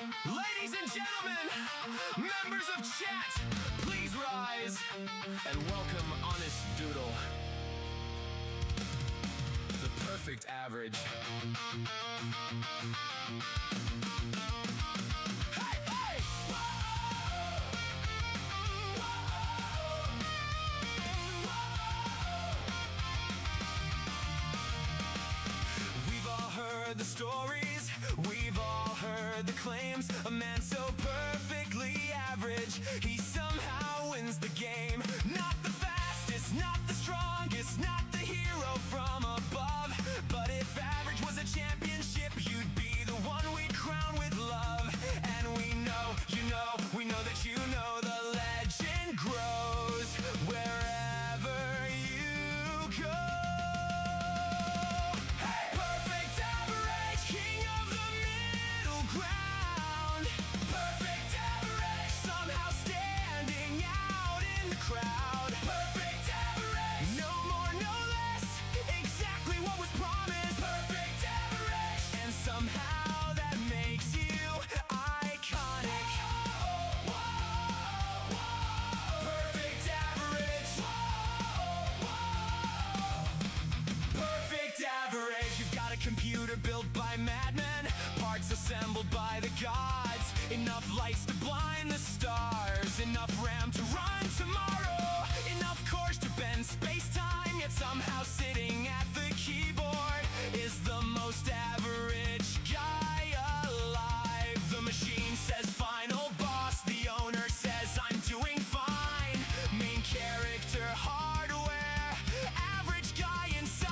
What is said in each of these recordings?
Ladies and gentlemen, members of chat, please rise and welcome Honest Doodle. The perfect average. Hey, hey! Whoa! Whoa! We've all heard the stories, we've all heard the claims. A man so perfectly average, he somehow wins the game. Not the fastest, not the strongest, not the hero from above. But if average was a championship, you'd be the one we'd crown with love. And we know, we know that you know the legend grows wherever you go. Hey! Perfect average, king of the middle ground. Perfect average, somehow standing out in the crowd. Perfect average, no more, no less, exactly what was promised. Perfect average, and somehow that makes you iconic. Perfect average. Perfect average. You've got a computer built by madmen, parts assembled by the gods. Enough lights to blind the stars, enough RAM to run tomorrow, enough cores to bend space-time, yet somehow sitting at the keyboard is the most average guy alive. The machine says final boss, the owner says I'm doing fine. Main character hardware, average guy inside.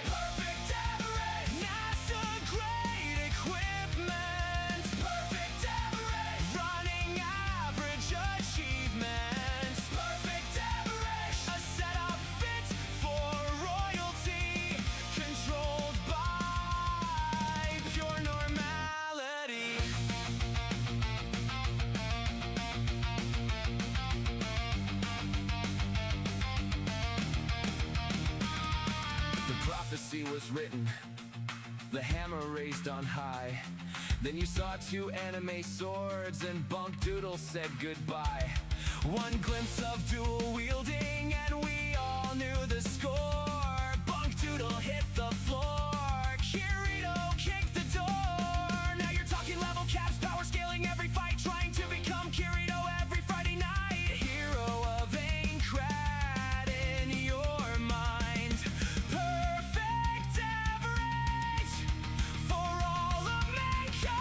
Perfect average, NASA grade equipment. Perfect average, running average achievements. Perfect average, a setup fit for royalty, controlled by pure normality. The prophecy was written, the hammer raised on high. Then you saw two anime swords and Bunk Doodle said goodbye. One glimpse of dual wielding and we all knew the score. Bunk Doodle hit the floor, Kirito kicked the door. Now you're talking level caps, power scaling every fight, trying to become Kirito every Friday night. Hero of Aincrad in your mind. Perfect average for all of mankind.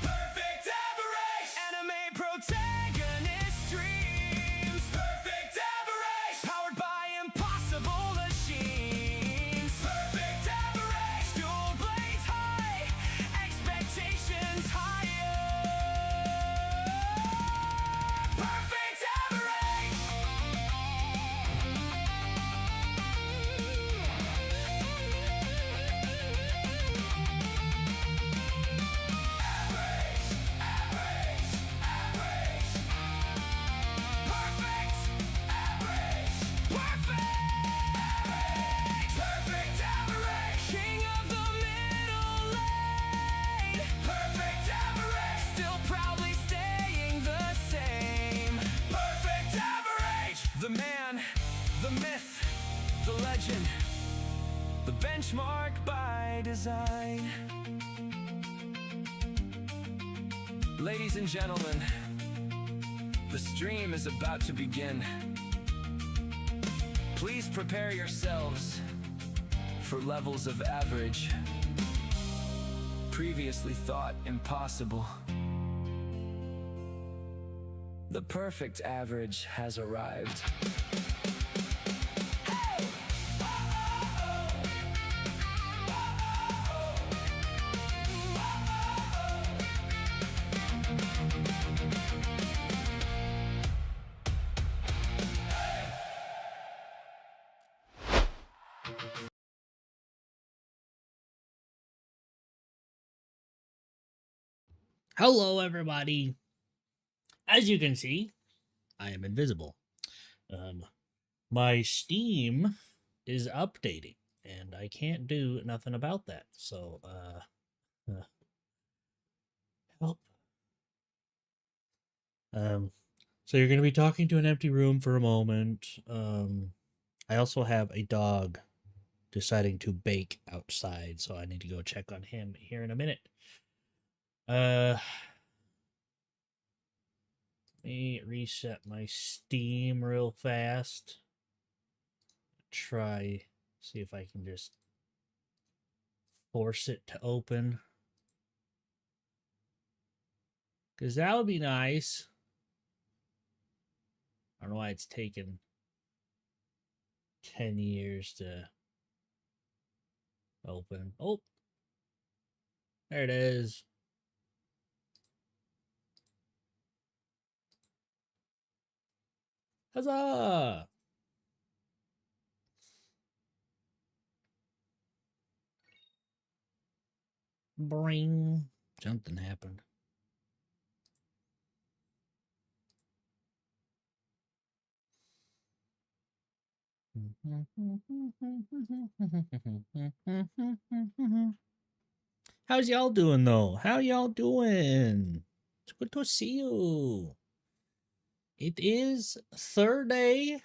Perfect average, anime protagonist dreams. Perfect average, powered by impossible machines. Perfect average, dual blades high, expectations higher. Perfect average. Perfect average, king of the middle lane. Perfect average, still proudly staying the same. Perfect average, the man, the myth, the legend, the benchmark by design. Ladies and gentlemen, the stream is about to begin. Please prepare yourselves for levels of average previously thought impossible. The perfect average has arrived. Hello, everybody. As you can see, I am invisible. My Steam is updating, and I can't do nothing about that. So, help. So you're going to be talking to an empty room for a moment. I also have a dog deciding to bake outside, so I need to go check on him here in a minute. Let me reset my Steam real fast. Try, see if I can just force it to open. Because that would be nice. I don't know why it's taken 10 years to open. Oh, there it is. Huzzah! Bring. Something happened. How's y'all doing though? How y'all doing? It's good to see you. It is Thursday,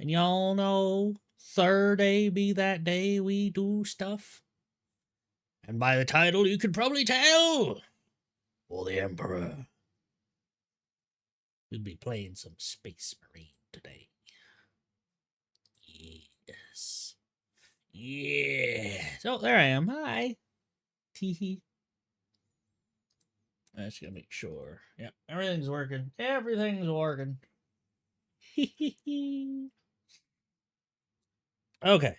and y'all know Thursday be that day we do stuff. And by the title, you could probably tell. For the Emperor. We'll be playing some Space Marine today. Yes. Yeah. So there I am. Hi. Teehee. I just gotta make sure. Yep, everything's working. Everything's working. Okay.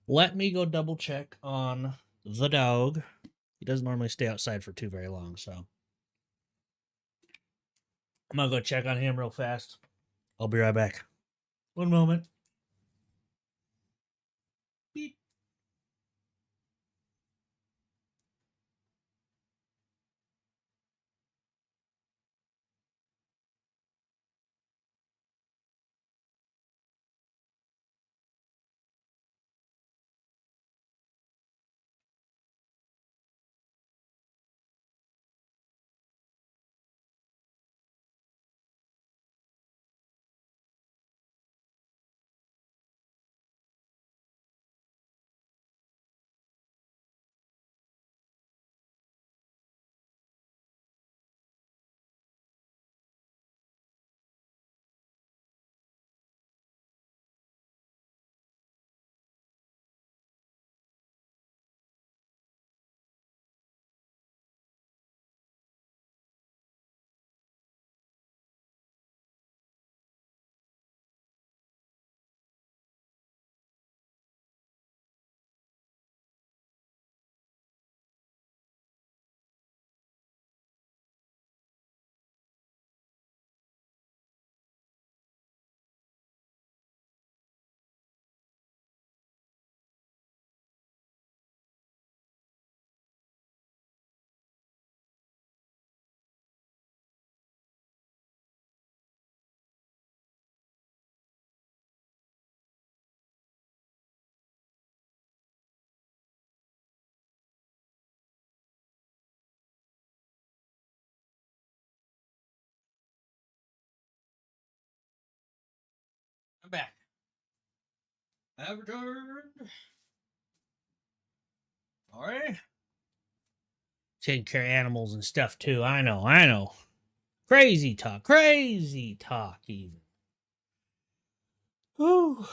Let me go double check on the dog. He doesn't normally stay outside for too very long, so I'm gonna go check on him real fast. I'll be right back. One moment. Beep. I'm back. I've returned. Alright. Taking care of animals and stuff too. I know. Crazy talk. Crazy talk, even. Whew.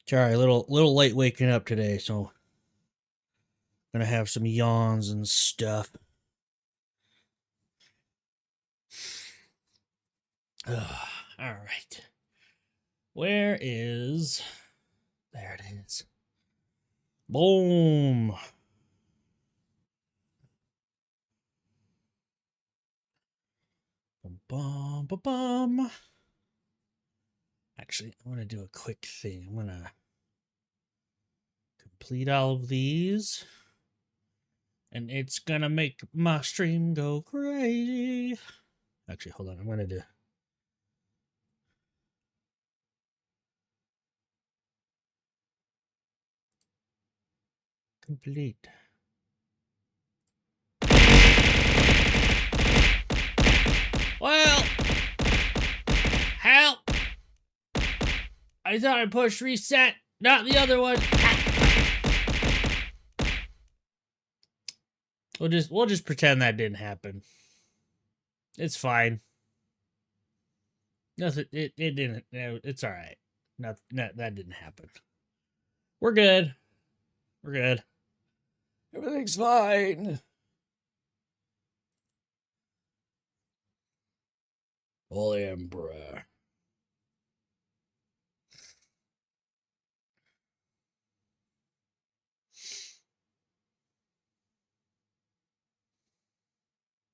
Sorry, a little late waking up today, so gonna have some yawns and stuff. All right. Where is... There it is. Boom. Bum, bum, bum. Actually, I'm going to do a quick thing. I'm going to complete all of these. And it's gonna make my stream go crazy. Actually, hold on. I'm gonna do. Complete. Well, help! I thought I pushed reset, not the other one. We'll just pretend that didn't happen. It's fine. Nothing. It didn't. It's all right. That didn't happen. We're good. We're good. Everything's fine. Holy Emperor.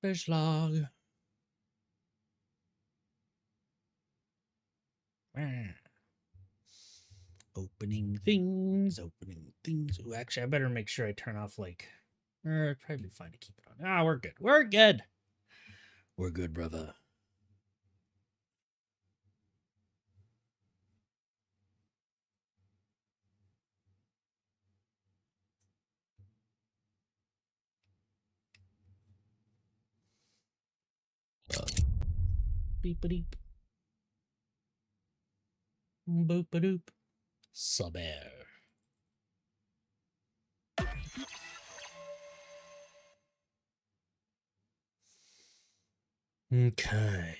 Fish log. Opening things. Ooh, actually, I better make sure I turn off like. It'd probably be fine to keep it on. Ah, we're good. We're good. We're good, brother. Beep a deep. Boop a doop. Sub air. Okay.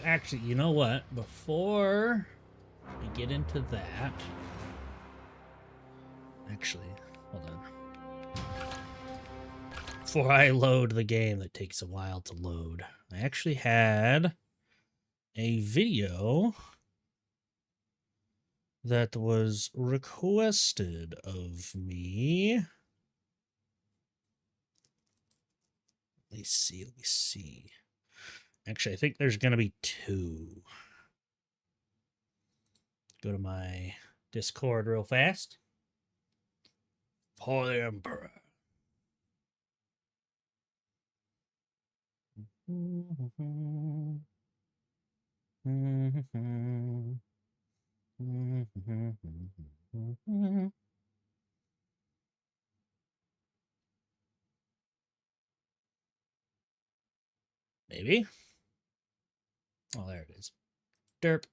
Actually, you know what? Before we get into that. Actually, hold on. Before I load the game that takes a while to load, I actually had a video that was requested of me. Let me see. Actually, I think there's going to be two. Go to my Discord real fast. For the Emperor. Maybe. Oh, there it is. Derp.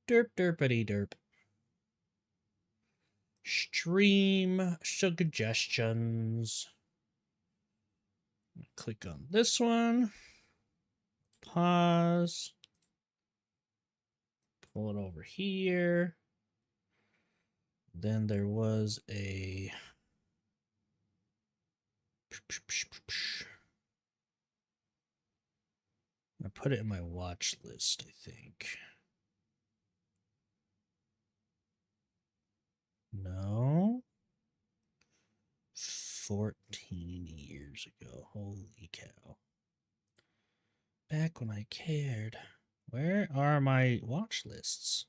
Derp, derpity, derp. Stream suggestions. Click on this one. Pause. Pull it over here. Then there was a. I put it in my watch list, I think. No. 14 years ago. Holy cow. Back when I cared. Where are my watch lists?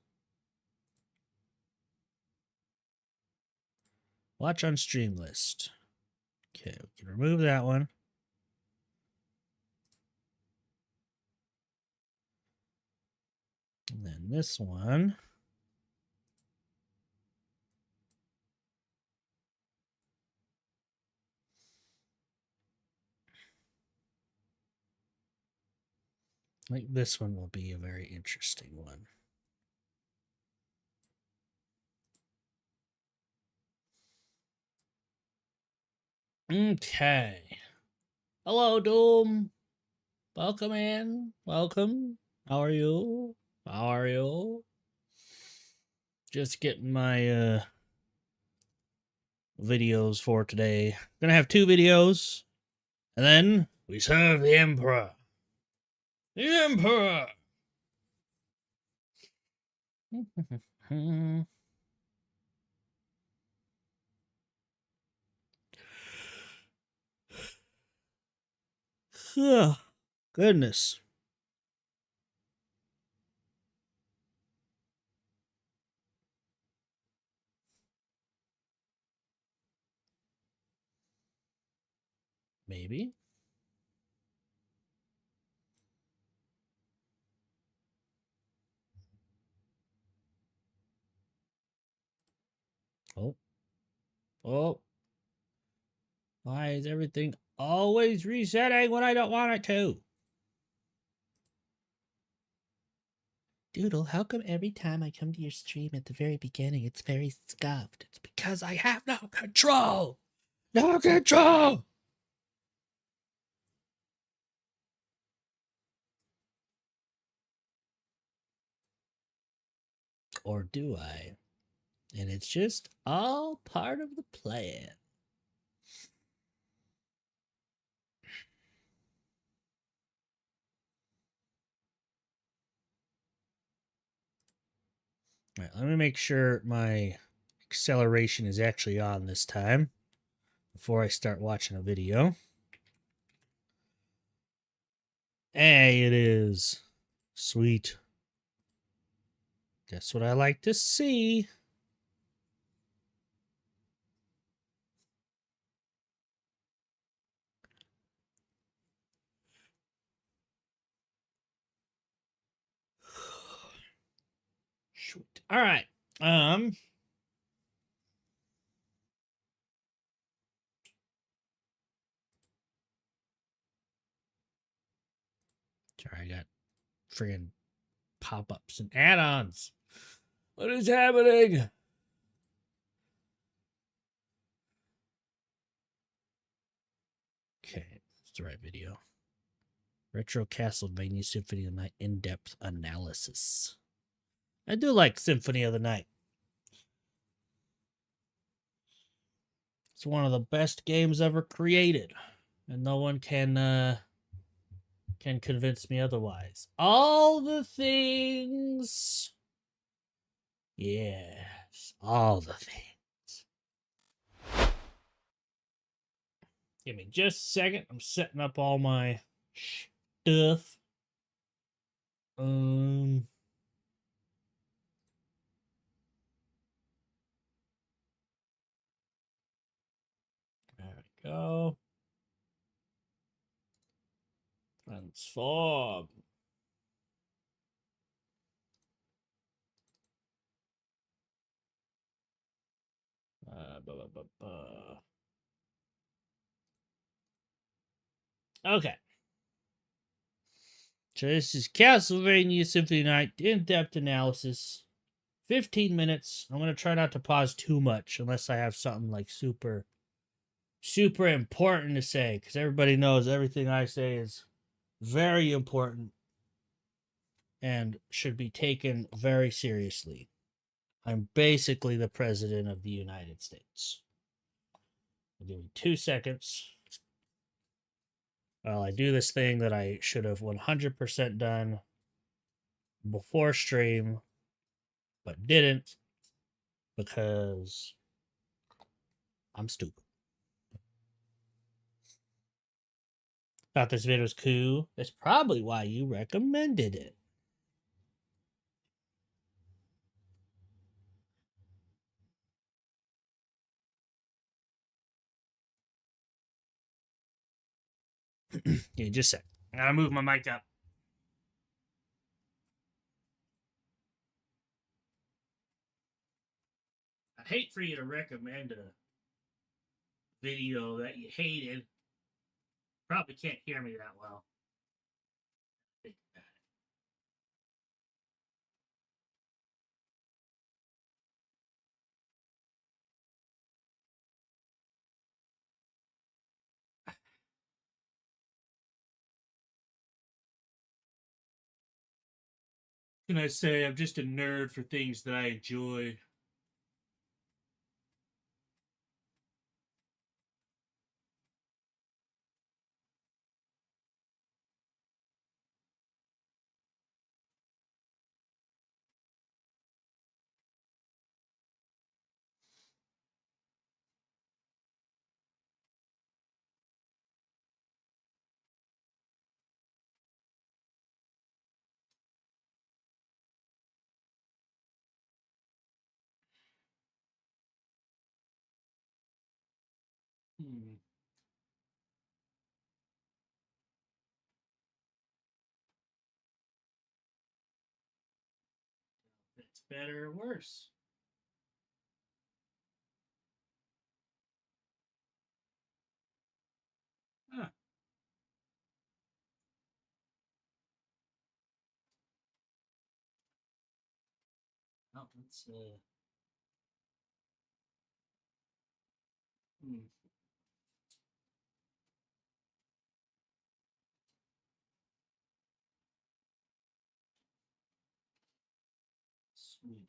Watch on stream list. Okay, we can remove that one. And then this one. I think this one will be a very interesting one. Okay. Hello, Doom. Welcome in. Welcome. How are you? How are you? Just getting my videos for today. Gonna have 2 videos. And then we serve the Emperor. The Emperor! Oh, goodness. Maybe. Oh. Oh. Why is everything always resetting when I don't want it to? Doodle, how come every time I come to your stream at the very beginning, it's very scuffed? It's because I have no control! No control! Or do I? And it's just all part of the plan. All right, let me make sure my acceleration is actually on this time before I start watching a video. Hey, it is. Sweet. That's what I like to see. Shoot. All right. Sorry, I got friggin' pop-ups and add-ons. What is happening? Okay, that's the right video. Retro Castlevania Symphony of the Night in-depth analysis. I do like Symphony of the Night. It's one of the best games ever created, and no one can convince me otherwise. All the things. Yes, all the things. Give me just a second. I'm setting up all my stuff. There we go. Transform. Okay. So this is Castlevania Symphony Night in-depth analysis. 15 minutes. I'm going to try not to pause too much unless I have something like super important to say, because everybody knows everything I say is very important and should be taken very seriously. I'm basically the president of the United States. I'll give you 2 seconds while I do this thing that I should have 100% done before stream, but didn't because I'm stupid. Thought this video was cool. That's probably why you recommended it. Yeah, just a sec. I gotta move my mic up. I'd hate for you to recommend a video that you hated. Probably can't hear me that well. Can I say I'm just a nerd for things that I enjoy? better or worse? Huh. Oh, let's Sweet.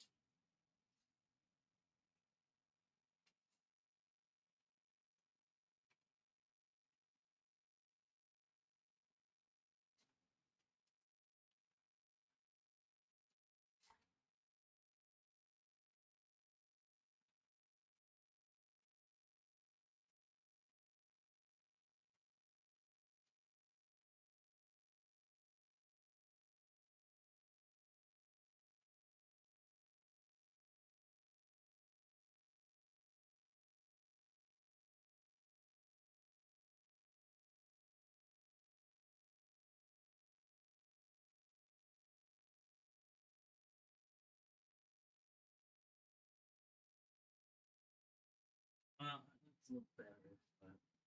Well, that's a little better, but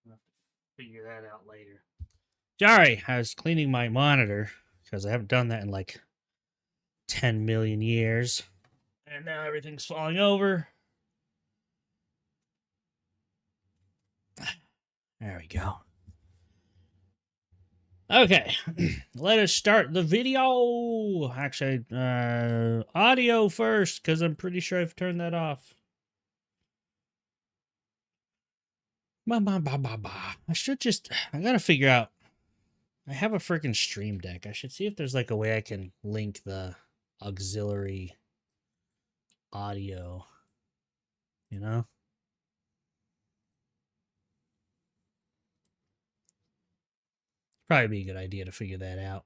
we'll have to figure that out later. Sorry, I was cleaning my monitor because I haven't done that in like 10 million years. And now everything's falling over. There we go. Okay, let us start the video. Actually, audio first, because I'm pretty sure I've turned that off. I should just, I gotta figure out. I have a freaking stream deck. I should see if there's like a way I can link the auxiliary audio, you know? Probably be a good idea to figure that out.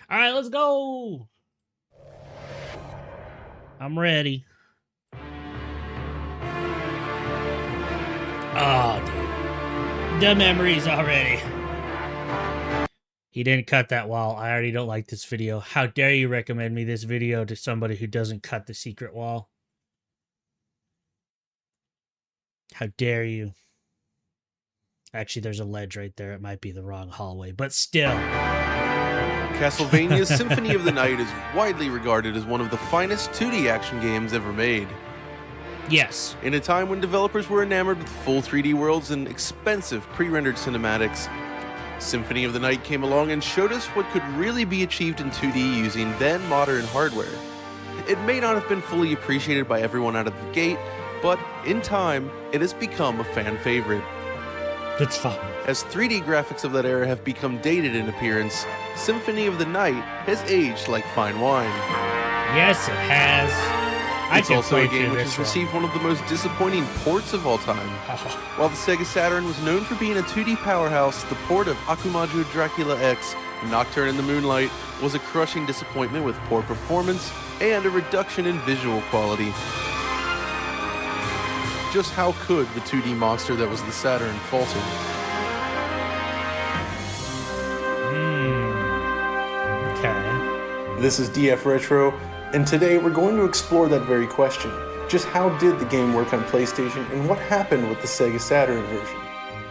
All right, let's go. I'm ready. Oh, dude. The memories already. He didn't cut that wall. I already don't like this video. How dare you recommend me this video to somebody who doesn't cut the secret wall? How dare you? Actually, there's a ledge right there. It might be the wrong hallway, but still. Castlevania's Symphony of the Night is widely regarded as one of the finest 2D action games ever made. Yes. In a time when developers were enamored with full 3D worlds and expensive pre-rendered cinematics, Symphony of the Night came along and showed us what could really be achieved in 2D using then modern hardware. It may not have been fully appreciated by everyone out of the gate, but in time, it has become a fan favorite. That's fine. As 3D graphics of that era have become dated in appearance, Symphony of the Night has aged like fine wine. Yes, it has. It's also a game which has received one of the most disappointing ports of all time. While the Sega Saturn was known for being a 2D powerhouse, the port of Akumaju Dracula X, Nocturne in the Moonlight, was a crushing disappointment with poor performance and a reduction in visual quality. Just how could the 2D monster that was the Saturn falter? Okay. This is DF Retro, and today we're going to explore that very question. Just how did the game work on PlayStation, and what happened with the Sega Saturn version?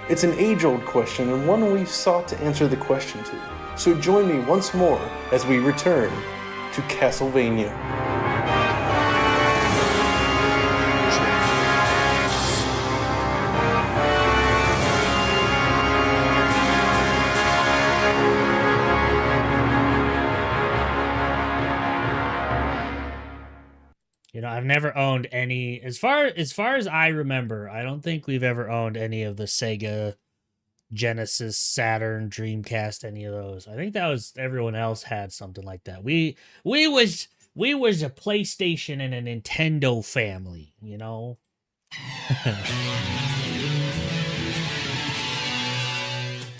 It's an age-old question, and one we've sought to answer the question to. So join me once more as we return to Castlevania. You know, I've never owned any, as far as I remember, I don't think we've ever owned any of the Sega, Genesis, Saturn, Dreamcast, any of those. I think that was, everyone else had something like that. We was a PlayStation and a Nintendo family, you know?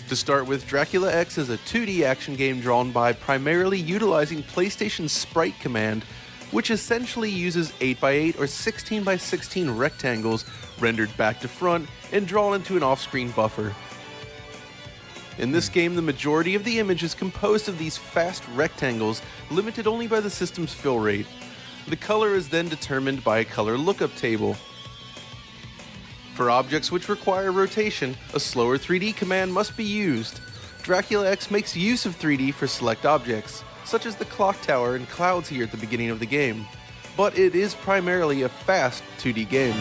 To start with, Dracula X is a 2D action game drawn by primarily utilizing PlayStation's Sprite command, which essentially uses 8x8 or 16x16 rectangles rendered back to front and drawn into an off-screen buffer. In this game, the majority of the image is composed of these fast rectangles, limited only by the system's fill rate. The color is then determined by a color lookup table. For objects which require rotation, a slower 3D command must be used. Dracula X makes use of 3D for select objects, such as the clock tower and clouds here at the beginning of the game, but it is primarily a fast 2D game.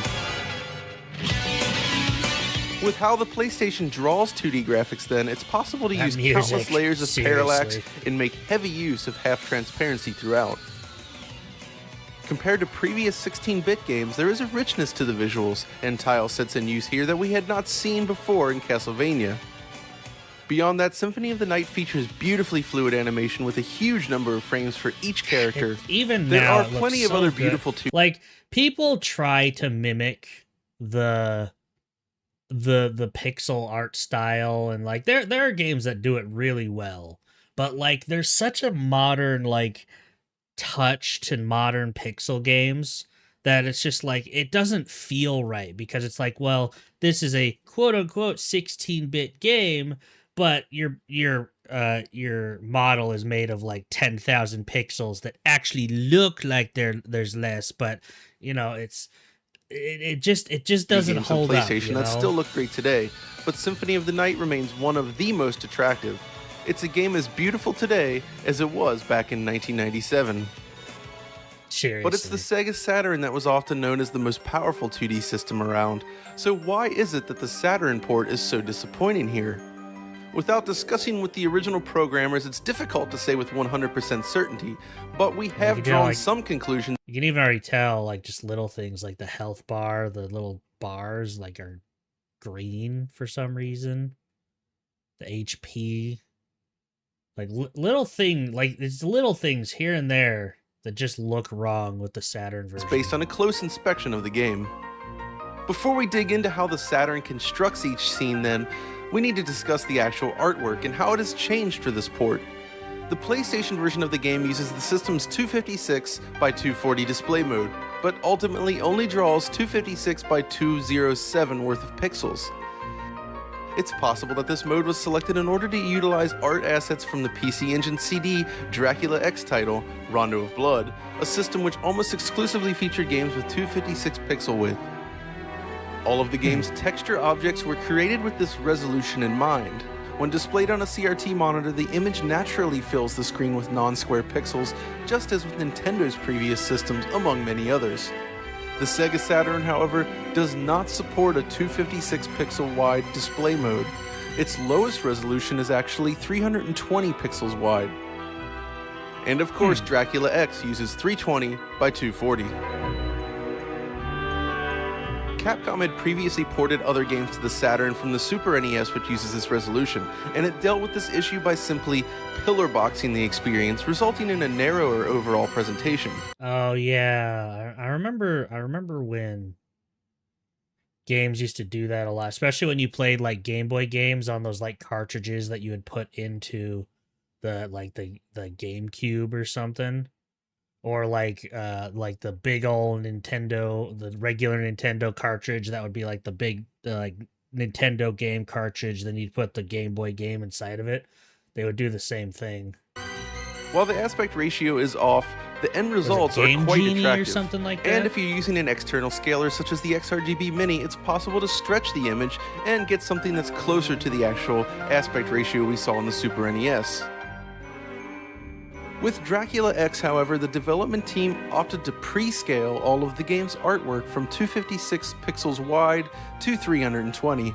With how the PlayStation draws 2D graphics then, it's possible to use countless layers of parallax and make heavy use of half-transparency throughout. Compared to previous 16-bit games, there is a richness to the visuals and tile sets in use here that we had not seen before in Castlevania. Beyond that, Symphony of the Night features beautifully fluid animation with a huge number of frames for each character. Even there now, are plenty of other beautiful like people try to mimic the pixel art style, and like there are games that do it really well, but like there's such a modern like touch to modern pixel games that it's just like it doesn't feel right, because it's like, well, this is a quote unquote 16-bit game, but your model is made of like 10,000 pixels that actually look like there's less, but you know it just doesn't hold up. PlayStation that still look great today, but Symphony of the Night remains one of the most attractive. It's a game as beautiful today as it was back in 1997. Seriously. But it's the Sega Saturn that was often known as the most powerful 2D system around, so why is it that the Saturn port is so disappointing here? Without discussing with the original programmers, it's difficult to say with 100% certainty, but we have drawn some conclusions. You can even already tell, like, just little things, like the health bar, the little bars, like, are green for some reason. The HP. Like, little thing, like, it's little things here and there that just look wrong with the Saturn version. It's based on a close inspection of the game. Before we dig into how the Saturn constructs each scene then, we need to discuss the actual artwork and how it has changed for this port. The PlayStation version of the game uses the system's 256 by 240 display mode, but ultimately only draws 256 by 207 worth of pixels. It's possible that this mode was selected in order to utilize art assets from the PC Engine CD Dracula X title, Rondo of Blood, a system which almost exclusively featured games with 256 pixel width. All of the game's texture objects were created with this resolution in mind. When displayed on a CRT monitor, the image naturally fills the screen with non-square pixels, just as with Nintendo's previous systems, among many others. The Sega Saturn, however, does not support a 256 pixel wide display mode. Its lowest resolution is actually 320 pixels wide. And of course, Dracula X uses 320 by 240. Capcom had previously ported other games to the Saturn from the Super NES, which uses this resolution, and it dealt with this issue by simply pillar boxing the experience, resulting in a narrower overall presentation. Oh yeah, I remember when games used to do that a lot, especially when you played like Game Boy games on those like cartridges that you would put into the GameCube or something. Or like the big old Nintendo, the regular Nintendo cartridge that would be like the big like Nintendo game cartridge. Then you'd put the Game Boy game inside of it. They would do the same thing. While the aspect ratio is off, the end results are quite attractive. Or something like that? And if you're using an external scaler such as the XRGB Mini, it's possible to stretch the image and get something that's closer to the actual aspect ratio we saw in the Super NES. With Dracula X, however, the development team opted to pre-scale all of the game's artwork from 256 pixels wide to 320.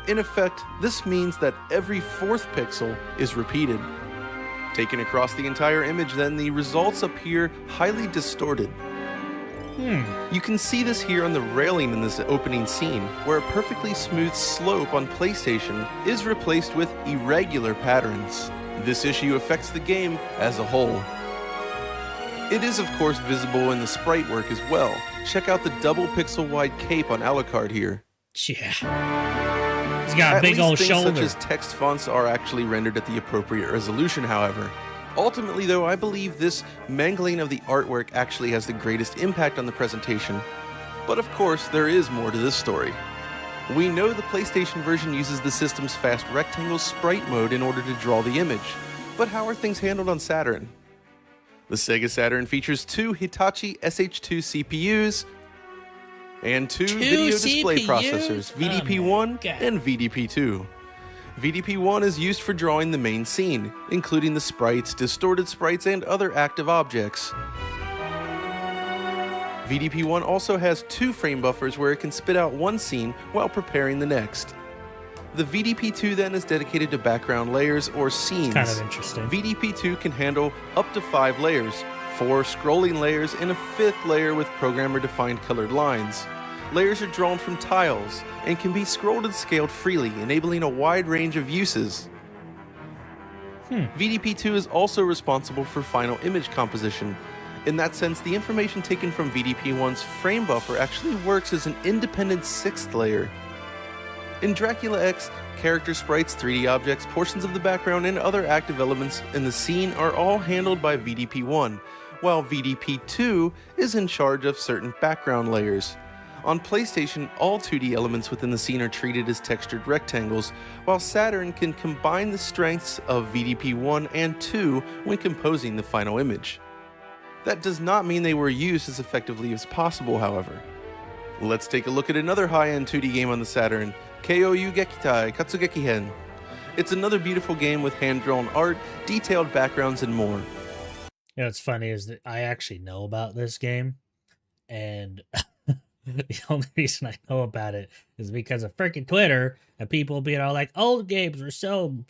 In effect, this means that every fourth pixel is repeated. Taken across the entire image, then, the results appear highly distorted. You can see this here on the railing in this opening scene, where a perfectly smooth slope on PlayStation is replaced with irregular patterns. This issue affects the game as a whole. It is of course visible in the sprite work as well. Check out the double pixel wide cape on Alucard here. Yeah. He's got a big old shoulder. Such as text fonts are actually rendered at the appropriate resolution, however. Ultimately though, I believe this mangling of the artwork actually has the greatest impact on the presentation. But of course, there is more to this story. We know the PlayStation version uses the system's fast rectangle sprite mode in order to draw the image, but how are things handled on Saturn? The Sega Saturn features two Hitachi SH2 CPUs and two video display CPUs? processors, VDP-1 God. and VDP-2. VDP-1 is used for drawing the main scene, including the sprites, distorted sprites, and other active objects. VDP-1 also has two frame buffers where it can spit out one scene while preparing the next. The VDP-2 then is dedicated to background layers or scenes. Kind of interesting. VDP-2 can handle up to 5 layers, 4 scrolling layers, and a 5th layer with programmer-defined colored lines. Layers are drawn from tiles and can be scrolled and scaled freely, enabling a wide range of uses. VDP-2 is also responsible for final image composition. In that sense, the information taken from VDP-1's frame buffer actually works as an independent 6th layer. In Dracula X, character sprites, 3D objects, portions of the background, and other active elements in the scene are all handled by VDP-1, while VDP-2 is in charge of certain background layers. On PlayStation, all 2D elements within the scene are treated as textured rectangles, while Saturn can combine the strengths of VDP-1 and 2 when composing the final image. That does not mean they were used as effectively as possible, however. Let's take a look at another high-end 2D game on the Saturn, Kouyu Gekitai Katsugeki Hen. It's another beautiful game with hand-drawn art, detailed backgrounds, and more. You know what's funny is that I actually know about this game, and the only reason I know about it is because of freaking Twitter and people being all like, old games were so,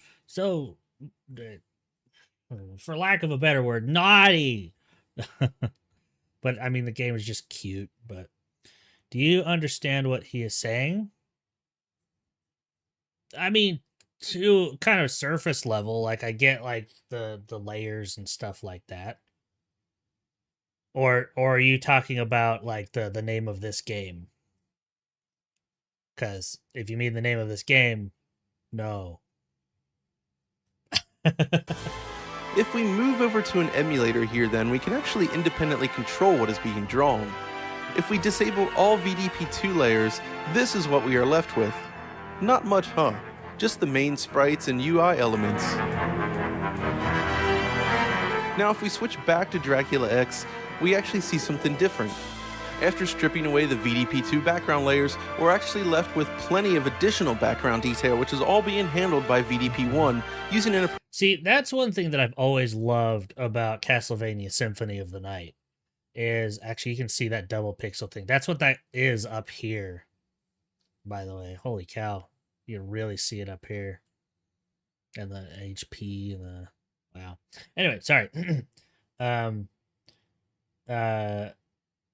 for lack of a better word, naughty. But I mean, the game is just cute. But do you understand what he is saying? I mean, to kind of surface level, like I get like the layers and stuff like that. Or are you talking about like the name of this game? Because if you mean the name of this game, no. If we move over to an emulator here, then we can actually independently control what is being drawn. If we disable all VDP-2 layers, this is what we are left with. Not much, huh? Just the main sprites and UI elements. Now if we switch back to Dracula X, we actually see something different. After stripping away the VDP-2 background layers, we're actually left with plenty of additional background detail, which is all being handled by VDP-1 using an... See, that's one thing that I've always loved about Castlevania Symphony of the Night, is actually you can see that double pixel thing. That's what that is up here, by the way. Holy cow. You can really see it up here. And the HP and the... Wow. Anyway, sorry.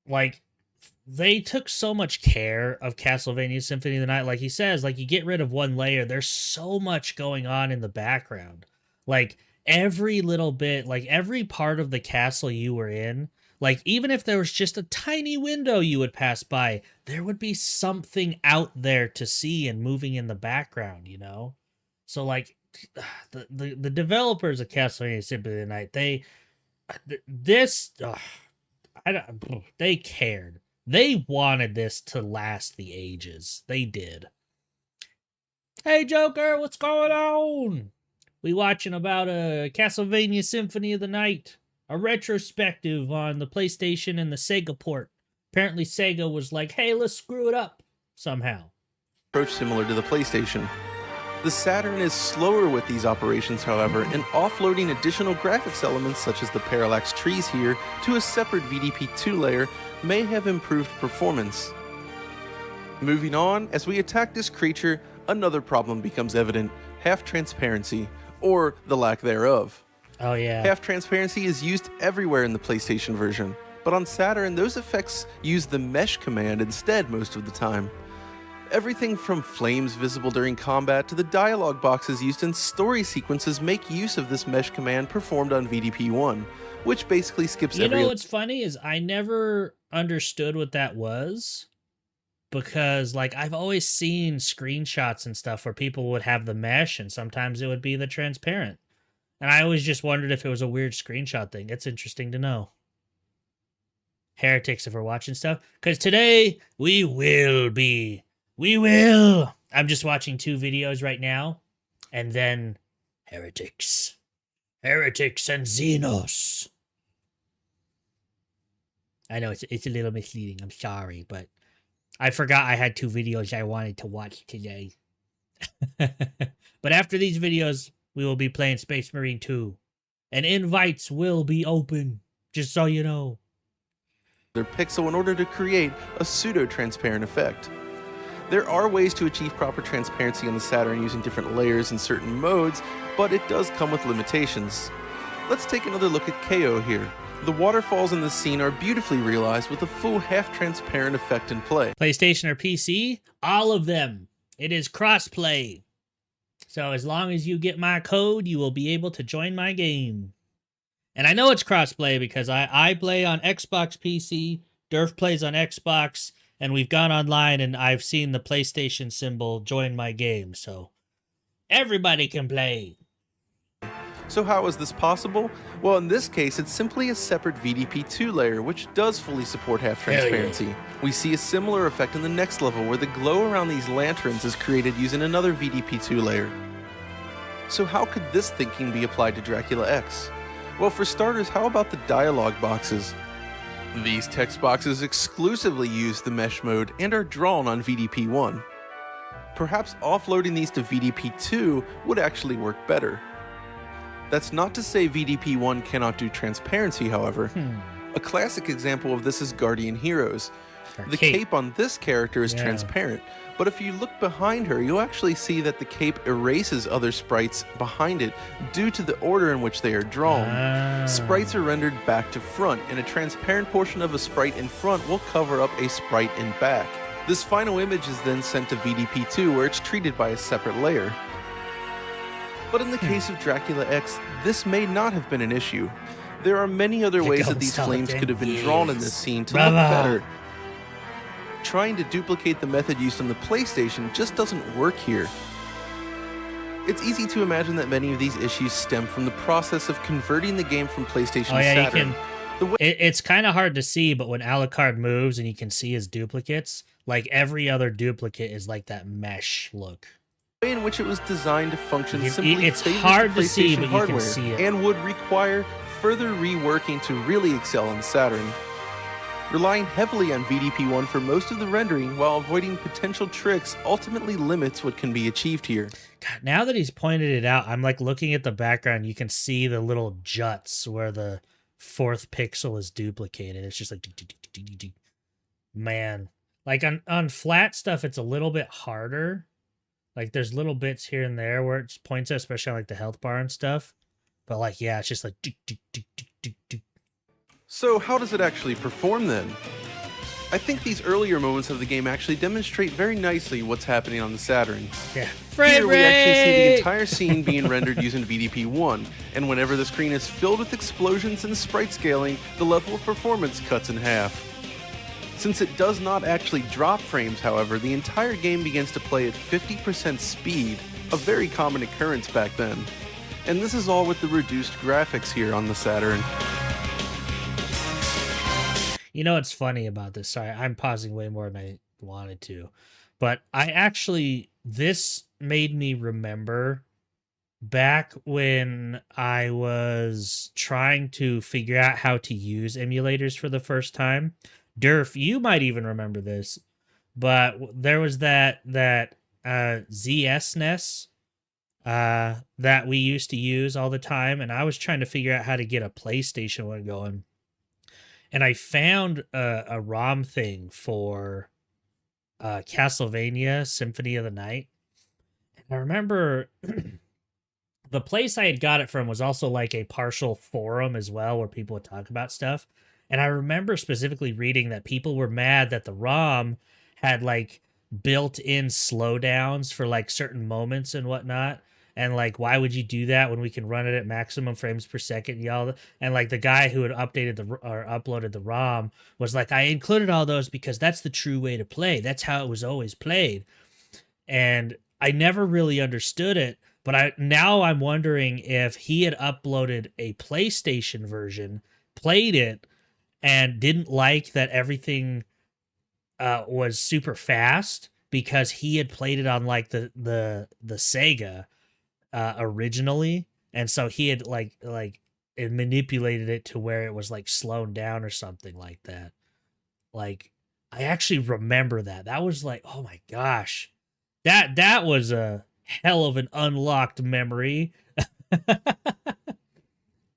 Like, they took so much care of Castlevania Symphony of the Night. Like he says, like, you get rid of one layer, there's so much going on in the background. Like, every little bit, like, every part of the castle you were in, like, even if there was just a tiny window you would pass by, there would be something out there to see and moving in the background, you know? So, like, the developers of Castlevania Symphony of the Night, they cared. They wanted this to last the ages. They did. Hey, Joker, what's going on? We watching about a Castlevania Symphony of the Night, a retrospective on the PlayStation and the Sega port. Apparently, Sega was like, hey, let's screw it up somehow. Approach similar to the PlayStation. The Saturn is slower with these operations, however, and offloading additional graphics elements such as the parallax trees here to a separate VDP-2 layer may have improved performance. Moving on, as we attack this creature, another problem becomes evident: half-transparency, or the lack thereof. Oh yeah. Half-transparency is used everywhere in the PlayStation version, but on Saturn those effects use the mesh command instead most of the time. Everything from flames visible during combat to the dialogue boxes used in story sequences make use of this mesh command performed on VDP-1, which basically skips every... You know what's funny is I never understood what that was, because like I've always seen screenshots and stuff where people would have the mesh and sometimes it would be the transparent. And I always just wondered if it was a weird screenshot thing. It's interesting to know. Heretics, if we're watching stuff. Because today we will be We will. I'm just watching 2 videos right now, and then heretics. Heretics and xenos. I know it's a little misleading. I'm sorry, but I forgot I had 2 videos I wanted to watch today. But after these videos, we will be playing Space Marine 2. And invites will be open, just so you know. Their pixel in order to create a pseudo-transparent effect. There are ways to achieve proper transparency on the Saturn using different layers in certain modes, but it does come with limitations. Let's take another look at KO here. The waterfalls in this scene are beautifully realized with a full half-transparent effect in play. PlayStation or PC, all of them. It is crossplay. So as long as you get my code, you will be able to join my game. And I know it's crossplay because I play on Xbox PC, Durf plays on Xbox, and we've gone online and I've seen the PlayStation symbol join my game. So everybody can play. So how is this possible? Well, in this case, it's simply a separate VDP2 layer, which does fully support half transparency. We see a similar effect in the next level, where the glow around these lanterns is created using another VDP2 layer. So how could this thinking be applied to Dracula X? Well, for starters, how about the dialogue boxes? These text boxes exclusively use the mesh mode and are drawn on VDP1. Perhaps offloading these to VDP2 would actually work better. That's not to say VDP1 cannot do transparency, however. A classic example of this is Guardian Heroes. The cape on this character is transparent, but if you look behind her, you'll actually see that the cape erases other sprites behind it due to the order in which they are drawn. Sprites are rendered back to front, and a transparent portion of a sprite in front will cover up a sprite in back. This final image is then sent to VDP2, where it's treated by a separate layer. But in the case of Dracula X, this may not have been an issue. There are many other ways that these flames could have been drawn in this scene to look better. Trying to duplicate the method used on the PlayStation just doesn't work here. It's easy to imagine that many of these issues stem from the process of converting the game from PlayStation to Saturn. It's kind of hard to see, but when Alucard moves and you can see his duplicates, like every other duplicate is like that mesh look. The way in which it was designed to function simply it's favors hard the to see, but PlayStation you can see it. and would require further reworking to really excel on Saturn. Relying heavily on VDP1 for most of the rendering while avoiding potential tricks ultimately limits what can be achieved here. God, now that he's pointed it out, I'm like looking at the background, you can see the little juts where the 4th pixel is duplicated. It's just like, man, like on flat stuff, it's a little bit harder. Like there's little bits here and there where it points at, especially on like the health bar and stuff. But like, yeah, it's just like. So how does it actually perform then? I think these earlier moments of the game actually demonstrate very nicely what's happening on the Saturn. Yeah. Here we actually see the entire scene being rendered using VDP1, and whenever the screen is filled with explosions and sprite scaling, the level of performance cuts in half. Since it does not actually drop frames, however, the entire game begins to play at 50% speed, a very common occurrence back then. And this is all with the reduced graphics here on the Saturn. You know what's funny about this? Sorry, I'm pausing way more than I wanted to. But this made me remember back when I was trying to figure out how to use emulators for the first time. Durf, you might even remember this, but there was that ZSNES that we used to use all the time, and I was trying to figure out how to get a PlayStation one going. And I found a ROM thing for Castlevania Symphony of the Night. And I remember the place I had got it from was also like a partial forum as well, where people would talk about stuff. And I remember specifically reading that people were mad that the ROM had like built-in slowdowns for like certain moments and whatnot. And like, why would you do that when we can run it at maximum frames per second? Y'all, and like the guy who had uploaded the ROM was like, I included all those because that's the true way to play. That's how it was always played. And I never really understood it, but now I'm wondering if he had uploaded a PlayStation version, played it, and didn't like that everything was super fast, because he had played it on like the Sega originally, and so he had like it manipulated it to where it was like slowed down or something like that. Like, I actually remember that. That was like, oh my gosh, that was a hell of an unlocked memory.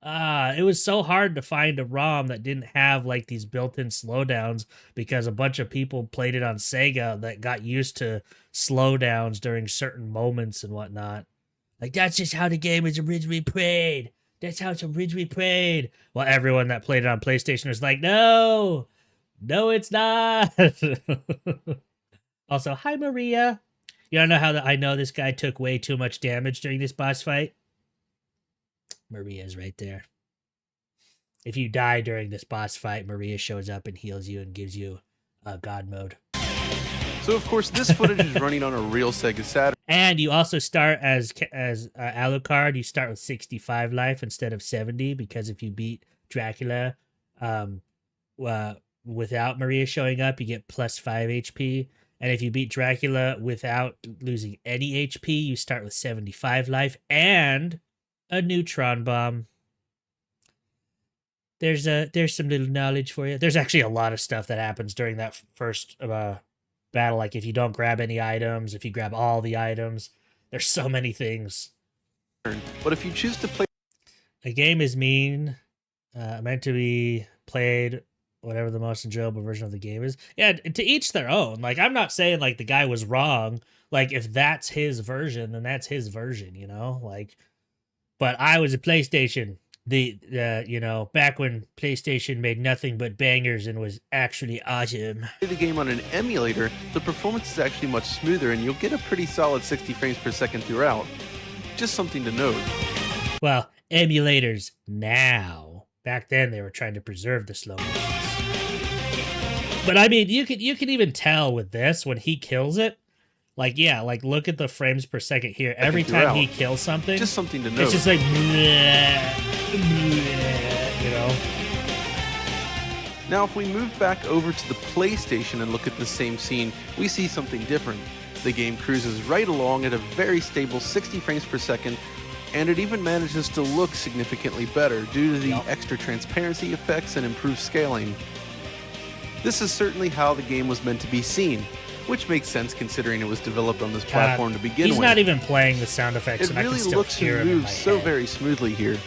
It was so hard to find a ROM that didn't have like these built-in slowdowns, because a bunch of people played it on Sega that got used to slowdowns during certain moments and whatnot. Like, that's just how the game was originally played. That's how it's originally played. Well, everyone that played it on PlayStation was like, no, it's not. Also, hi, Maria. You don't know how I know this guy took way too much damage during this boss fight? Maria's right there. If you die during this boss fight, Maria shows up and heals you and gives you God mode. So of course this footage is running on a real Sega Saturn. And you also start as Alucard. You start with 65 life instead of 70, because if you beat Dracula without Maria showing up, you get plus 5 HP. And if you beat Dracula without losing any HP, you start with 75 life and a neutron bomb. There's some little knowledge for you. There's actually a lot of stuff that happens during that first battle. Like, if you don't grab any items, if you grab all the items, there's so many things. But if you choose to play, a game is meant to be played whatever the most enjoyable version of the game is. Yeah, to each their own. Like, I'm not saying like the guy was wrong. Like, if that's his version, then that's his version, you know? Like, but I was a PlayStation. Back when PlayStation made nothing but bangers and was actually awesome. the game on an emulator, the performance is actually much smoother and you'll get a pretty solid 60 frames per second throughout. Just something to note. Well, emulators now. Back then they were trying to preserve the slow motions. But I mean, you could even tell with this when he kills it. Like, yeah, like, look at the frames per second here. Every time he kills something, just something to note. It's just like, you know. Now, if we move back over to the PlayStation and look at the same scene, we see something different. The game cruises right along at a very stable 60 frames per second, and it even manages to look significantly better due to the extra transparency effects and improved scaling. This is certainly how the game was meant to be seen, which makes sense considering it was developed on this platform to begin with. He's not even playing the sound effects, it and really I can still looks hear and him in moves my so head. very smoothly here.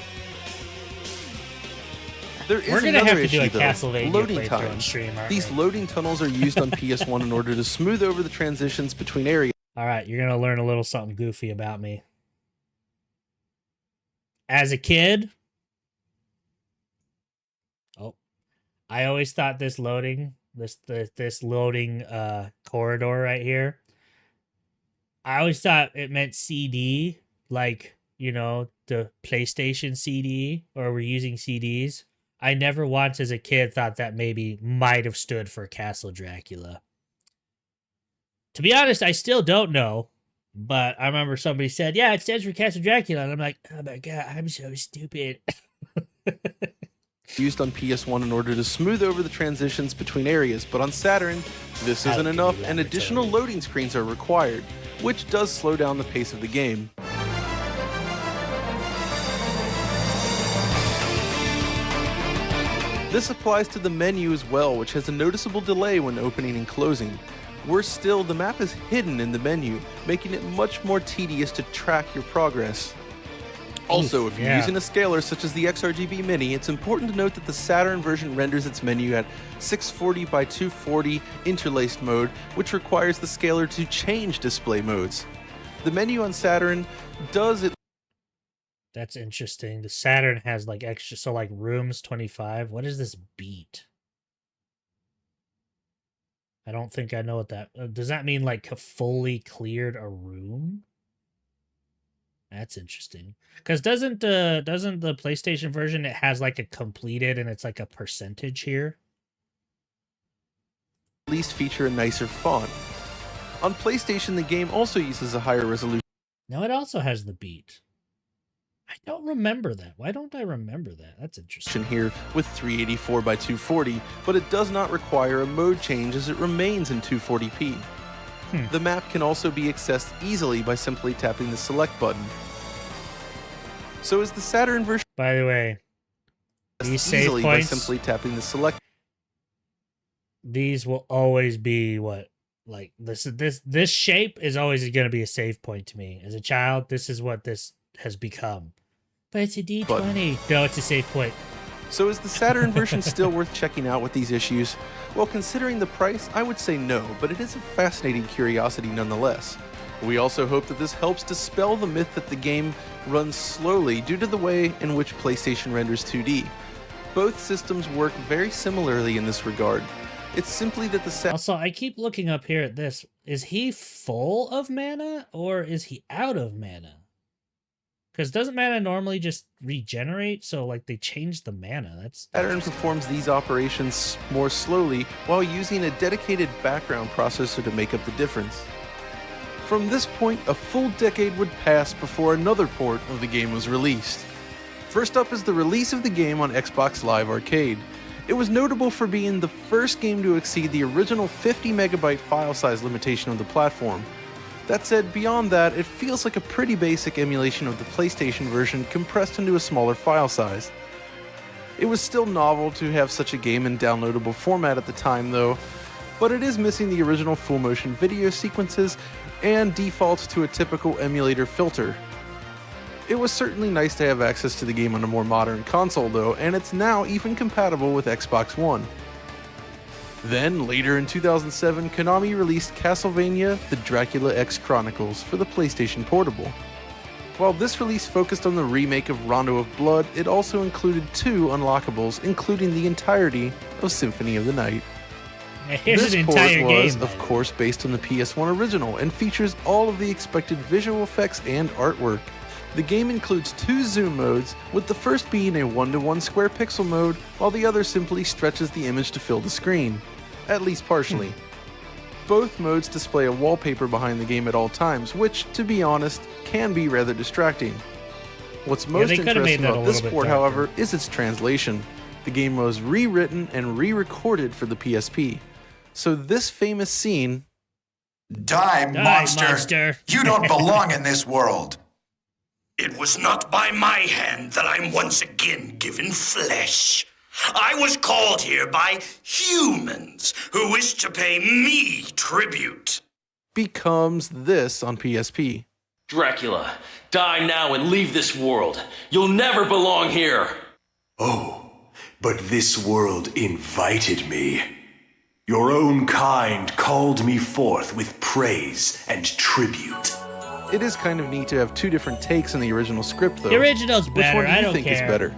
There is We're gonna another have to do issue, a though. Castlevania Loading playthrough on times. stream, aren't These we? loading tunnels are used on PS1 in order to smooth over the transitions between areas. All right, you're gonna learn a little something goofy about me. As a kid, I always thought this loading corridor right here, I always thought it meant CD, like, you know, the PlayStation CD, or we're using CDs. I never once as a kid thought that maybe might have stood for Castle Dracula. To be honest, I still don't know, but I remember somebody said, yeah, it stands for Castle Dracula, and I'm like, oh my god, I'm so stupid. Used on PS1 in order to smooth over the transitions between areas, but on Saturn, this isn't enough and additional loading screens are required, which does slow down the pace of the game. This applies to the menu as well, which has a noticeable delay when opening and closing. Worse still, the map is hidden in the menu, making it much more tedious to track your progress. Also, if you're using a scaler such as the XRGB Mini, it's important to note that the Saturn version renders its menu at 640 by 240 interlaced mode, which requires the scaler to change display modes. The menu on Saturn does it. That's interesting. The Saturn has like extra, so like rooms 25. What is this beat? I don't think I know what that does. That mean like fully cleared a room? That's interesting. Because doesn't the PlayStation version, it has like a completed and it's like a percentage here? At least feature a nicer font. On PlayStation, the game also uses a higher resolution. No, it also has the beat. I don't remember that. Why don't I remember that? That's interesting. Here with 384 by 240, but it does not require a mode change as it remains in 240p. The map can also be accessed easily by simply tapping the select button. So is the Saturn version By the way, these save easily by points, simply tapping the select these will always be what, like this shape is always going to be a save point to me. As a child, this is what this has become. But it's a D20. Button. No, it's a save point. So is the Saturn version still worth checking out with these issues? Well, considering the price, I would say no, but it is a fascinating curiosity nonetheless. We also hope that this helps dispel the myth that the game runs slowly due to the way in which PlayStation renders 2D. Both systems work very similarly in this regard. It's simply that the Also, I keep looking up here at this. Is he full of mana or is he out of mana? Because doesn't mana normally just regenerate? So, like, they changed the mana. That's Saturn performs these operations more slowly while using a dedicated background processor to make up the difference. From this point, a full decade would pass before another port of the game was released. First up is the release of the game on Xbox Live Arcade. It was notable for being the first game to exceed the original 50 megabyte file size limitation of the platform. That said, beyond that, it feels like a pretty basic emulation of the PlayStation version compressed into a smaller file size. It was still novel to have such a game in downloadable format at the time though, but it is missing the original full motion video sequences and defaults to a typical emulator filter. It was certainly nice to have access to the game on a more modern console though, and it's now even compatible with Xbox One. Then, later in 2007, Konami released Castlevania: The Dracula X Chronicles for the PlayStation Portable. While this release focused on the remake of Rondo of Blood, it also included 2 unlockables, including the entirety of Symphony of the Night. Here's This an entire port was, game. of course, based on the PS1 original and features all of the expected visual effects and artwork. The game includes 2 zoom modes, with the first being a 1:1 square pixel mode, while the other simply stretches the image to fill the screen. At least partially. Both modes display a wallpaper behind the game at all times, which, to be honest, can be rather distracting. What's most they could've made interesting that a about this little bit port, darker. however, is its translation. The game was rewritten and re-recorded for the PSP. So this famous scene... Die, monster! You don't belong in this world! It was not by my hand that I'm once again given flesh. I was called here by humans who wish to pay me tribute. becomes this on PSP. Dracula, die now and leave this world. You'll never belong here. Oh, but this world invited me. Your own kind called me forth with praise and tribute. It is kind of neat to have 2 different takes on the original script, though. The original's better. Which one do you I don't think care. is better?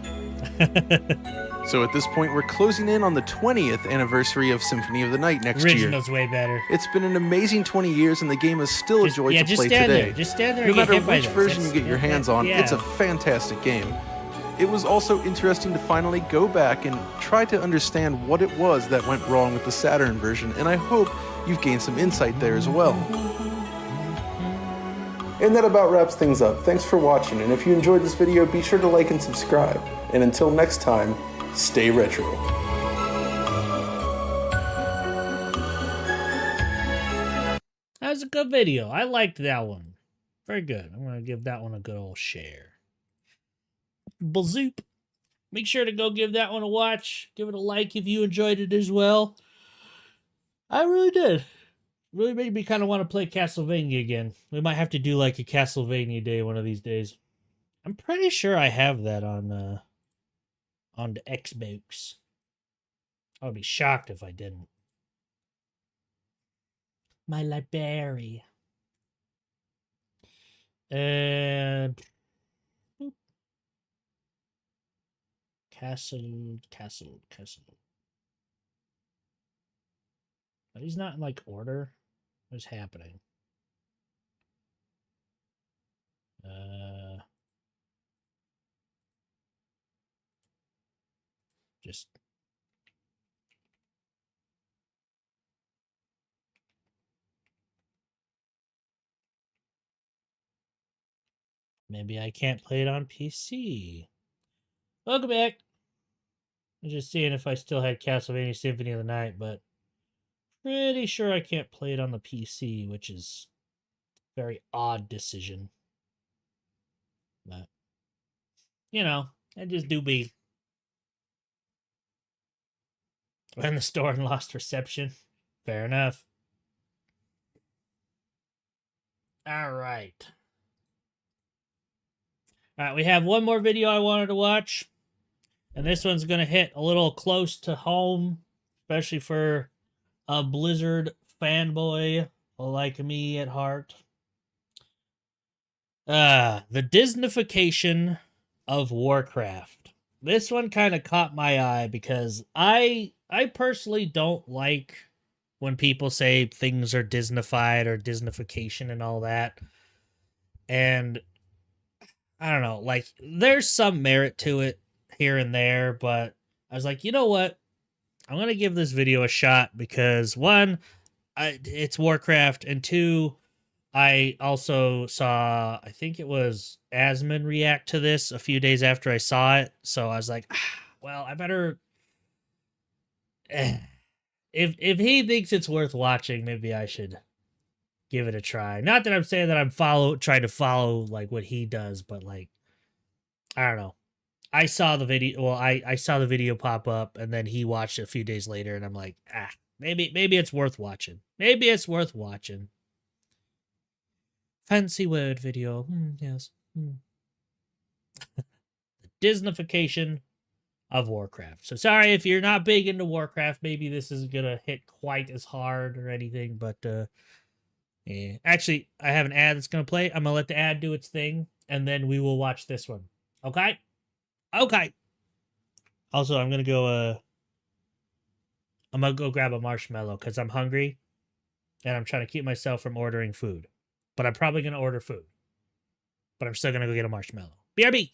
So at this point, we're closing in on the 20th anniversary of Symphony of the Night next year. Original's way better. It's been an amazing 20 years, and the game is still a joy to just play stand today. there. Just stand there No and get matter hit by which this. version you That's- get your hands on, yeah. it's a fantastic game. It was also interesting to finally go back and try to understand what it was that went wrong with the Saturn version, and I hope you've gained some insight there as well. And that about wraps things up. Thanks for watching, and if you enjoyed this video, be sure to like and subscribe. And until next time, stay retro. That was a good video. I liked that one. Very good. I'm going to give that one a good old share. Bazoop. Make sure to go give that one a watch. Give it a like if you enjoyed it as well. I really did. Really made me kind of want to play Castlevania again. We might have to do like a Castlevania day one of these days. I'm pretty sure I have that on the Xbox. I would be shocked if I didn't. My library. And Castle. But he's not in like order. What's happening? Just maybe I can't play it on PC. Welcome back. I'm just seeing if I still had Castlevania Symphony of the Night, but Pretty sure I can't play it on the PC, which is a very odd decision. But, you know, I just do be. When the store and lost reception. Fair enough. All right. All right, we have one more video I wanted to watch. And this one's going to hit a little close to home, especially for a Blizzard fanboy like me at heart. The Disneyfication of Warcraft. This one kind of caught my eye because I personally don't like when people say things are Disneyfied or Disneyfication and all that. And I don't know, like there's some merit to it here and there, but I was like, you know what? I'm gonna give this video a shot because one, it's Warcraft, and two, I also saw, I think it was Asmon react to this a few days after I saw it, so I was like, well, I better. If he thinks it's worth watching, maybe I should give it a try. Not that I'm saying that I'm trying to follow like what he does, but like, I don't know. I saw the video. Well, I saw the video pop up, and then he watched it a few days later, and I'm like, maybe it's worth watching. Maybe it's worth watching. Fancy word video. Yes. The Disneyfication of Warcraft. So sorry if you're not big into Warcraft. Maybe this isn't gonna hit quite as hard or anything, but yeah. Actually, I have an ad that's gonna play. I'm gonna let the ad do its thing, and then we will watch this one. Okay. Okay. Also, I'm gonna go grab a marshmallow because I'm hungry and I'm trying to keep myself from ordering food. But I'm probably gonna order food. But I'm still gonna go get a marshmallow. BRB!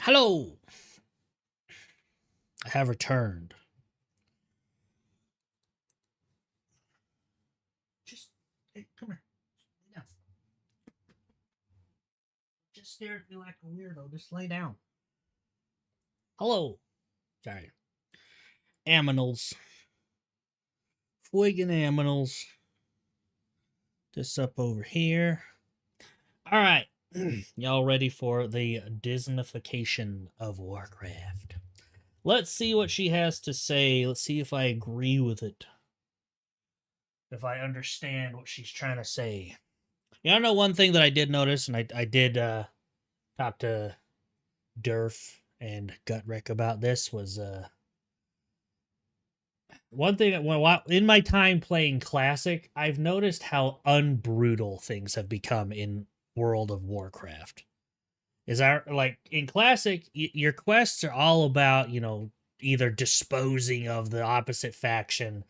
Hello! I have returned. Just, hey, come here. Lay down. Just stare at me like a weirdo. Just lay down. Hello. Sorry. Aminals. Friggin' aminals. This up over here. Alright. Y'all ready for the Disneyfication of Warcraft? Let's see what she has to say. Let's see if I agree with it. If I understand what she's trying to say. You know one thing that I did notice, and I did talk to Durf and Gutrick about this, was one thing in my time playing Classic, I've noticed how unbrutal things have become in World of Warcraft. Like in Classic, your quests are all about, either disposing of the opposite faction,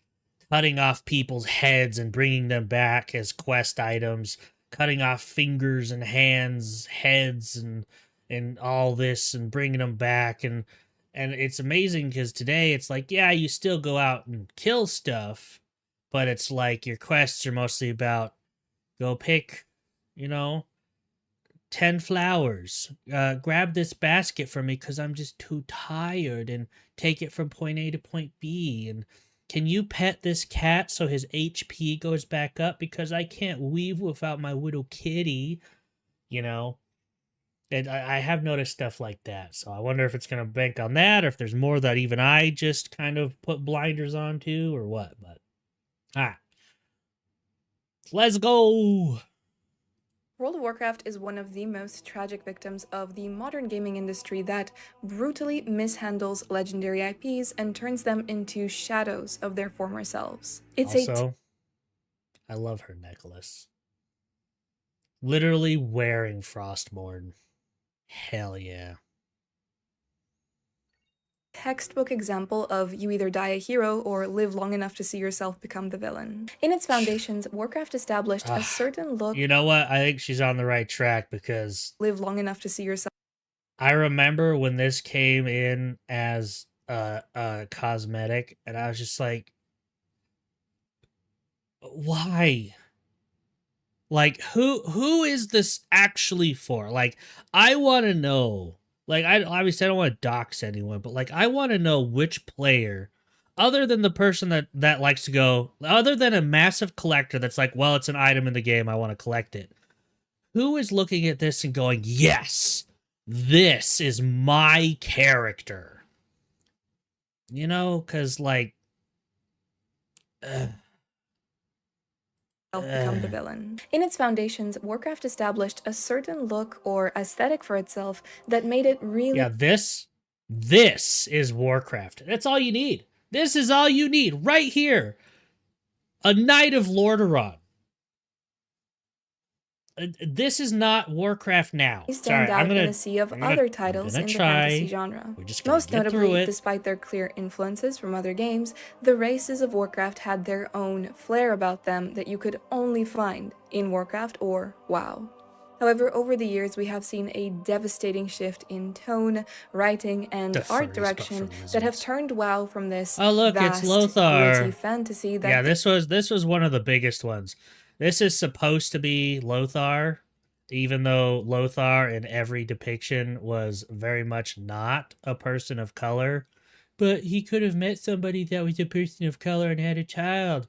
cutting off people's heads and bringing them back as quest items, cutting off fingers and hands, heads, and all this, and bringing them back. And it's amazing because today it's like, yeah, you still go out and kill stuff, but it's like your quests are mostly about go pick, 10 flowers. Grab this basket for me because I'm just too tired, and take it from point A to point B. And can you pet this cat so his HP goes back up because I can't weave without my little kitty, And I have noticed stuff like that. So I wonder if it's going to bank on that, or if there's more that even I just kind of put blinders onto, or what. But, all right. Let's go. World of Warcraft is one of the most tragic victims of the modern gaming industry that brutally mishandles legendary IPs and turns them into shadows of their former selves. I love her necklace. Literally wearing Frostmourne. Hell yeah. Textbook example of you either die a hero or live long enough to see yourself become the villain. In its foundations, Warcraft established a certain look. You know what? I think she's on the right track because live long enough to see yourself. I remember when this came in as a cosmetic, and I was just like, why? Like, who is this actually for? Like, I want to know. Like, I don't want to dox anyone, but like, I want to know which player, other than the person that likes to go, other than a massive collector that's like, well, it's an item in the game, I want to collect it. Who is looking at this and going, yes, this is my character? Because like, become the villain. In its foundations, Warcraft established a certain look or aesthetic for itself that made it really... Yeah, this is Warcraft. That's all you need. This is all you need right here. A Knight of Lordaeron. This is not Warcraft now. They stand out in a sea of other titles in the fantasy genre. Most notably, despite their clear influences from other games, the races of Warcraft had their own flair about them that you could only find in Warcraft or WoW. However, over the years, we have seen a devastating shift in tone, writing, and art direction that have turned WoW from this it's Lothar. gritty fantasy that... Yeah, this was one of the biggest ones. This is supposed to be Lothar, even though Lothar in every depiction was very much not a person of color. But he could have met somebody that was a person of color and had a child.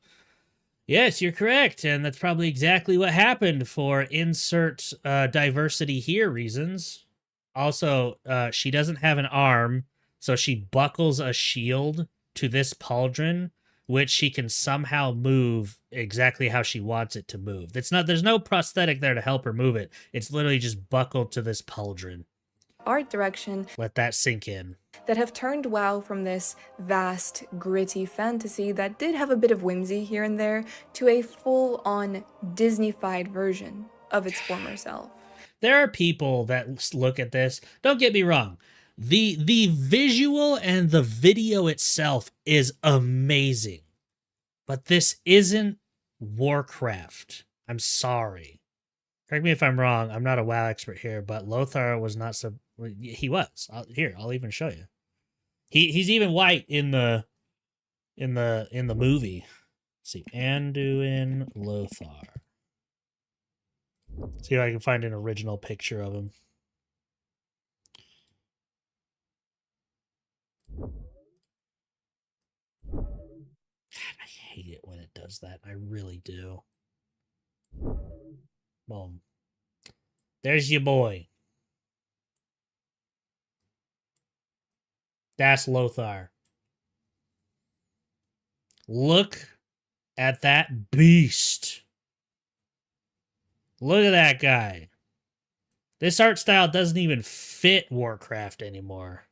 Yes, you're correct, and that's probably exactly what happened for insert diversity here reasons. Also, she doesn't have an arm, so she buckles a shield to this pauldron, which she can somehow move exactly how she wants it to move. There's no prosthetic there to help her move it. It's literally just buckled to this pauldron. Art direction. Let that sink in. That have turned WoW from this vast, gritty fantasy that did have a bit of whimsy here and there to a full-on Disney-fied version of its former self. There are people that look at this. Don't get me wrong. The visual and the video itself is amazing. But this isn't Warcraft. I'm sorry. Correct me if I'm wrong. I'm not a WoW expert here, but Lothar was He was. I'll even show you. He's even white in the movie. Let's see, Anduin Lothar. See if I can find an original picture of him. God, I hate it when it does that. I really do. Boom. There's your boy. That's Lothar. Look at that beast. Look at that guy. This art style doesn't even fit Warcraft anymore.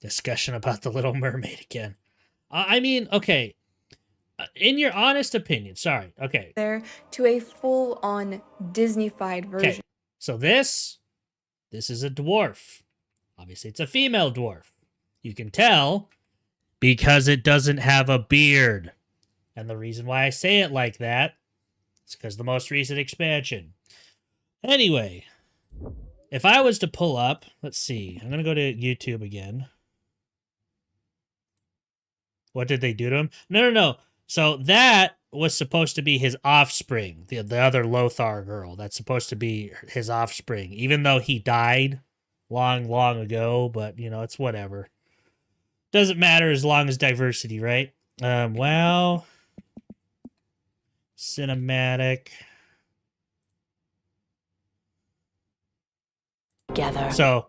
Discussion about the Little Mermaid again. I mean, okay. In your honest opinion, sorry. Okay. There to a full-on Disney-fied version. Okay. So this is a dwarf. Obviously, it's a female dwarf. You can tell because it doesn't have a beard. And the reason why I say it like that is because the most recent expansion. Anyway, if I was to pull up, let's see. I'm going to go to YouTube again. What did they do to him? No. So that was supposed to be his offspring, the other Lothar girl. That's supposed to be his offspring, even though he died long ago. But, you know, it's whatever. Doesn't matter as long as diversity, right? Wow. Cinematic. Together. So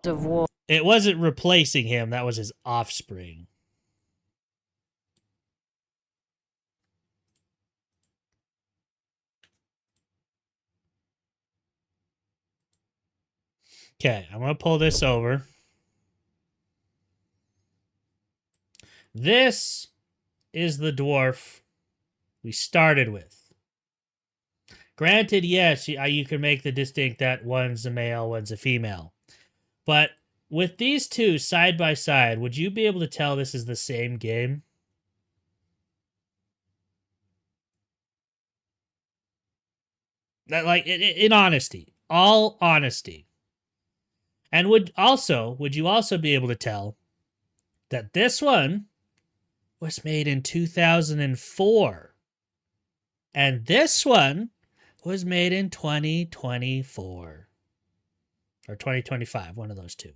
it wasn't replacing him. That was his offspring. Okay, I'm going to pull this over. This is the dwarf we started with. Granted, yes, you can make the distinct that one's a male, one's a female. But with these two side by side, would you be able to tell this is the same game? That, like, in honesty, all honesty. And would you also be able to tell that this one was made in 2004 and this one was made in 2024 or 2025, one of those two?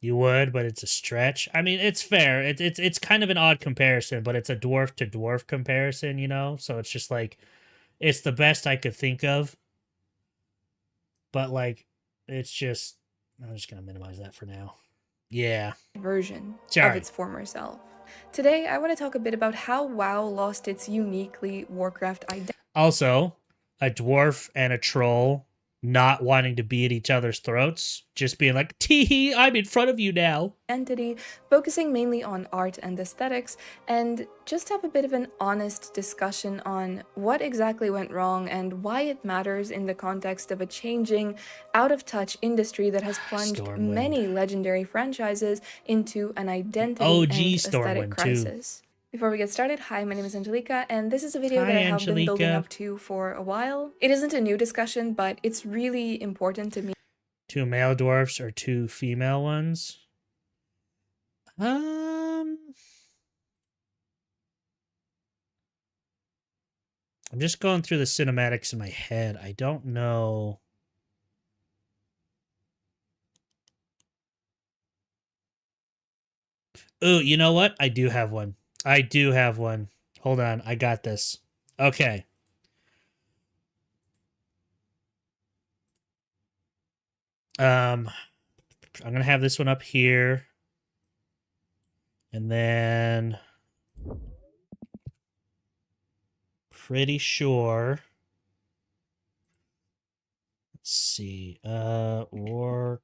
You would, but it's a stretch. I mean, it's fair. It's kind of an odd comparison, but it's a dwarf to dwarf comparison, you know? So it's just like, it's the best I could think of. But like, it's just, I'm just going to minimize that for now. Yeah. Version of its former self. Today, I want to talk a bit about how WoW lost its uniquely Warcraft identity. Also, a dwarf and a troll not wanting to be at each other's throats, just being like, tee-hee, I'm in front of you now. Identity, focusing mainly on art and aesthetics, and just have a bit of an honest discussion on what exactly went wrong and why it matters in the context of a changing, out-of-touch industry that has plunged many legendary franchises into an identity and aesthetic crisis. Before we get started, hi, my name is Angelica, and this is a video that I have been building up to for a while. It isn't a new discussion, but it's really important to me. 2 male dwarfs or 2 female ones? I'm just going through the cinematics in my head. I don't know. Ooh, you know what? I do have one. Hold on, I got this. Okay. I'm gonna have this one up here. And then pretty sure. Let's see. Warcraft.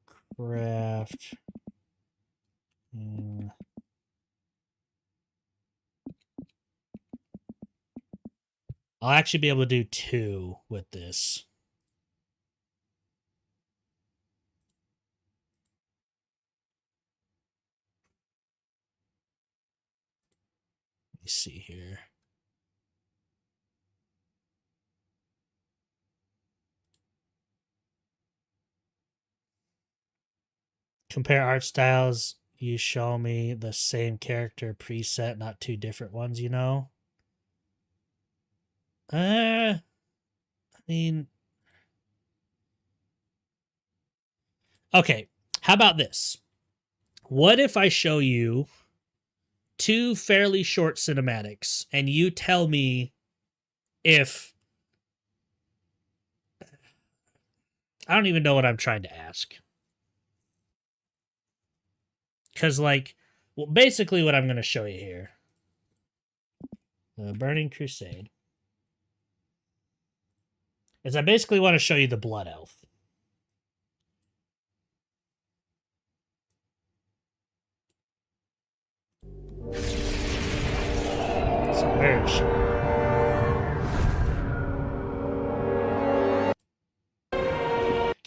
I'll actually be able to do 2 with this. me see here. Compare art styles. You show me the same character preset, not two different ones, you know? I mean... Okay, how about this? What if I show you two fairly short cinematics, and you tell me if... I don't even know what I'm trying to ask. Because, like, well, basically what I'm going to show you here. The Burning Crusade. Is I basically want to show you the Blood Elf. So where is she?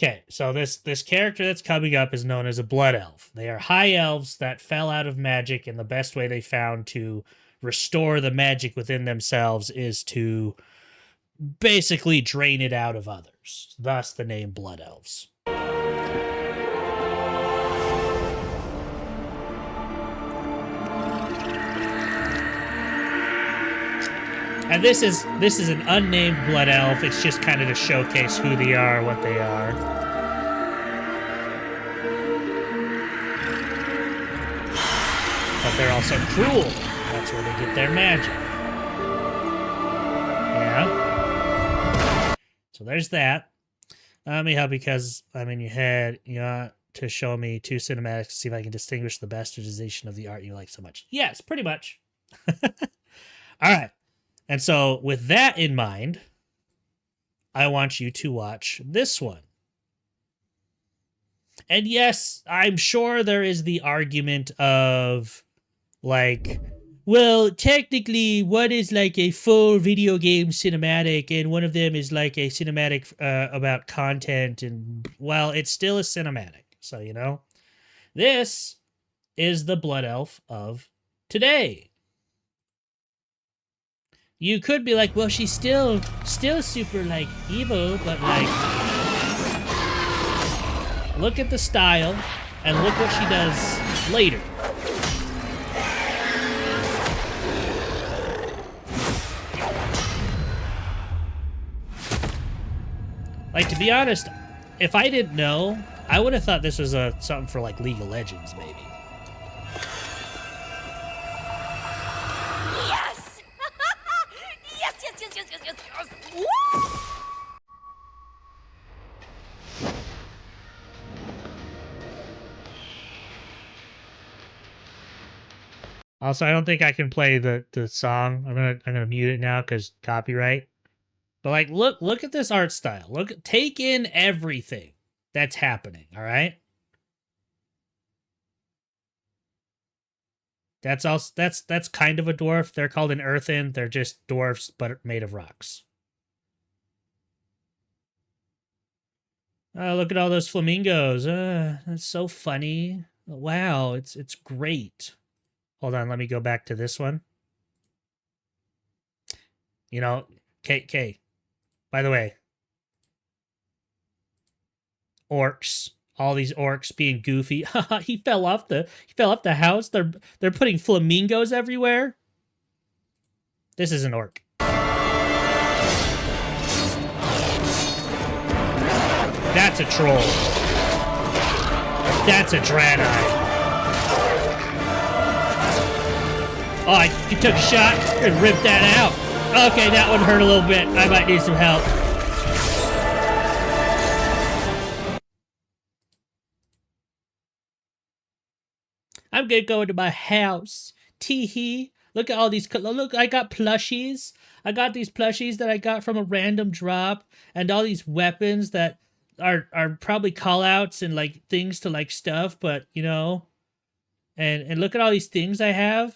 Okay, so this character that's coming up is known as a Blood Elf. They are high elves that fell out of magic, and the best way they found to restore the magic within themselves is to basically drain it out of others. Thus the name Blood Elves. And this is an unnamed Blood Elf. It's just kind of to showcase who they are, what they are. But they're also cruel. That's where they get their magic. Yeah. So there's that. Let me help because I'm in your head. You want to show me two cinematics to see if I can distinguish the bastardization of the art you like so much. Yes, pretty much. All right. And so with that in mind, I want you to watch this one. And yes, I'm sure there is the argument of, like, well, technically, what is like a full video game cinematic, and one of them is like a cinematic about content, and, well, it's still a cinematic. So, you know, this is the Blood Elf of today. You could be like, well, she's still super, like, evil, but, like, look at the style, and look what she does later. Like, to be honest, if I didn't know, I would have thought this was something for, like, League of Legends, maybe. Also, I don't think I can play the song. I'm gonna mute it now because copyright. But like, look at this art style. Take in everything that's happening. All right. That's kind of a dwarf. They're called an earthen. They're just dwarfs, but made of rocks. Oh, look at all those flamingos. That's so funny. Wow, it's great. Hold on, let me go back to this one. You know, K. By the way, orcs. All these orcs being goofy. he fell off the house. They're putting flamingos everywhere. This is an orc. That's a troll. That's a Draenei. Oh, you took a shot and ripped that out. Okay, that one hurt a little bit. I might need some help. I'm gonna go into my house. Tee-hee. Look at all these. Look, I got plushies. I got these plushies that I got from a random drop, and all these weapons that are probably call-outs and like things to like stuff, but you know. And look at all these things I have.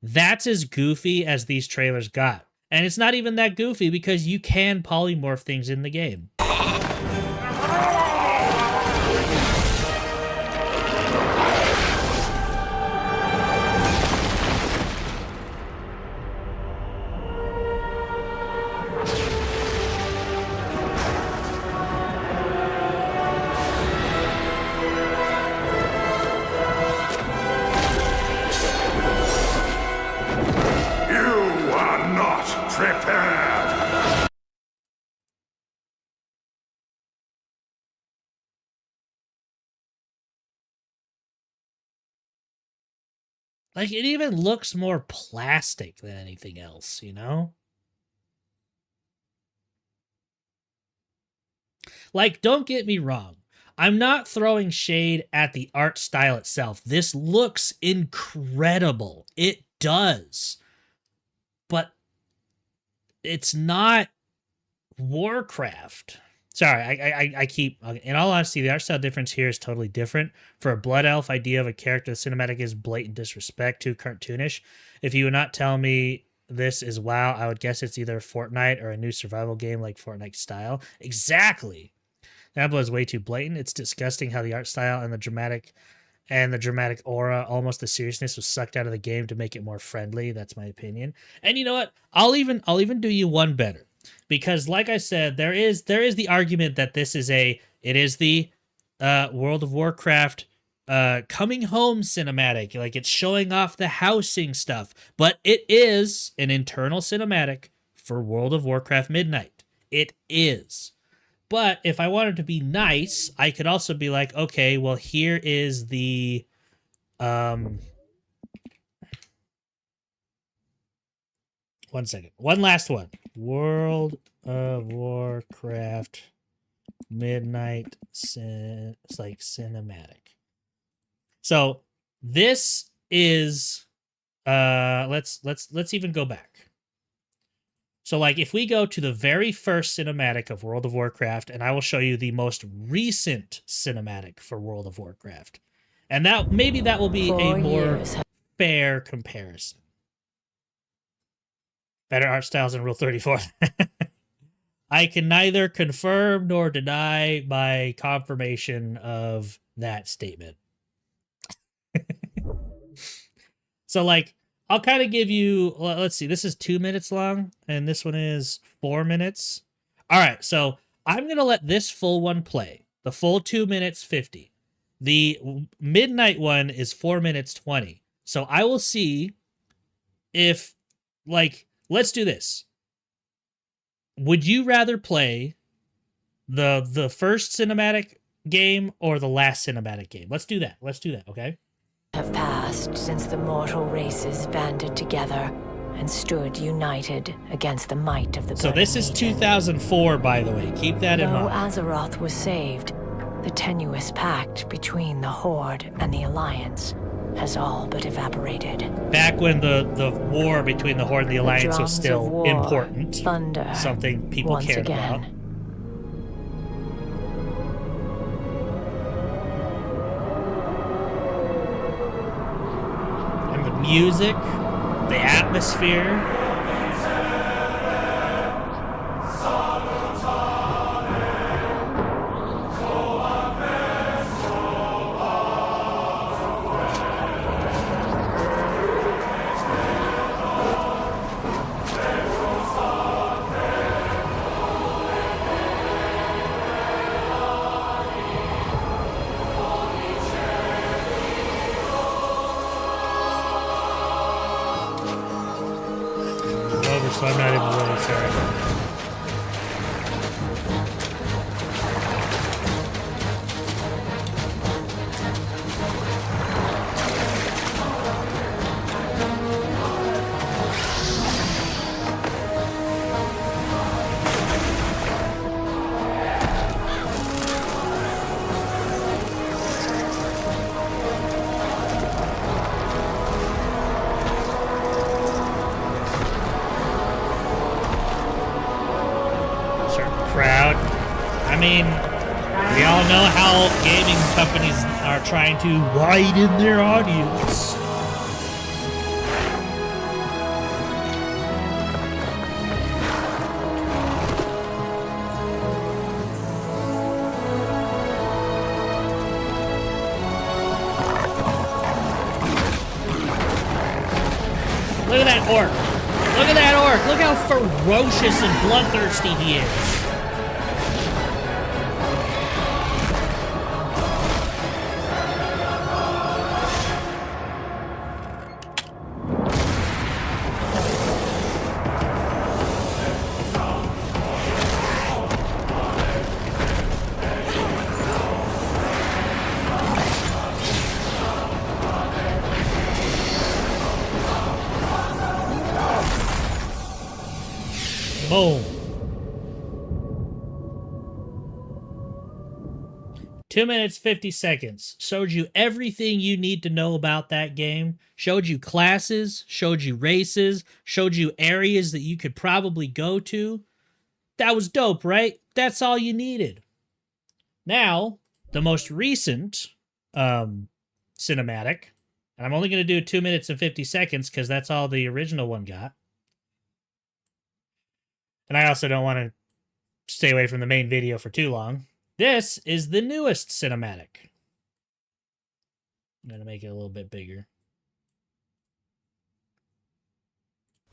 That's as goofy as these trailers got. And it's not even that goofy because you can polymorph things in the game. prepared! Like, it even looks more plastic than anything else, you know? Like, don't get me wrong. I'm not throwing shade at the art style itself. This looks incredible. It does. But it's not Warcraft. Sorry, I keep... In all honesty, the art style difference here is totally different. For a Blood Elf, idea of a character, the cinematic is blatant disrespect, too cartoonish. If you would not tell me this is WoW, I would guess it's either Fortnite or a new survival game like Fortnite style. Exactly. That was way too blatant. It's disgusting how the art style and the dramatic aura, almost the seriousness, was sucked out of the game to make it more friendly. That's my opinion. And you know what? I'll even do you one better. Because like I said, there is the argument that it is the World of Warcraft coming home cinematic. Like, it's showing off the housing stuff, but it is an internal cinematic for World of Warcraft Midnight. It is. But if I wanted to be nice, I could also be like, okay, well, here is the one second. One last one. World of Warcraft Midnight cinematic. So this is let's even go back. So, like, if we go to the very first cinematic of World of Warcraft, and I will show you the most recent cinematic for World of Warcraft, and that maybe that will be a more fair comparison. Better art styles than Rule 34. I can neither confirm nor deny my confirmation of that statement. So, like, I'll kind of give you, let's see, this is 2 minutes long, and this one is 4 minutes. All right, so I'm going to let this full one play. The full 2 minutes, 50. The midnight one is 4 minutes, 20. So I will see if, like, let's do this. Would you rather play the first cinematic game or the last cinematic game? Let's do that. Let's do that, okay? Have passed since the mortal races banded together and stood united against the might of the So this is 2004, by the way. Keep that in mind. Though Azeroth was saved, the tenuous pact between the Horde and the Alliance has all but evaporated. Back when the war between the Horde and the Alliance was still important. Thunder something people cared about. Music, the atmosphere. So I'm not even really sorry. I mean, we all know how gaming companies are trying to widen their audience. Look at that orc. Look at that orc. Look how ferocious and bloodthirsty he is. Boom. 2 minutes, 50 seconds. Showed you everything you need to know about that game. Showed you classes, showed you races, showed you areas that you could probably go to. That was dope, right? That's all you needed. Now, the most recent cinematic, and I'm only going to do 2 minutes and 50 seconds because that's all the original one got. And I also don't want to stay away from the main video for too long. This is the newest cinematic. I'm going to make it a little bit bigger.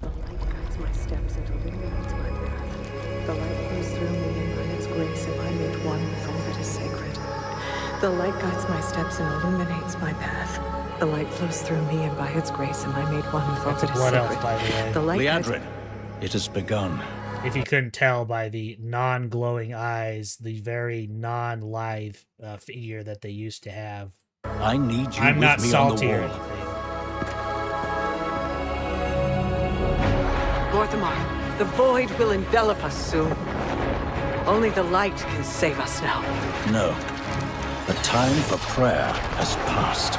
The light guides my steps and illuminates my path. The light flows through me, and by its grace am I made one with all that is sacred. The light guides my steps and illuminates my path. The light flows through me, and by its grace am I made one with all that is Blood Elf, sacred. by the way. The light Liadrin, it has begun. If you couldn't tell by the non-glowing eyes, the very non-live figure that they used to have. I need you I'm with not me salty on or the wall. anything. Lorthamar, the void will envelop us soon. Only the light can save us now. No. The time for prayer has passed.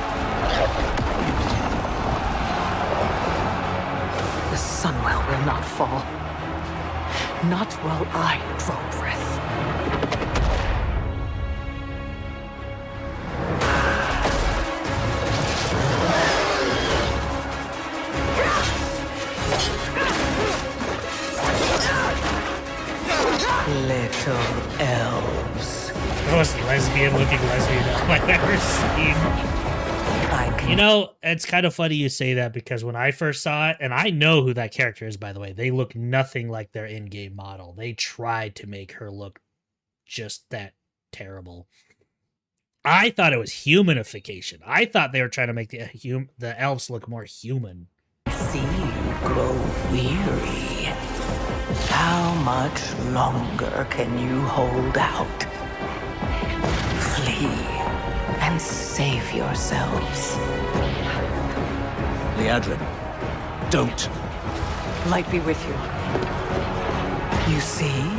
The sunwell will not fall. Not while I draw breath. Little elves. The most lesbian-looking lesbian elf I've ever seen. You know, it's kind of funny you say that because when I first saw it, and I know who that character is, by the way, they look nothing like their in-game model. They tried to make her look just that terrible. I thought it was humanification. I thought they were trying to make the elves look more human. See you grow weary. How much longer can you hold out? Flee and save yourselves. Liadrin, don't. Light be with you. You see?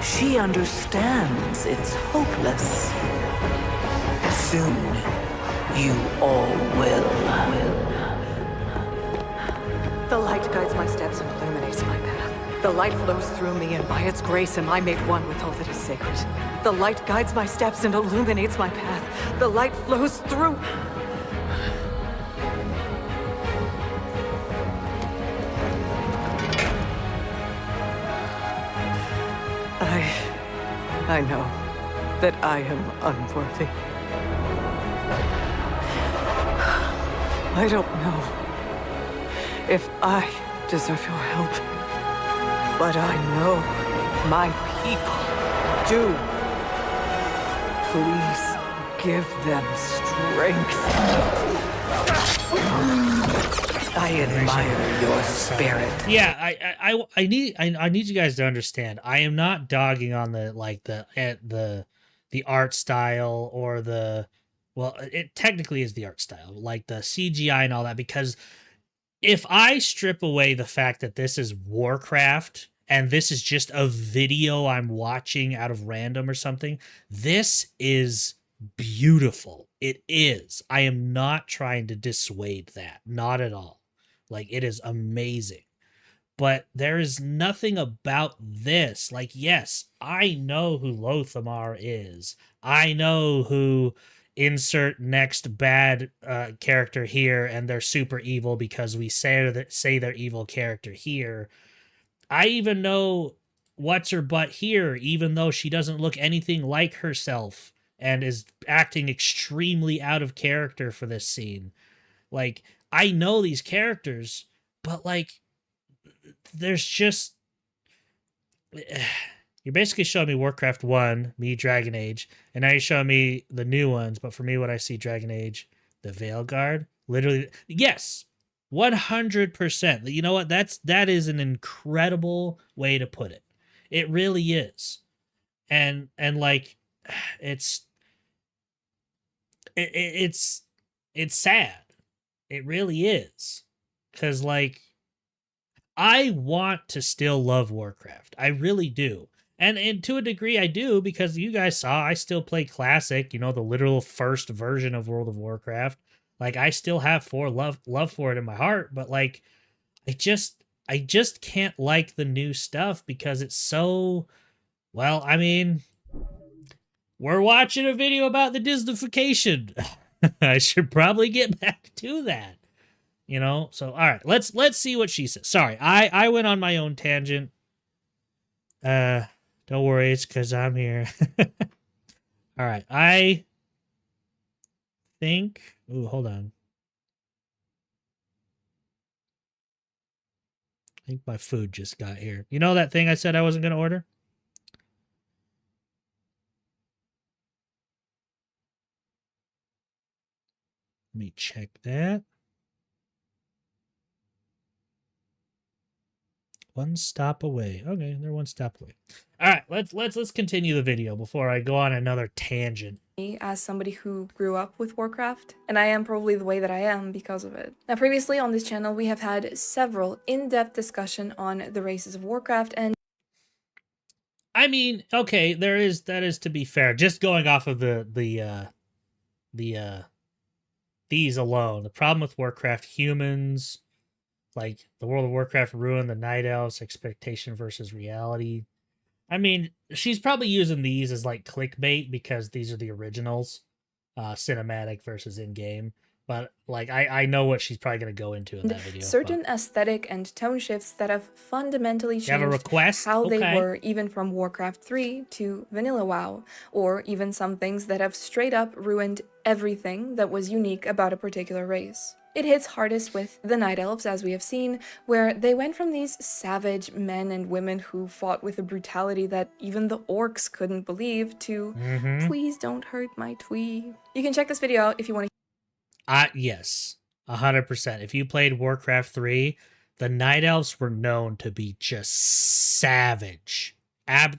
She understands it's hopeless. Soon, you all will. The light guides my steps and illuminates my path. The light flows through me, and by its grace am I made one with all that is sacred. The light guides my steps and illuminates my path. The light flows through... I know that I am unworthy. I don't know if I deserve your help, but I know my people do. Please give them strength. I admire your spirit. Yeah, I need you guys to understand. I am not dogging on the art style or it technically is the art style, like the CGI and all that, because if I strip away the fact that this is Warcraft and this is just a video I'm watching out of random or something, this is beautiful. It is. I am not trying to dissuade that. Not at all. Like, it is amazing. But there is nothing about this. Like, yes, I know who Lothamar is. I know who insert next bad character here, and they're super evil because we say they're evil character here. I even know what's her butt here, even though she doesn't look anything like herself and is acting extremely out of character for this scene. Like, I know these characters, but like, there's just... You're basically showing me Warcraft 1, me Dragon Age, and now you're showing me the new ones, but for me, when I see Dragon Age, the Veilguard, literally, yes, 100%. You know what? That is an incredible way to put it. It really is. And like, it's sad. It really is. Because, like, I want to still love Warcraft. I really do. And to a degree I do, because you guys saw I still play Classic, you know, the literal first version of World of Warcraft. Like, I still have love for it in my heart, but like I just can't like the new stuff because it's so, well, I mean, we're watching a video about the Disneyfication. I should probably get back to that. You know? So all right, let's see what she says. Sorry, I went on my own tangent. Don't worry, it's because I'm here. All right, I think, ooh, hold on. I think my food just got here. You know that thing I said I wasn't going to order? Let me check that. One stop away. Okay, they're one stop away. All right, let's continue the video before I go on another tangent. As somebody who grew up with Warcraft, and I am probably the way that I am because of it. Now, previously on this channel, we have had several in-depth discussion on the races of Warcraft, and I mean, okay, that is to be fair. Just going off of these alone, the problem with Warcraft, humans, like the World of Warcraft ruined the Night Elves, expectation versus reality. I mean, she's probably using these as like clickbait because these are the originals, cinematic versus in-game. But like, I know what she's probably going to go into in that video. Certain aesthetic and tone shifts that have fundamentally changed how they were, even from Warcraft 3 to Vanilla WoW, or even some things that have straight up ruined everything that was unique about a particular race. It hits hardest with the Night Elves, as we have seen, where they went from these savage men and women who fought with a brutality that even the orcs couldn't believe to, please don't hurt my twee. You can check this video out if you want to. Yes, 100%. If you played Warcraft 3, the Night Elves were known to be just savage.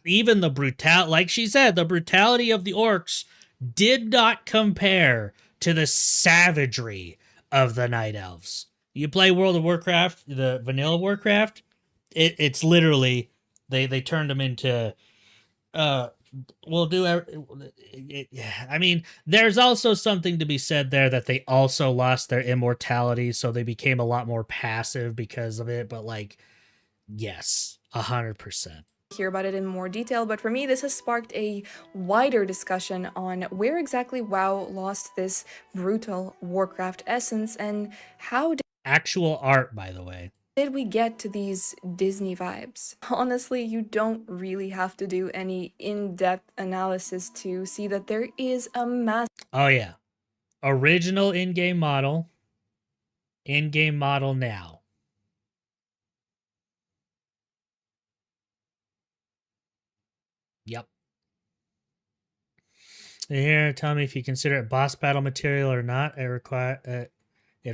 Even the like she said, the brutality of the orcs did not compare to the savagery of the Night Elves. You play World of Warcraft, the vanilla Warcraft, it's literally they turned them into I mean, there's also something to be said there that they also lost their immortality, so they became a lot more passive because of it, but like, yes, 100%. Hear about it in more detail, but for me this has sparked a wider discussion on where exactly WoW lost this brutal Warcraft essence, and how actual art, by the way, did we get to these Disney vibes? Honestly, you don't really have to do any in-depth analysis to see that there is a massive... Oh yeah, original in-game model now. Yep. Here, tell me if you consider it boss battle material or not. It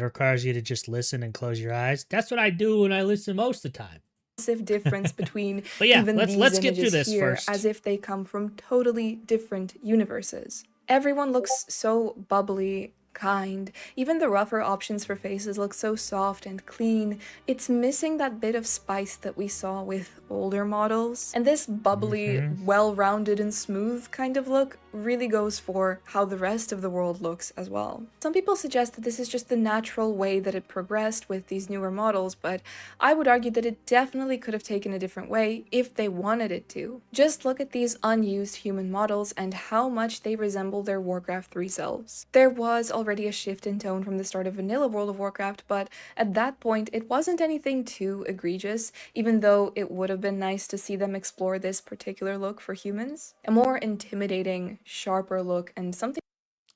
requires you to just listen and close your eyes. That's what I do when I listen most of the time. Massive difference between but yeah, even let's get through this here, first. as if they come from totally different universes. Everyone looks so bubbly, kind. Even the rougher options for faces look so soft and clean. It's missing that bit of spice that we saw with older models. And this bubbly, well-rounded and smooth kind of look really goes for how the rest of the world looks as well. Some people suggest that this is just the natural way that it progressed with these newer models, but I would argue that it definitely could have taken a different way if they wanted it to. Just look at these unused human models and how much they resemble their Warcraft 3 selves. There was already a shift in tone from the start of vanilla World of Warcraft, but at that point it wasn't anything too egregious, even though it would have been nice to see them explore this particular look for humans. A more intimidating, sharper look, and something...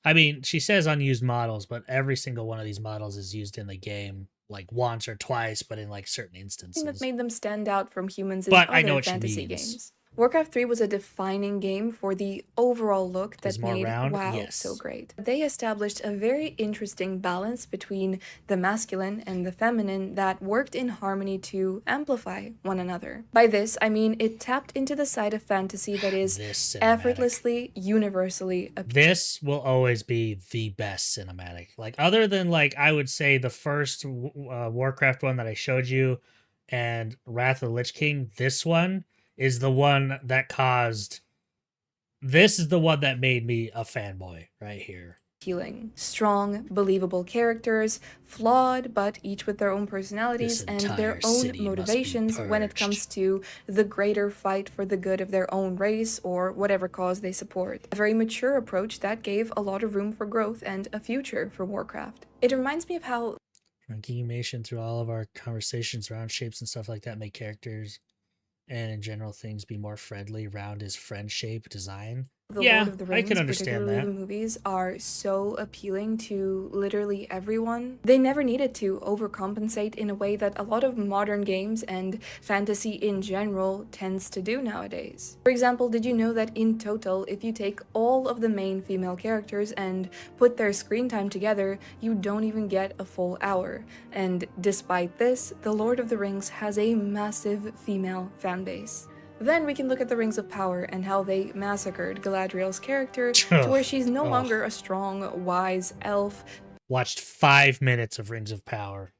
I mean, she says unused models, but every single one of these models is used in the game like once or twice, but in like certain instances. That made them stand out from humans in other fantasy games. Warcraft 3 was a defining game for the overall look that made WoW so great. They established a very interesting balance between the masculine and the feminine that worked in harmony to amplify one another. By this, I mean it tapped into the side of fantasy that is effortlessly, universally appealing. This will always be the best cinematic. Like, other than, like, I would say the first Warcraft one that I showed you, and Wrath of the Lich King, this one is the one that caused... This is the one that made me a fanboy right here. Healing. Strong, believable characters, flawed, but each with their own personalities and their own motivations when it comes to the greater fight for the good of their own race or whatever cause they support. A very mature approach that gave a lot of room for growth and a future for Warcraft. It reminds me of how Continuation through all of our conversations around shapes and stuff like that make characters and in general things be more friendly. Round is friend shape design. The Lord of the Rings, I can understand particularly that. The movies are so appealing to literally everyone. They never needed to overcompensate in a way that a lot of modern games and fantasy in general tends to do nowadays. For example, did you know that in total, if you take all of the main female characters and put their screen time together, you don't even get a full hour. And despite this, The Lord of the Rings has a massive female fan base. Then we can look at the Rings of Power and how they massacred Galadriel's character to where she's no longer a strong, wise elf. Watched 5 minutes of Rings of Power.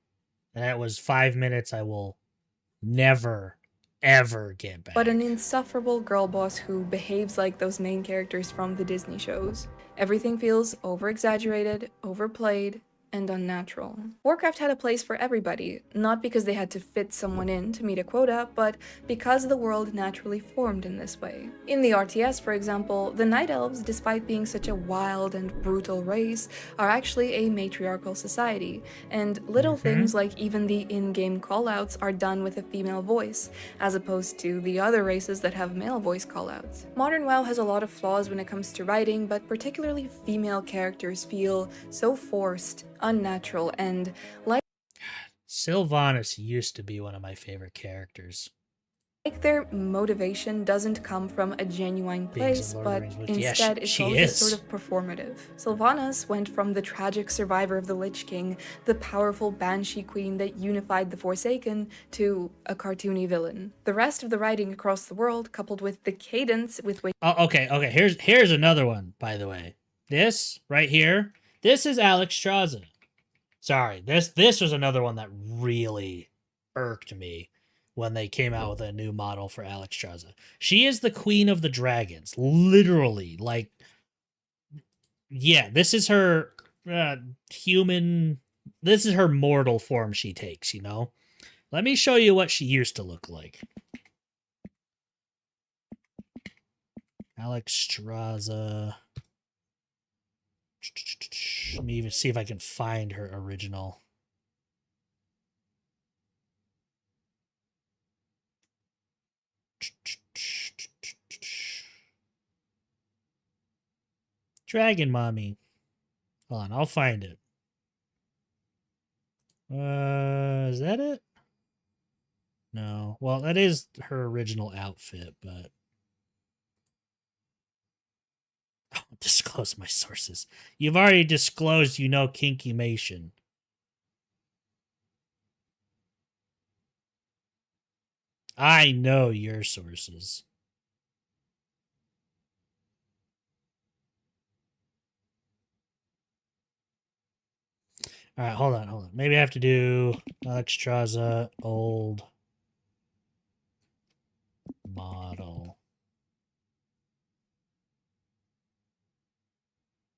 And that was 5 minutes I will never, ever get back. But an insufferable girl boss who behaves like those main characters from the Disney shows. Everything feels over-exaggerated, overplayed, and unnatural. Warcraft had a place for everybody, not because they had to fit someone in to meet a quota, but because the world naturally formed in this way. In the RTS, for example, the Night Elves, despite being such a wild and brutal race, are actually a matriarchal society, and little things like even the in-game callouts are done with a female voice, as opposed to the other races that have male voice callouts. Modern WoW has a lot of flaws when it comes to writing, but particularly female characters feel so forced, unnatural, and like Sylvanas used to be one of my favorite characters. Like their motivation doesn't come from a genuine place, but instead it's all just sort of performative. Sylvanas went from the tragic survivor of the Lich King, the powerful Banshee Queen that unified the Forsaken, to a cartoony villain. The rest of the writing across the world, coupled with the cadence with which... Oh, okay. Here's another one, by the way. This, right here, this is Alexstrasza. Sorry, this was another one that really irked me when they came out with a new model for Alexstrasza. She is the queen of the dragons, literally. Like, yeah, this is her human. This is her mortal form she takes. You know. Let me show you what she used to look like. Alexstrasza. Let me even see if I can find her original. Dragon Mommy. Hold on, I'll find it. Is that it? No. Well, that is her original outfit, but... Oh, disclose my sources. You've already disclosed you know Kinkymation. I know your sources. All right, hold on. Maybe I have to do Alexstrasza old model.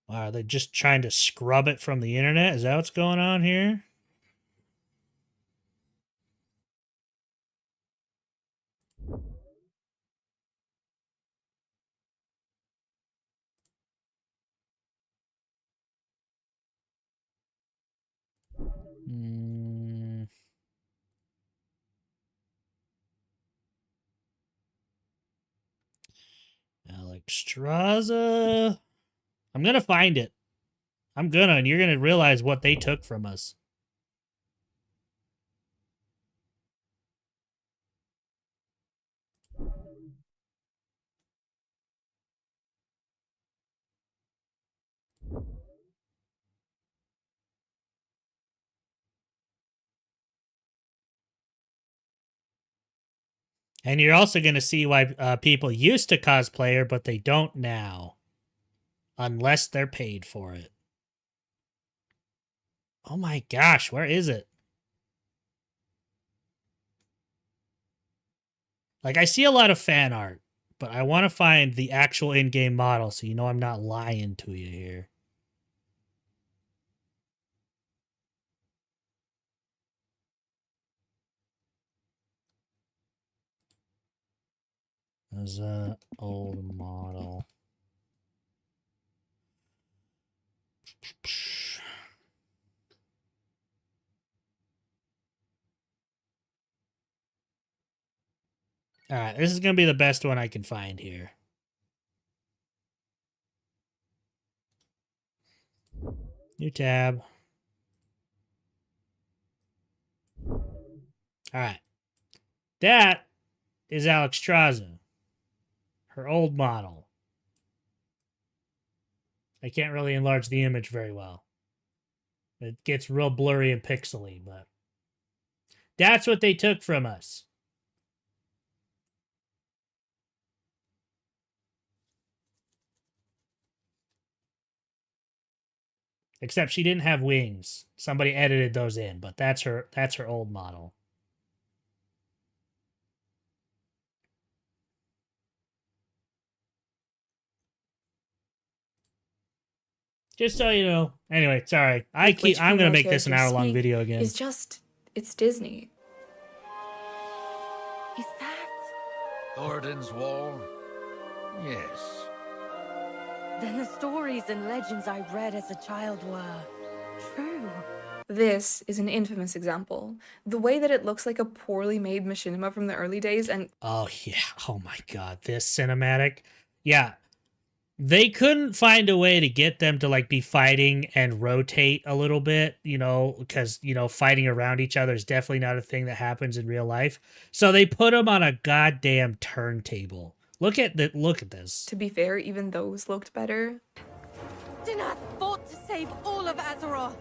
Wow, are they just trying to scrub it from the internet? Is that what's going on here? Alexstrasza. I'm gonna find it. And you're gonna realize what they took from us. And you're also going to see why people used to cosplay her, but they don't now. Unless they're paid for it. Oh my gosh, where is it? Like, I see a lot of fan art, but I want to find the actual in-game model so you know I'm not lying to you here. There's an old model. All right, this is going to be the best one I can find here. New tab. All right. That is Alexstrasza, her old model. I can't really enlarge the image very well. It gets real blurry and pixely, but that's what they took from us. Except she didn't have wings. Somebody edited those in, but that's her old model. Just so you know. Anyway, sorry. I'm gonna make this an hour-long video again. It's Disney. Is that Thoradin's Wall? Yes. Then the stories and legends I read as a child were true? This is an infamous example. The way that it looks like a poorly made machinima from the early days and... Oh, yeah. Oh, my God. This cinematic. Yeah. They couldn't find a way to get them to, like, be fighting and rotate a little bit, you know, because, you know, fighting around each other is definitely not a thing that happens in real life. So they put them on a goddamn turntable. Look at this. To be fair, even those looked better. Dinath fought to save all of Azeroth.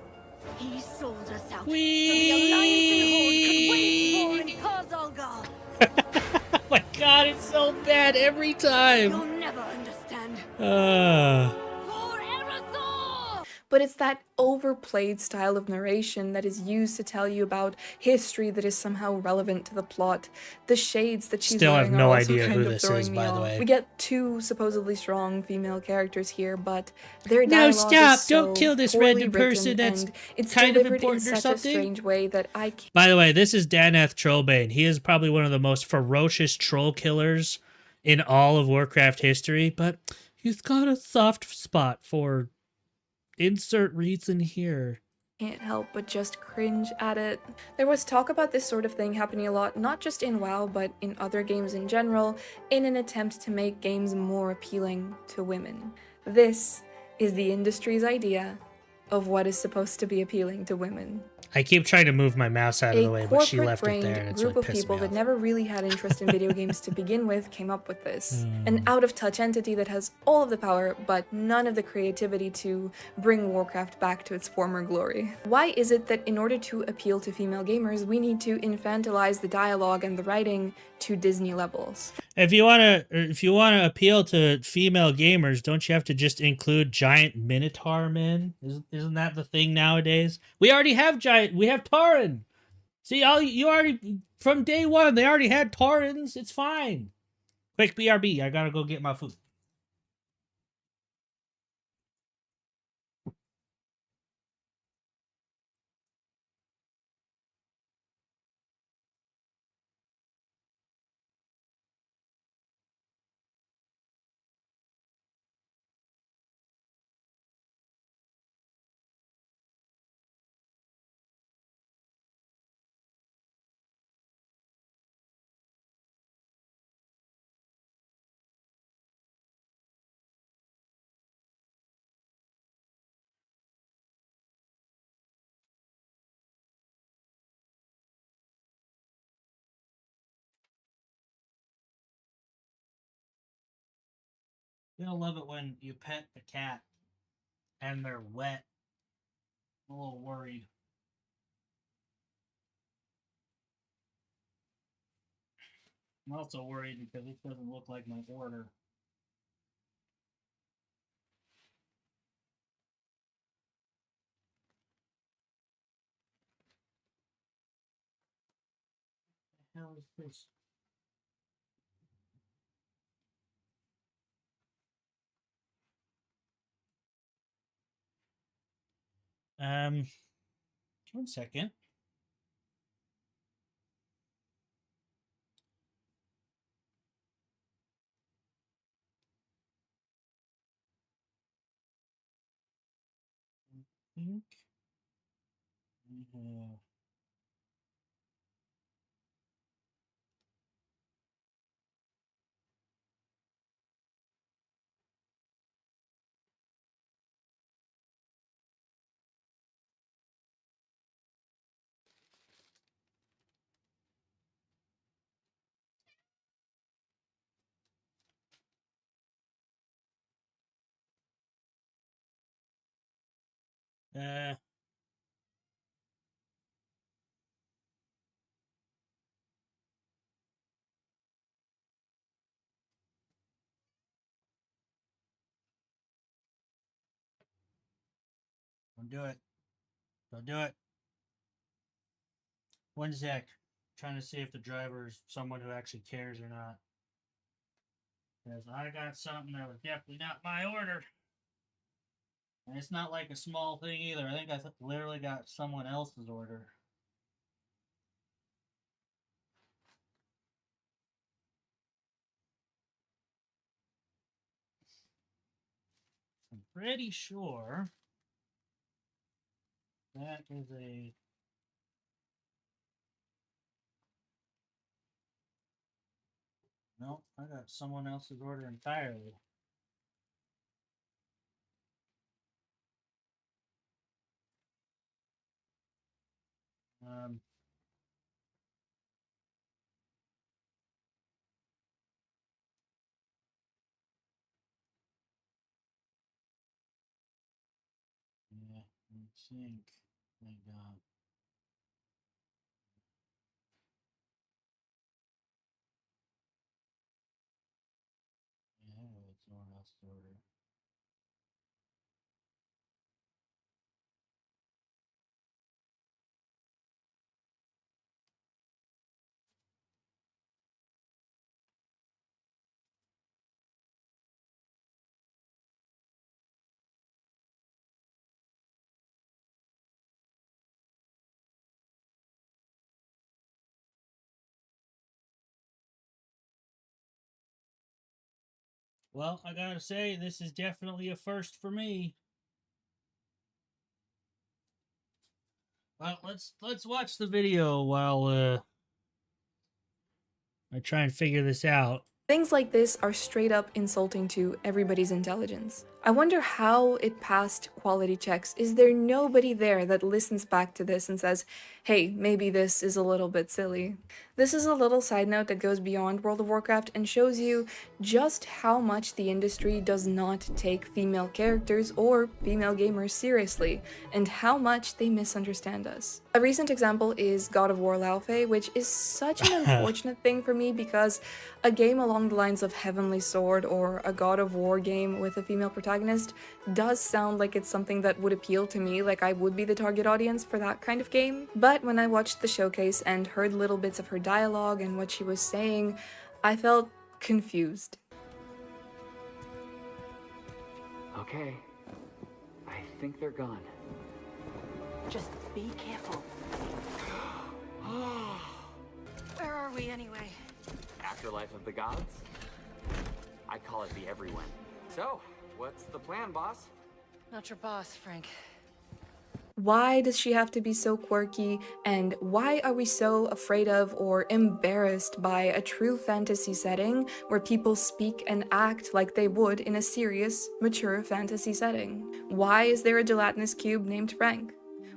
He sold us out so the Alliance and Horde could wage war in Karzalgar. Oh my God, it's so bad every time. You'll never understand. But it's that overplayed style of narration that is used to tell you about history that is somehow relevant to the plot. The shades that she's still wearing have no are also idea kind who of this throwing is, me by the off. way. We get two supposedly strong female characters here, but their No, dialogue stop! is so Don't kill this poorly random written, person that's and it's kind of delivered important in or such a something. strange way that I can't. By the way, this is Danath Trollbane. He is probably one of the most ferocious troll killers in all of Warcraft history, but he's got a soft spot for insert reason here. Can't help but just cringe at it. There was talk about this sort of thing happening a lot, not just in WoW, but in other games in general, in an attempt to make games more appealing to women. This is the industry's idea of what is supposed to be appealing to women. I keep trying to move my mouse out of the way, but she left it there, and it's group like of pissing people me that off. never really had interest in video games to begin with came up with this. An out-of-touch entity that has all of the power, but none of the creativity to bring Warcraft back to its former glory. Why is it that in order to appeal to female gamers, we need to infantilize the dialogue and the writing to Disney levels? If you wanna appeal to female gamers, don't you have to just include giant Minotaur men? Isn't that the thing nowadays? We already have we have Tauren. See, you already from day one they already had Taurens. It's fine. Quick BRB, I gotta go get my food. You're gonna love it when you pet the cat and they're wet. I'm a little worried. I'm also worried because this doesn't look like my order. What the hell is this? 1 second. I think don't do it. Don't do it. 1 sec. Trying to see if the driver is someone who actually cares or not. Because I got something that was definitely not my order. And it's not like a small thing either. I think I literally got someone else's order. I'm pretty sure that is a... No, I got someone else's order entirely. Yeah, I think. Thank God. Yeah, it's someone else's order. Well, I gotta say, this is definitely a first for me. Well, let's watch the video while I try and figure this out. Things like this are straight up insulting to everybody's intelligence. I wonder how it passed quality checks. Is there nobody there that listens back to this and says, hey, maybe this is a little bit silly? This is a little side note that goes beyond World of Warcraft and shows you just how much the industry does not take female characters or female gamers seriously, and how much they misunderstand us. A recent example is God of War Laufey, which is such an unfortunate thing for me because a game along the lines of Heavenly Sword or a God of War game with a female protagonist does sound like it's something that would appeal to me, like I would be the target audience for that kind of game. But when I watched the showcase and heard little bits of her dialogue and what she was saying, I felt confused. Okay, I think they're gone. Just be careful. Where are we anyway? Afterlife of the gods? I call it the everyone. So, what's the plan, boss? Not your boss, Frank. Why does she have to be so quirky, and why are we so afraid of or embarrassed by a true fantasy setting where people speak and act like they would in a serious, mature fantasy setting? Why is there a gelatinous cube named Frank?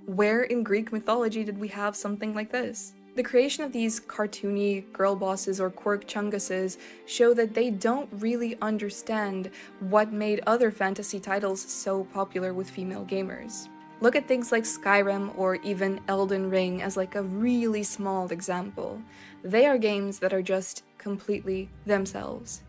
Where in Greek mythology did we have something like this? The creation of these cartoony girl bosses or quirk chunguses show that they don't really understand what made other fantasy titles so popular with female gamers. Look at things like Skyrim or even Elden Ring as like a really small example. They are games that are just completely themselves.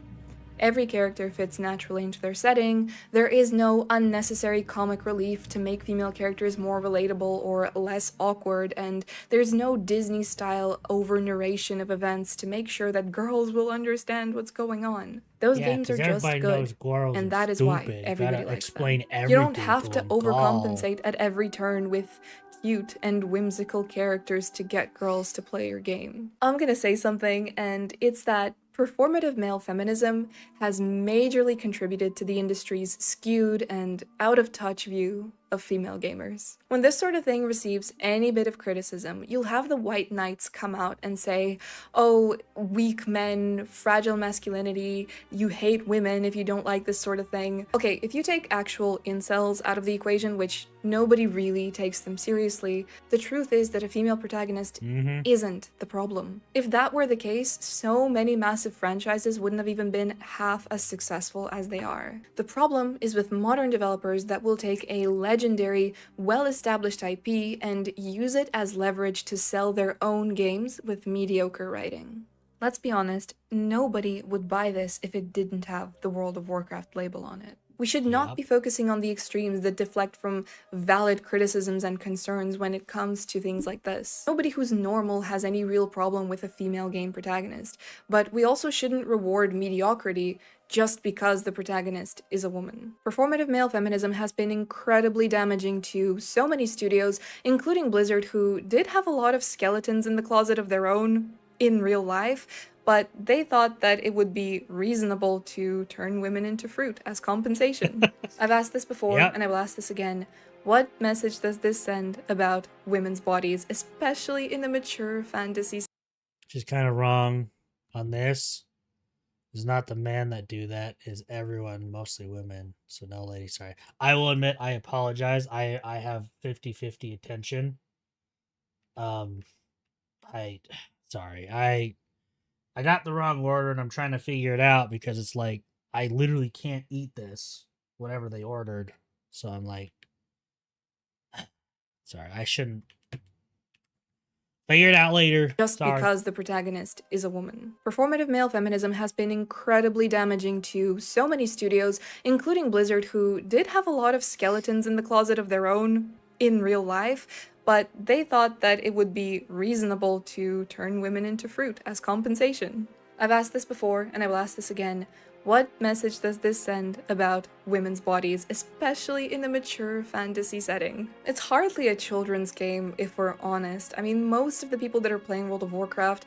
Every character fits naturally into their setting. There is no unnecessary comic relief to make female characters more relatable or less awkward, and there's no Disney-style over-narration of events to make sure that girls will understand what's going on. Those games are just good, and that is why everybody likes them. You don't have to overcompensate at every turn with cute and whimsical characters to get girls to play your game. I'm gonna say something, and it's that performative male feminism has majorly contributed to the industry's skewed and out-of-touch view of female gamers. When this sort of thing receives any bit of criticism, you'll have the white knights come out and say, oh, weak men, fragile masculinity, you hate women if you don't like this sort of thing. Okay, if you take actual incels out of the equation, which nobody really takes them seriously, the truth is that a female protagonist isn't the problem. If that were the case, so many massive franchises wouldn't have even been half as successful as they are. The problem is with modern developers that will take a legendary, well-established IP and use it as leverage to sell their own games with mediocre writing. Let's be honest, nobody would buy this if it didn't have the World of Warcraft label on it. We should not be focusing on the extremes that deflect from valid criticisms and concerns when it comes to things like this. Nobody who's normal has any real problem with a female game protagonist, but we also shouldn't reward mediocrity just because the protagonist is a woman. Performative male feminism has been incredibly damaging to so many studios, including Blizzard, who did have a lot of skeletons in the closet of their own in real life, but they thought that it would be reasonable to turn women into fruit as compensation. I've asked this before, and I will ask this again. What message does this send about women's bodies, especially in the mature fantasy? She's kind of wrong on this. It's not the men that do that, it's everyone, mostly women. So no, lady, sorry. I will admit, I apologize. I have 50-50 attention. Sorry. I got the wrong order and I'm trying to figure it out because it's like, I literally can't eat this, whatever they ordered. So I'm like, sorry, I shouldn't. Figure it out later. Just because the protagonist is a woman. Performative male feminism has been incredibly damaging to so many studios, including Blizzard, who did have a lot of skeletons in the closet of their own in real life, but they thought that it would be reasonable to turn women into fruit as compensation. I've asked this before, and I will ask this again. What message does this send about women's bodies, especially in the mature fantasy setting? It's hardly a children's game, if we're honest. I mean, most of the people that are playing World of Warcraft,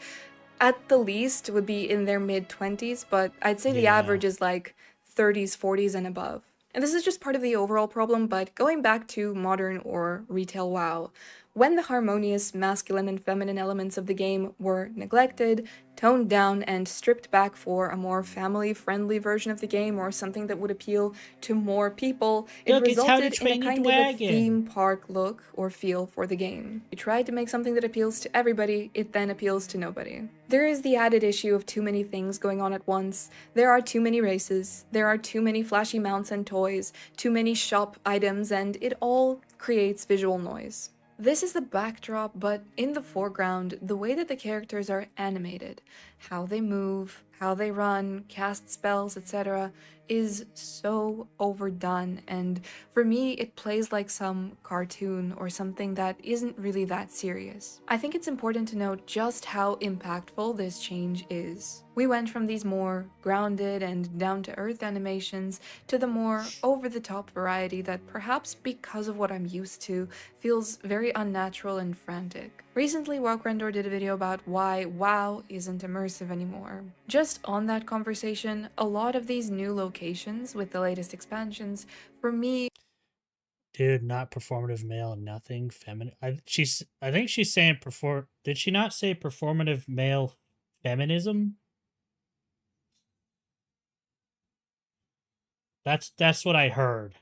at the least, would be in their mid-20s, but I'd say the average is like 30s, 40s, and above. And this is just part of the overall problem, but going back to modern or retail WoW, when the harmonious masculine and feminine elements of the game were neglected, toned down, and stripped back for a more family-friendly version of the game or something that would appeal to more people, it resulted in a kind of a theme park look or feel for the game. You tried to make something that appeals to everybody, it then appeals to nobody. There is the added issue of too many things going on at once. There are too many races, there are too many flashy mounts and toys, too many shop items, and it all creates visual noise. This is the backdrop, but in the foreground, the way that the characters are animated, how they move, how they run, cast spells, etc., is so overdone, and for me it plays like some cartoon or something that isn't really that serious. I think it's important to note just how impactful this change is. We went from these more grounded and down-to-earth animations to the more over-the-top variety that, perhaps because of what I'm used to, feels very unnatural and frantic. Recently, WoWcrendor did a video about why WoW isn't immersive anymore. Just on that conversation, a lot of these new locations with the latest expansions, for me... Dude, not performative male, nothing feminine. I think she's saying did she not say performative male feminism? That's what I heard.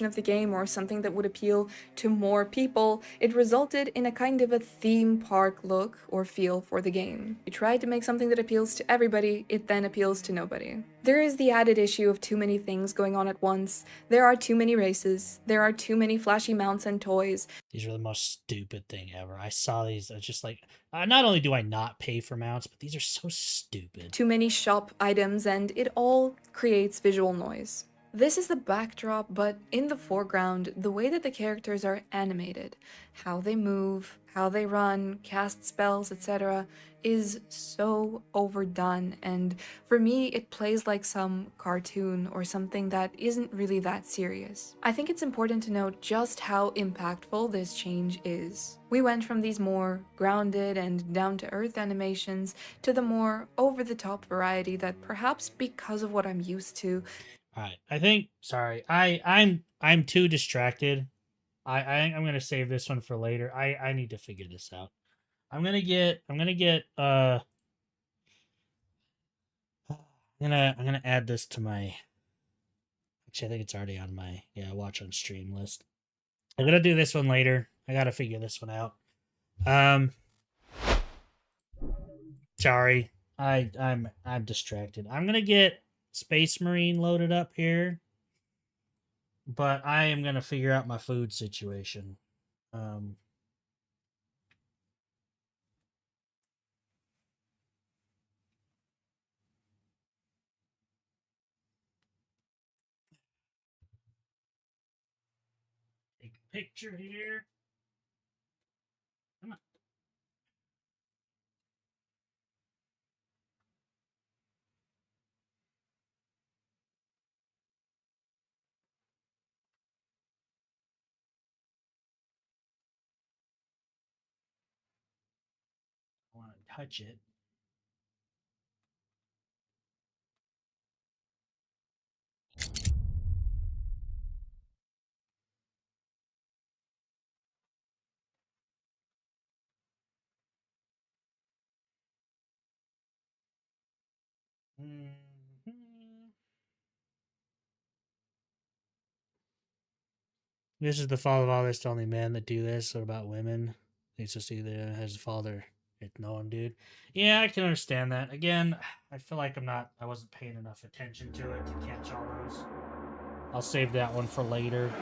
of the game or something that would appeal to more people, it resulted in a kind of a theme park look or feel for the game. You try to make something that appeals to everybody, it then appeals to nobody. There is the added issue of too many things going on at once. There are too many races. There are too many flashy mounts and toys. These are the most stupid thing ever. I saw these, it's just like, not only do I not pay for mounts, but these are so stupid. Too many shop items, and it all creates visual noise. This is the backdrop, but in the foreground, the way that the characters are animated, how they move, how they run, cast spells, etc., is so overdone, and for me, it plays like some cartoon or something that isn't really that serious. I think it's important to note just how impactful this change is. We went from these more grounded and down-to-earth animations to the more over-the-top variety that perhaps because of what I'm used to. Alright, I think, sorry, I'm too distracted. I'm gonna save this one for later. I need to figure this out. I'm gonna get I'm gonna add this to my, actually I think it's already on my watch on stream list. I'm gonna do this one later. I gotta figure this one out. Sorry. I'm distracted. I'm gonna get Space Marine loaded up here, but I am gonna figure out my food situation. Take a picture here. Come on. I want to touch it. This is the fault of all this to only men that do this. What about women? It's just either has a father. It's no one, dude. Yeah, I can understand that. Again, I feel like I wasn't paying enough attention to it to catch all those. I'll save that one for later.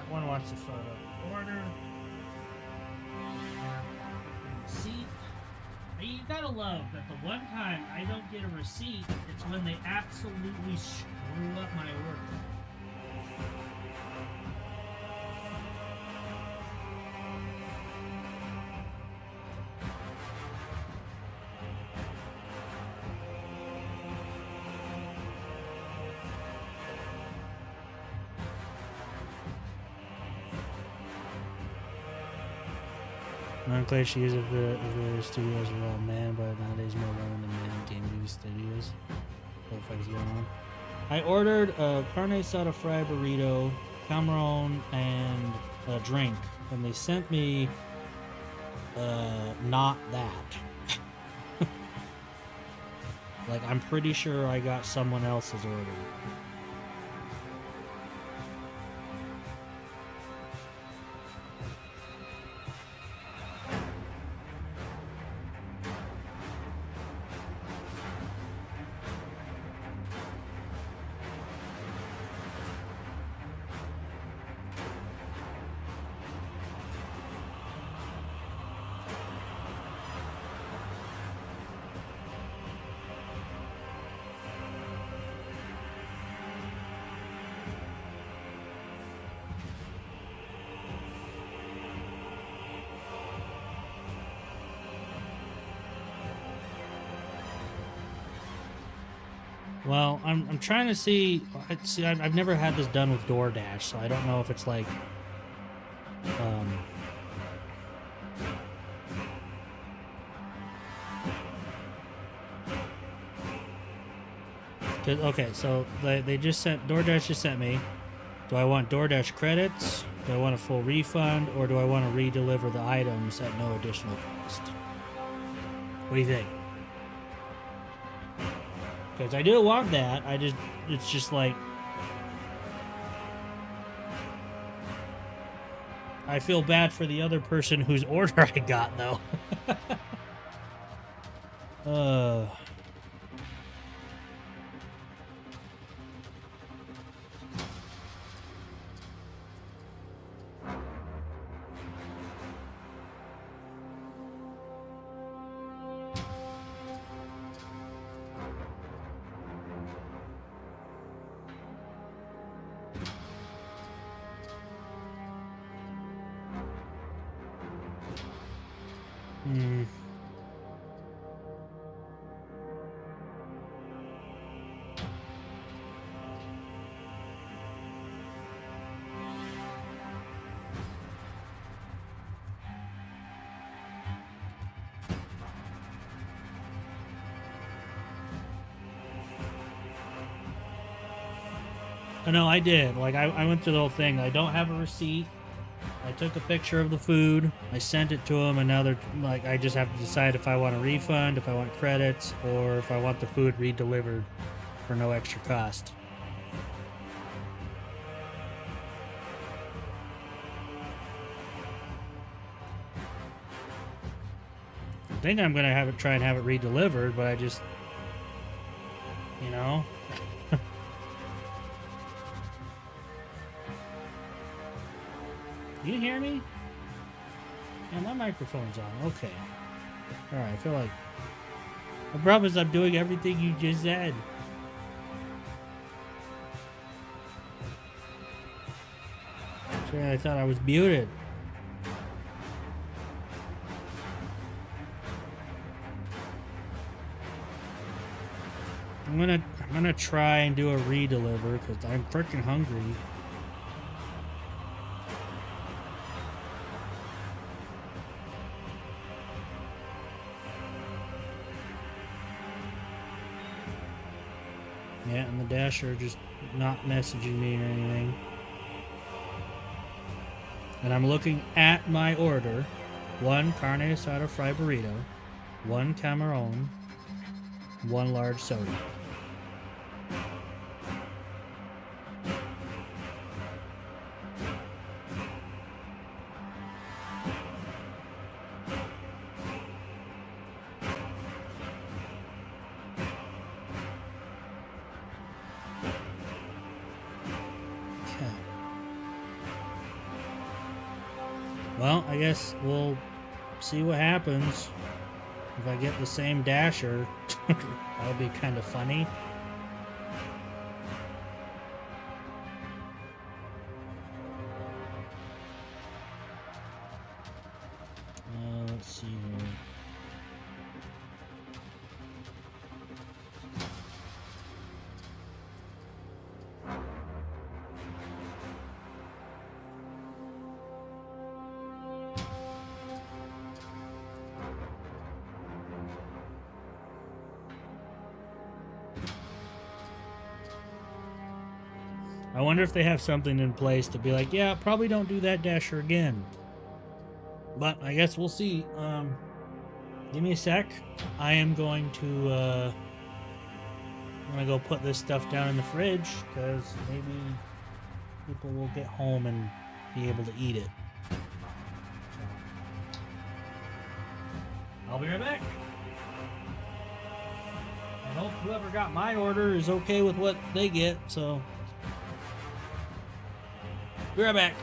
One wants a photo order. Receipt. You gotta love that the one time I don't get a receipt, it's when they absolutely screw up my order. Unclear she is if the studios are all men, but nowadays more women than men in game studios. What the fuck is going on? I ordered a carne asada fried burrito, camarón, and a drink, and they sent me not that. Like, I'm pretty sure I got someone else's order. Well, I'm trying to see. See, I've never had this done with DoorDash, so I don't know if it's like, okay, so they just sent DoorDash just sent me. Do I want DoorDash credits? Do I want a full refund, or do I want to re-deliver the items at no additional cost? What do you think? Because I do want that. It's just like, I feel bad for the other person whose order I got, though. No, I did. Like, I went through the whole thing. I don't have a receipt. I took a picture of the food. I sent it to them, and now they're like, I just have to decide if I want a refund, if I want credits, or if I want the food re-delivered for no extra cost. I think I'm gonna try and have it re-delivered, but I just, you know. You hear me? Yeah, my microphone's on. Okay. Alright, I feel like... I promise I'm doing everything you just said. Actually, I thought I was muted. I'm gonna try and do a re-deliver because I'm freaking hungry. Yeah, and the Dasher just not messaging me or anything. And I'm looking at my order. 1 carne asada fried burrito, 1 Cameron, 1 large soda. Well, I guess we'll see what happens. If I get the same Dasher, that'll be kind of funny. Let's see here. I wonder if they have something in place to be like, yeah, probably don't do that Dasher again. But I guess we'll see. Give me a sec. I am going to I'm gonna go put this stuff down in the fridge because maybe people will get home and be able to eat it. I'll be right back. I hope whoever got my order is okay with what they get, so be right back.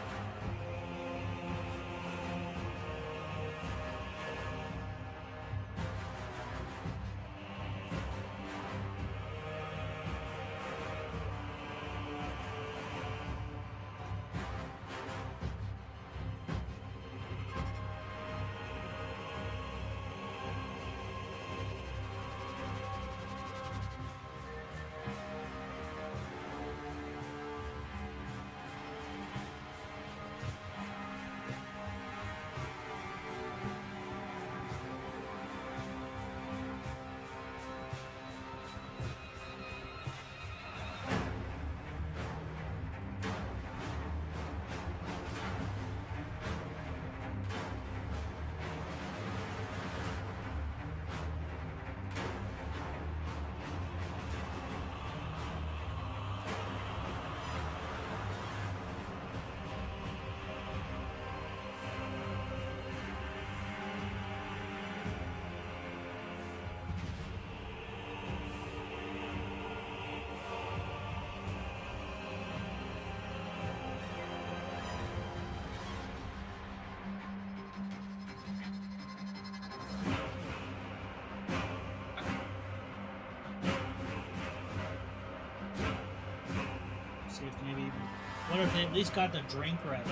wonder if they at least got the drink ready.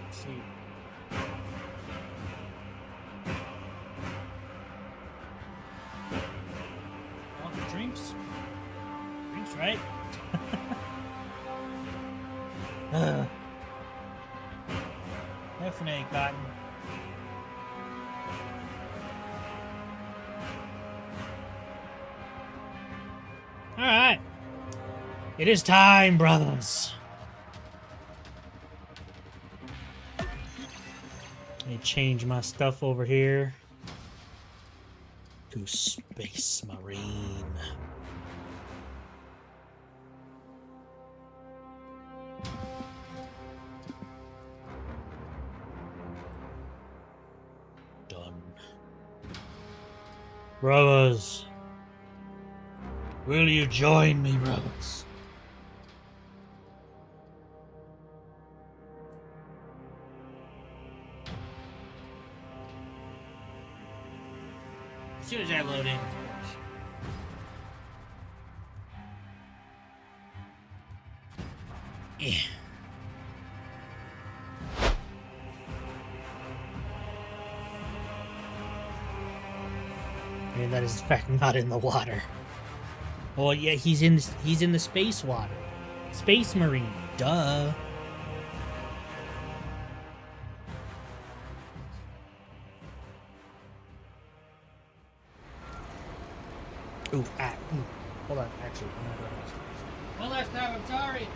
Let's see. Oh, the drinks. Drinks, right? Definitely gotten. Alright. It is time, brothers. Let me change my stuff over here to Space Marine. Done. Brothers. Will you join me, brothers? As soon as I load in, of course. Yeah. And that is in fact not in the water. Oh yeah, he's in the space water. Space Marine, duh. Ooh, hold on, actually, I'm not going to. One last time, I'm sorry.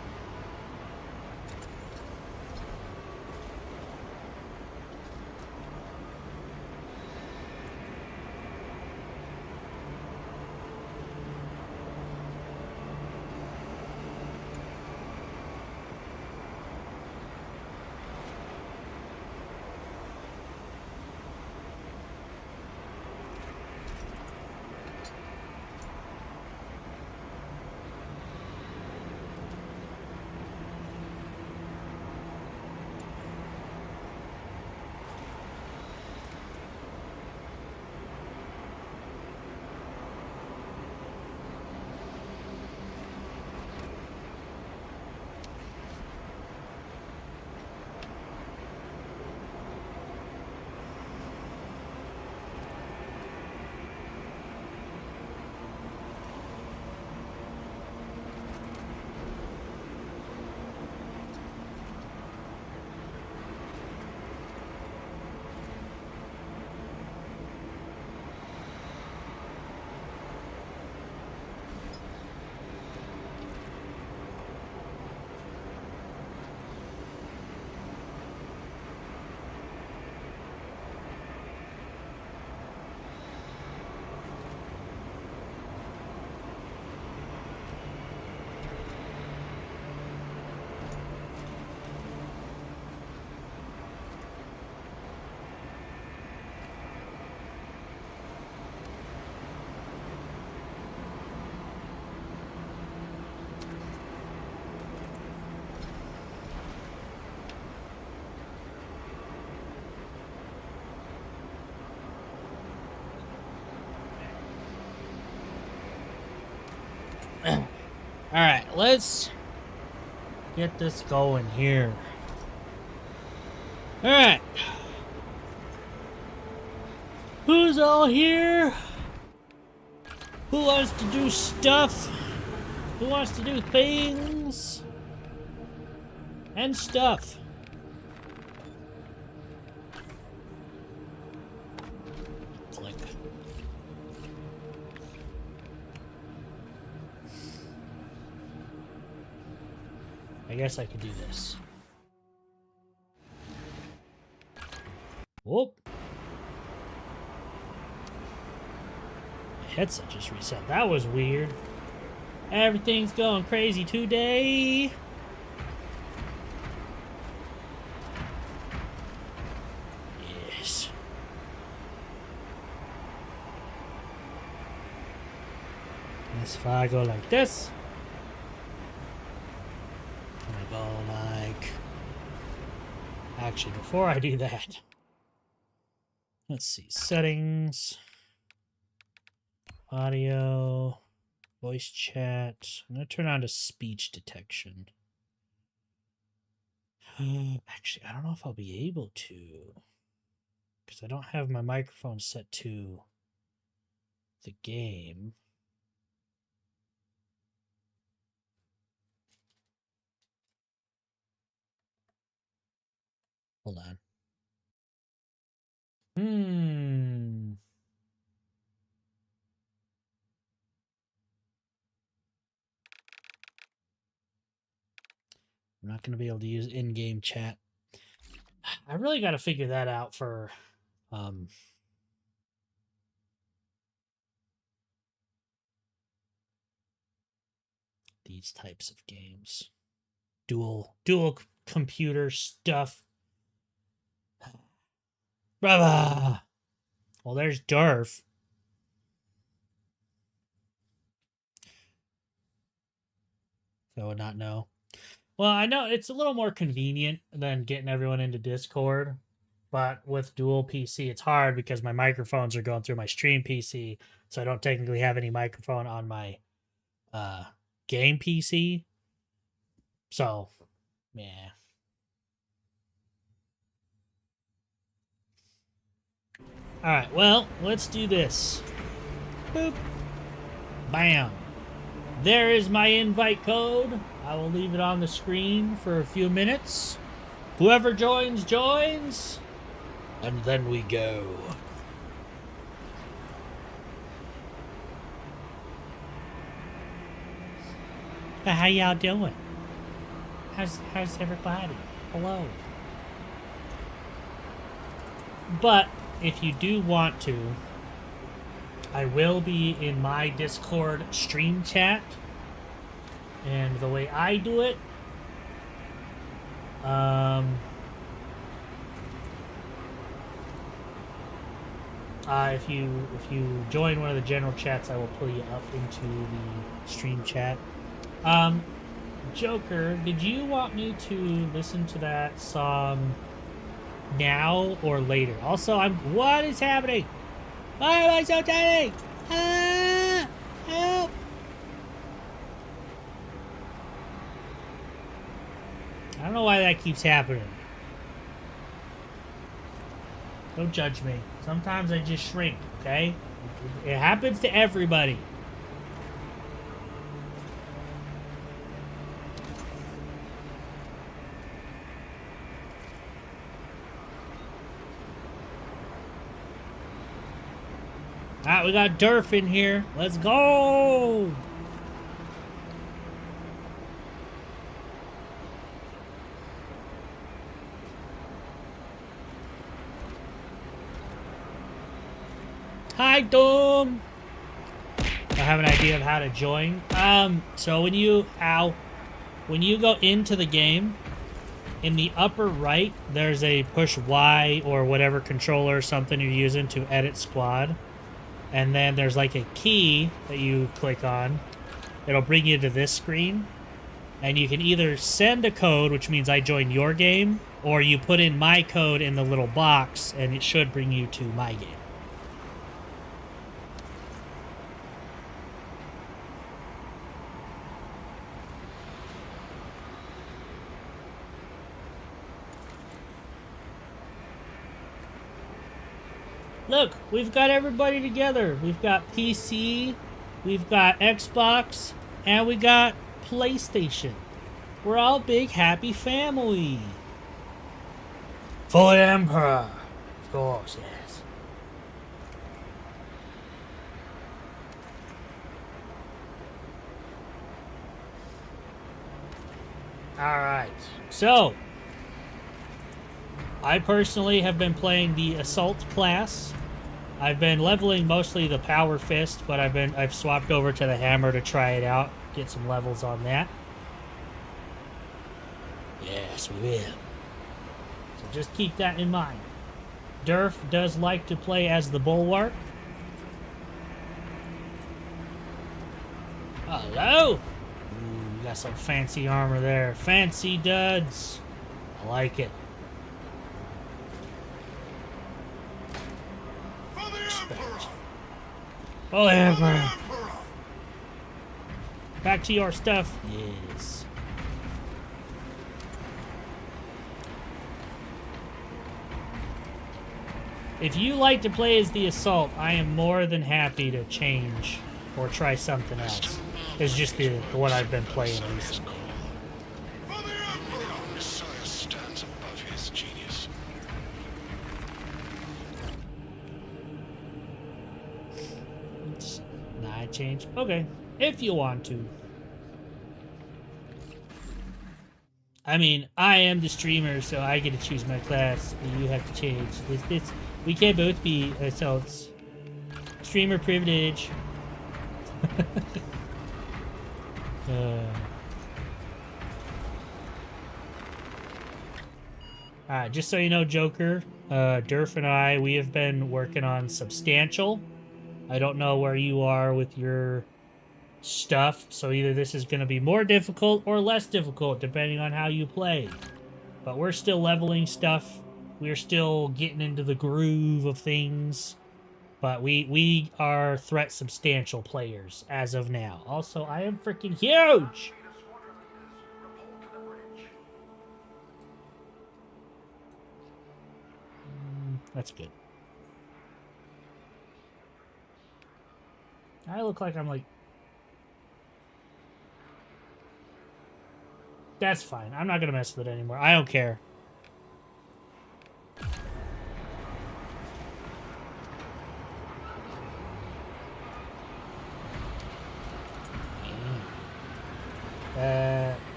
Alright, let's get this going here. Alright. Who's all here? Who wants to do stuff? Who wants to do things? And stuff. Click. I guess I could do this. Whoop. My headset just reset. That was weird. Everything's going crazy today. Yes. If I go like this, I go like... Actually, before I do that, let's see, settings, audio, voice chat. I'm going to turn on to speech detection. Actually, I don't know if I'll be able to. Because I don't have my microphone set to the game. Hold on. I'm not going to be able to use in-game chat. I really got to figure that out for these types of games. Dual computer stuff. Brother. Well, there's Durf. I would not know. Well, I know it's a little more convenient than getting everyone into Discord, but with dual PC, it's hard because my microphones are going through my stream PC, so I don't technically have any microphone on my game PC. So, yeah. Alright, well, let's do this. Boop. Bam. There is my invite code. I will leave it on the screen for a few minutes. Whoever joins, joins. And then we go. How y'all doing? How's everybody? Hello. But if you do want to, I will be in my Discord stream chat. And the way I do it, if you join one of the general chats, I will pull you up into the stream chat. Joker, did you want me to listen to that song now or later? Also, what is happening? Why am I so tiny? Ah, help! I don't know why that keeps happening. Don't judge me. Sometimes I just shrink, okay? It happens to everybody. Alright, we got Durf in here. Let's go! Hi, Dom! I have an idea of how to join. So when you go into the game, in the upper right, there's a push Y or whatever controller or something you're using to edit squad. And then there's like a key that you click on. It'll bring you to this screen. And you can either send a code, which means I join your game, or you put in my code in the little box, and it should bring you to my game. Look, we've got everybody together. We've got PC, we've got Xbox, and we got PlayStation. We're all big, happy family. For the Emperor. Of course, yes. Alright, so I personally have been playing the Assault class. I've been leveling mostly the Power Fist, but I've swapped over to the Hammer to try it out, get some levels on that. Yes, we will. So just keep that in mind. Durf does like to play as the Bulwark. Hello! Ooh, we got some fancy armor there. Fancy duds. I like it. Oh, Emperor! Back to your stuff. Yes. If you like to play as the Assault, I am more than happy to change or try something else. It's just the one I've been playing recently. Nah, change. Okay, if you want to. I mean, I am the streamer, so I get to choose my class, but you have to change. We can't both be assaults. Streamer privilege. Alright, just so you know, Joker, Durf and I, we have been working on Substantial. I don't know where you are with your stuff, so either this is going to be more difficult or less difficult, depending on how you play. But we're still leveling stuff. We're still getting into the groove of things. But we are threat substantial players as of now. Also, I am freaking huge! That's good. I look like I'm like... That's fine. I'm not going to mess with it anymore. I don't care.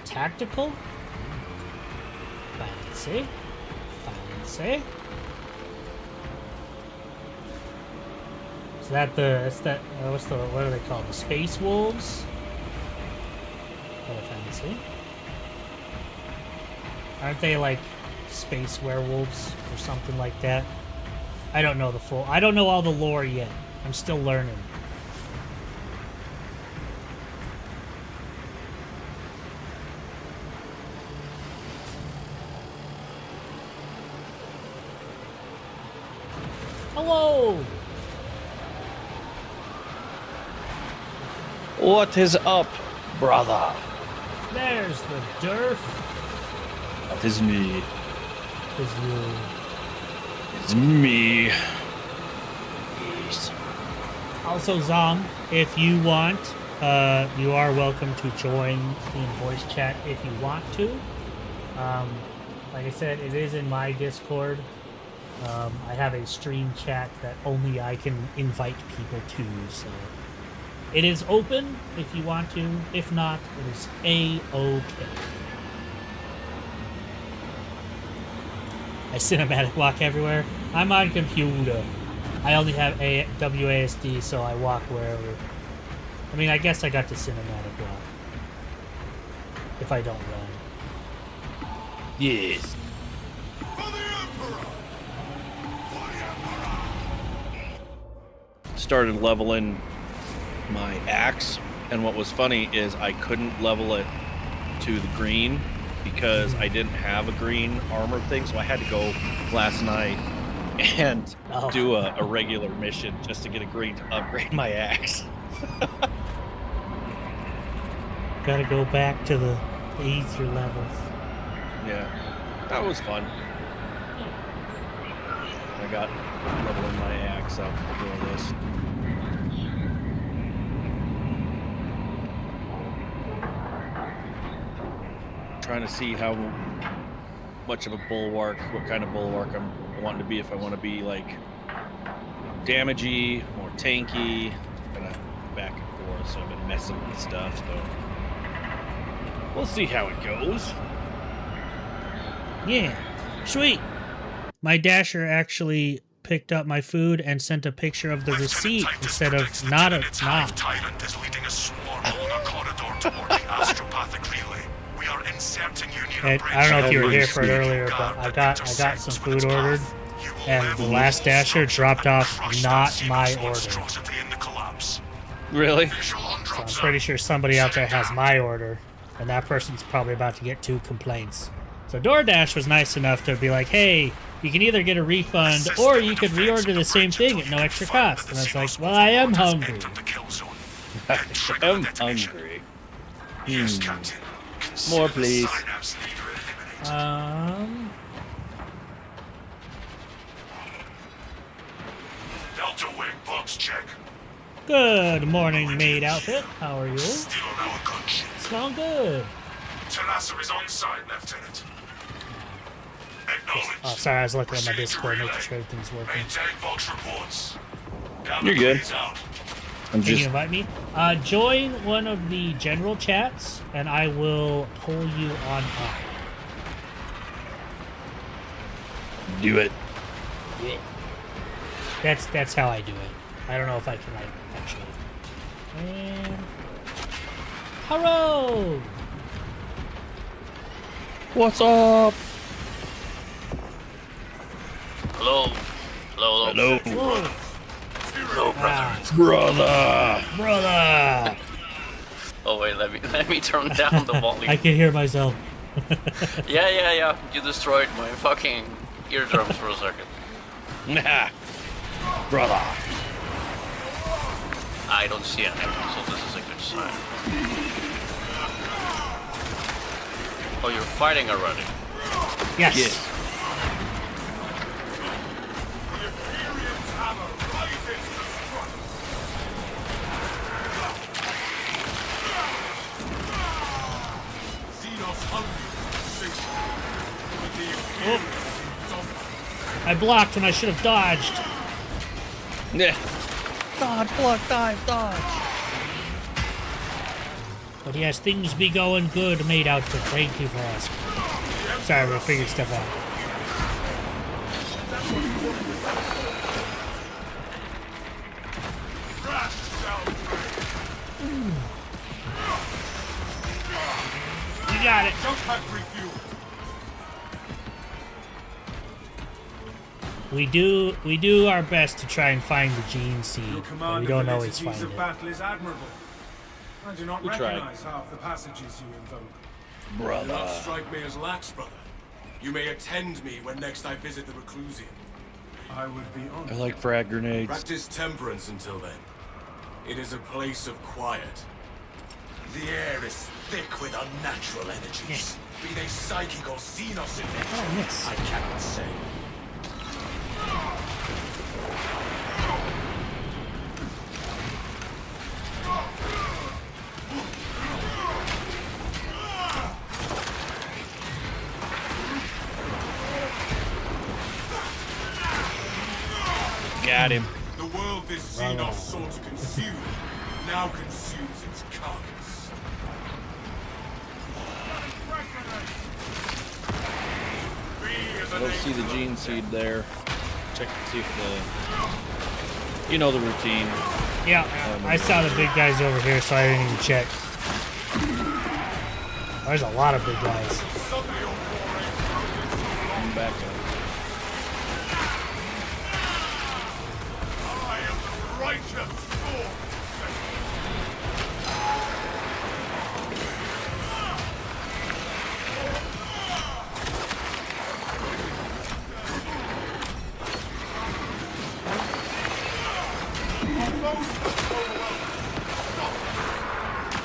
Tactical? Fancy. Fancy. Is that what are they called? The Space Wolves? What fancy. Aren't they like space werewolves or something like that? I don't know I don't know all the lore yet. I'm still learning. Hello! What is up, brother? There's the Durf. That is me. Is you. It's me. Yes. Also, Zom, if you want, you are welcome to join in voice chat if you want to. Like I said, it is in my Discord. I have a stream chat that only I can invite people to, so it is open if you want to. If not, it is A-OK. I cinematic walk everywhere. I'm on computer. I only have WASD, so I walk wherever. I mean, I guess I got the cinematic walk. If I don't run. Yes. Started leveling my axe, and what was funny is I couldn't level it to the green because I didn't have a green armor thing, so I had to go last night and do a regular mission just to get a green to upgrade my axe. Gotta go back to the easier levels. Yeah, that was fun. I got leveling my axe up doing this. Trying to see how much of a bulwark, what kind of bulwark I'm wanting to be. If I want to be like damagey, more tanky, kind of back and forth. So I've been messing with stuff. So we'll see how it goes. Yeah, sweet. My Dasher actually picked up my food and sent a picture of the receipt instead of not a Tyrant is leading a swarm along a corridor toward the astropathic relay. We are inserting you near a bridge. I don't know if you were here for it earlier, but I got some food ordered, and the last Dasher dropped off not my order. Really? So I'm pretty sure somebody out there has my order, and that person's probably about to get 2 complaints. So DoorDash was nice enough to be like, hey, you can either get a refund or you could reorder the same thing at no extra cost. And I was like, well, I am hungry. I'm hungry. More, please. check. Good morning, maid outfit. How are you? Still on our conscience. Smell good. Talassa is on site, Lieutenant. Acknowledged. Oh, sorry, I was looking at my Discord, making sure everything's working. Maintain Vox reports. You're good. Can you invite me? Join one of the general chats, and I will pull you on up. Do it. Yeah. That's how I do it. I don't know if I can actually. And hello. What's up? Hello. Hello. Hello. Whoa. Hello, brother. Brother. Oh wait, let me turn down the volume. I can hear myself. Yeah. You destroyed my fucking eardrums for a second. Nah. Brother. I don't see anything, so this is a good sign. Oh, you're fighting already? Yes. Oh. I blocked when I should have dodged. Yeah. Dodge, block, dive, dodge. But yes, things be going good, maid outfit. Thank you for asking. Sorry, we'll figure stuff out. You got it. We do our best to try and find the gene seed, but we don't always find it. Battle is admirable. I do not recognize half the passages you invoke. Brother. Do not strike me as lax, brother. You may attend me when next I visit the Reclusium. I would be honored. I like frag grenades. Practice temperance until then. It is a place of quiet. The air is thick with unnatural energies. Be they psychic or xenos in nature. Oh, yes. I cannot say. Got him. The world this xenos sought to consume now consumes its carcass. I don't see the gene seed there. Check to see if the... You know the routine. Yeah, I saw the big guys over here, so I didn't even check. There's a lot of big guys. Come back up.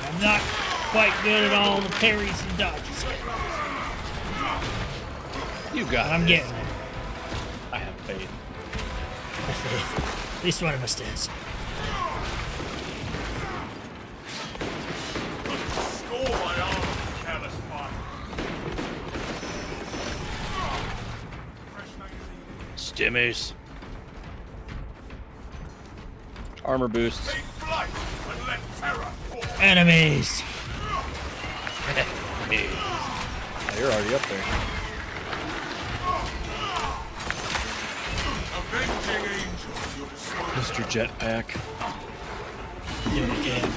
I'm not quite good at all the parries and dodges. You got it. I'm getting it. I have faith. At least one of us does. Stimmies. Armor boosts. Enemies. Oh, you're already up there. Mr. Jetpack. Doing it again.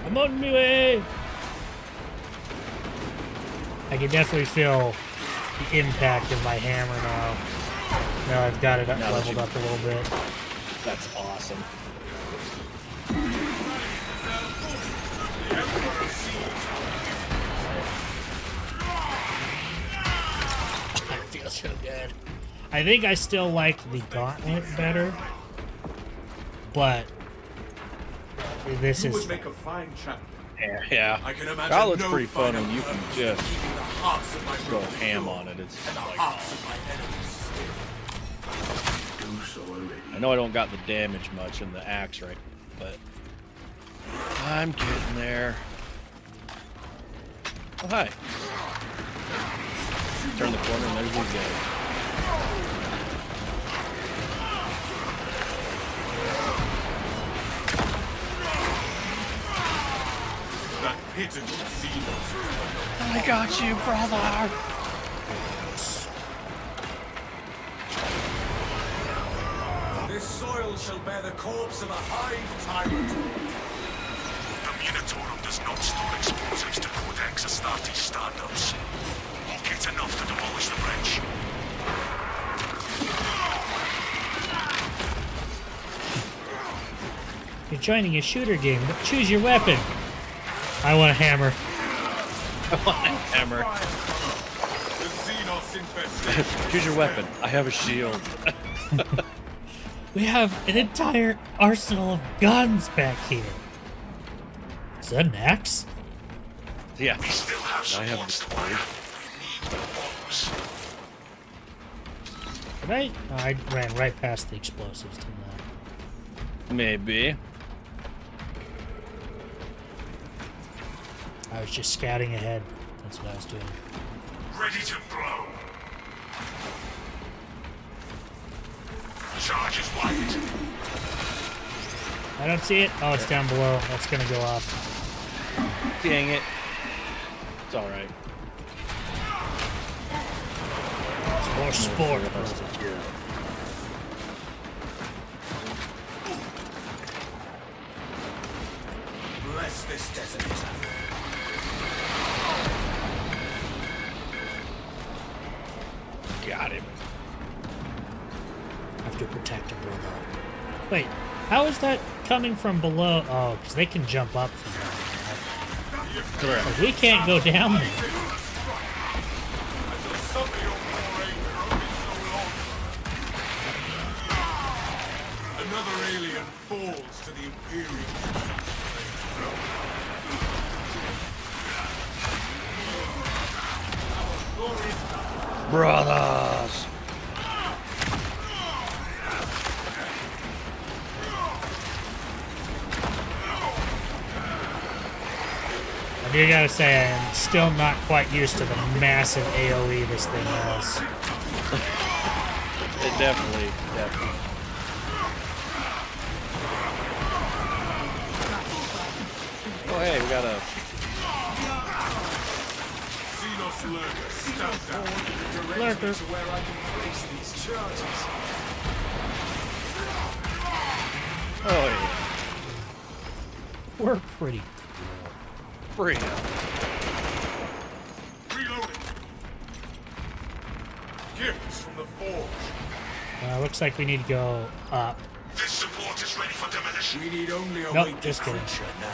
I'm on my way. I can definitely feel the impact of my hammer now. Now I've got it leveled up a little bit. That's awesome. I feel so good. I think I still like the gauntlet better, but This You is would make a fine champion. Yeah. I can imagine Charlotte's no pretty fun finer when you can purpose just than keeping the hearts of my go brothers ham pure on it. It's and the like, hearts of my enemies still. Do so already. I know I don't got the damage much in the axe right, but I'm getting there. Oh, hi. Turn the corner and there's these guys. That pitiful xeno. I got you, brother. This soil shall bear the corpse of a hive tyrant. The Munitorum does not store explosives to Codex Astartes standards. We'll get enough to demolish the bridge. You're joining a shooter game. Choose your weapon. I want a hammer. I want a hammer. Choose your weapon. I have a shield. We have an entire arsenal of guns back here. Is that an axe? Yeah. We still have I have supports to work. We need the bombs. Did I? Oh, I ran right past the explosives, didn't I? Maybe. I was just scouting ahead. That's what I was doing. Ready to blow. Charge is wide. I don't see it. Oh, it's down below. That's gonna go off. Dang it. It's alright. It's more sport. Bless this desert. Got him. Have to protect a brother. Wait, how is that coming from below? Oh, because they can jump up from there. Like, we can't go down there. Another alien falls to the Imperium. Brothers. I do gotta say, I'm still not quite used to the massive AoE this thing has. It definitely. Oh, hey, we got a... Lurker. Oh, yeah. We're pretty Free. Reloading. Gifts from the forge. looks like we need to go up. This support is ready for demolition. We need only a Nope, just kidding. now.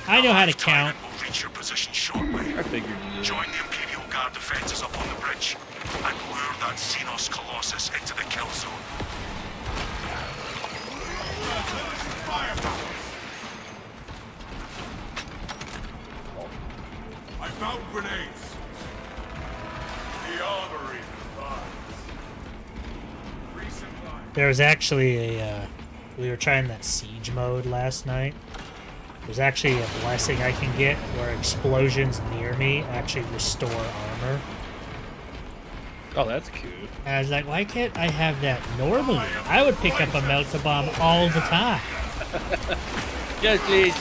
I know how to count. Will reach your position shortly. I figured you did. Join the Imperial Guard defenses up on the bridge and lure that Xenos Colossus into the kill zone. I found grenades. The armory provides. There was actually a, we were trying that siege mode last night. There's actually a blessing I can get where explosions near me actually restore armor. Oh, that's cute. And I was like, why can't I have that normally? I would pick up a melta bomb all the time. Yes, please.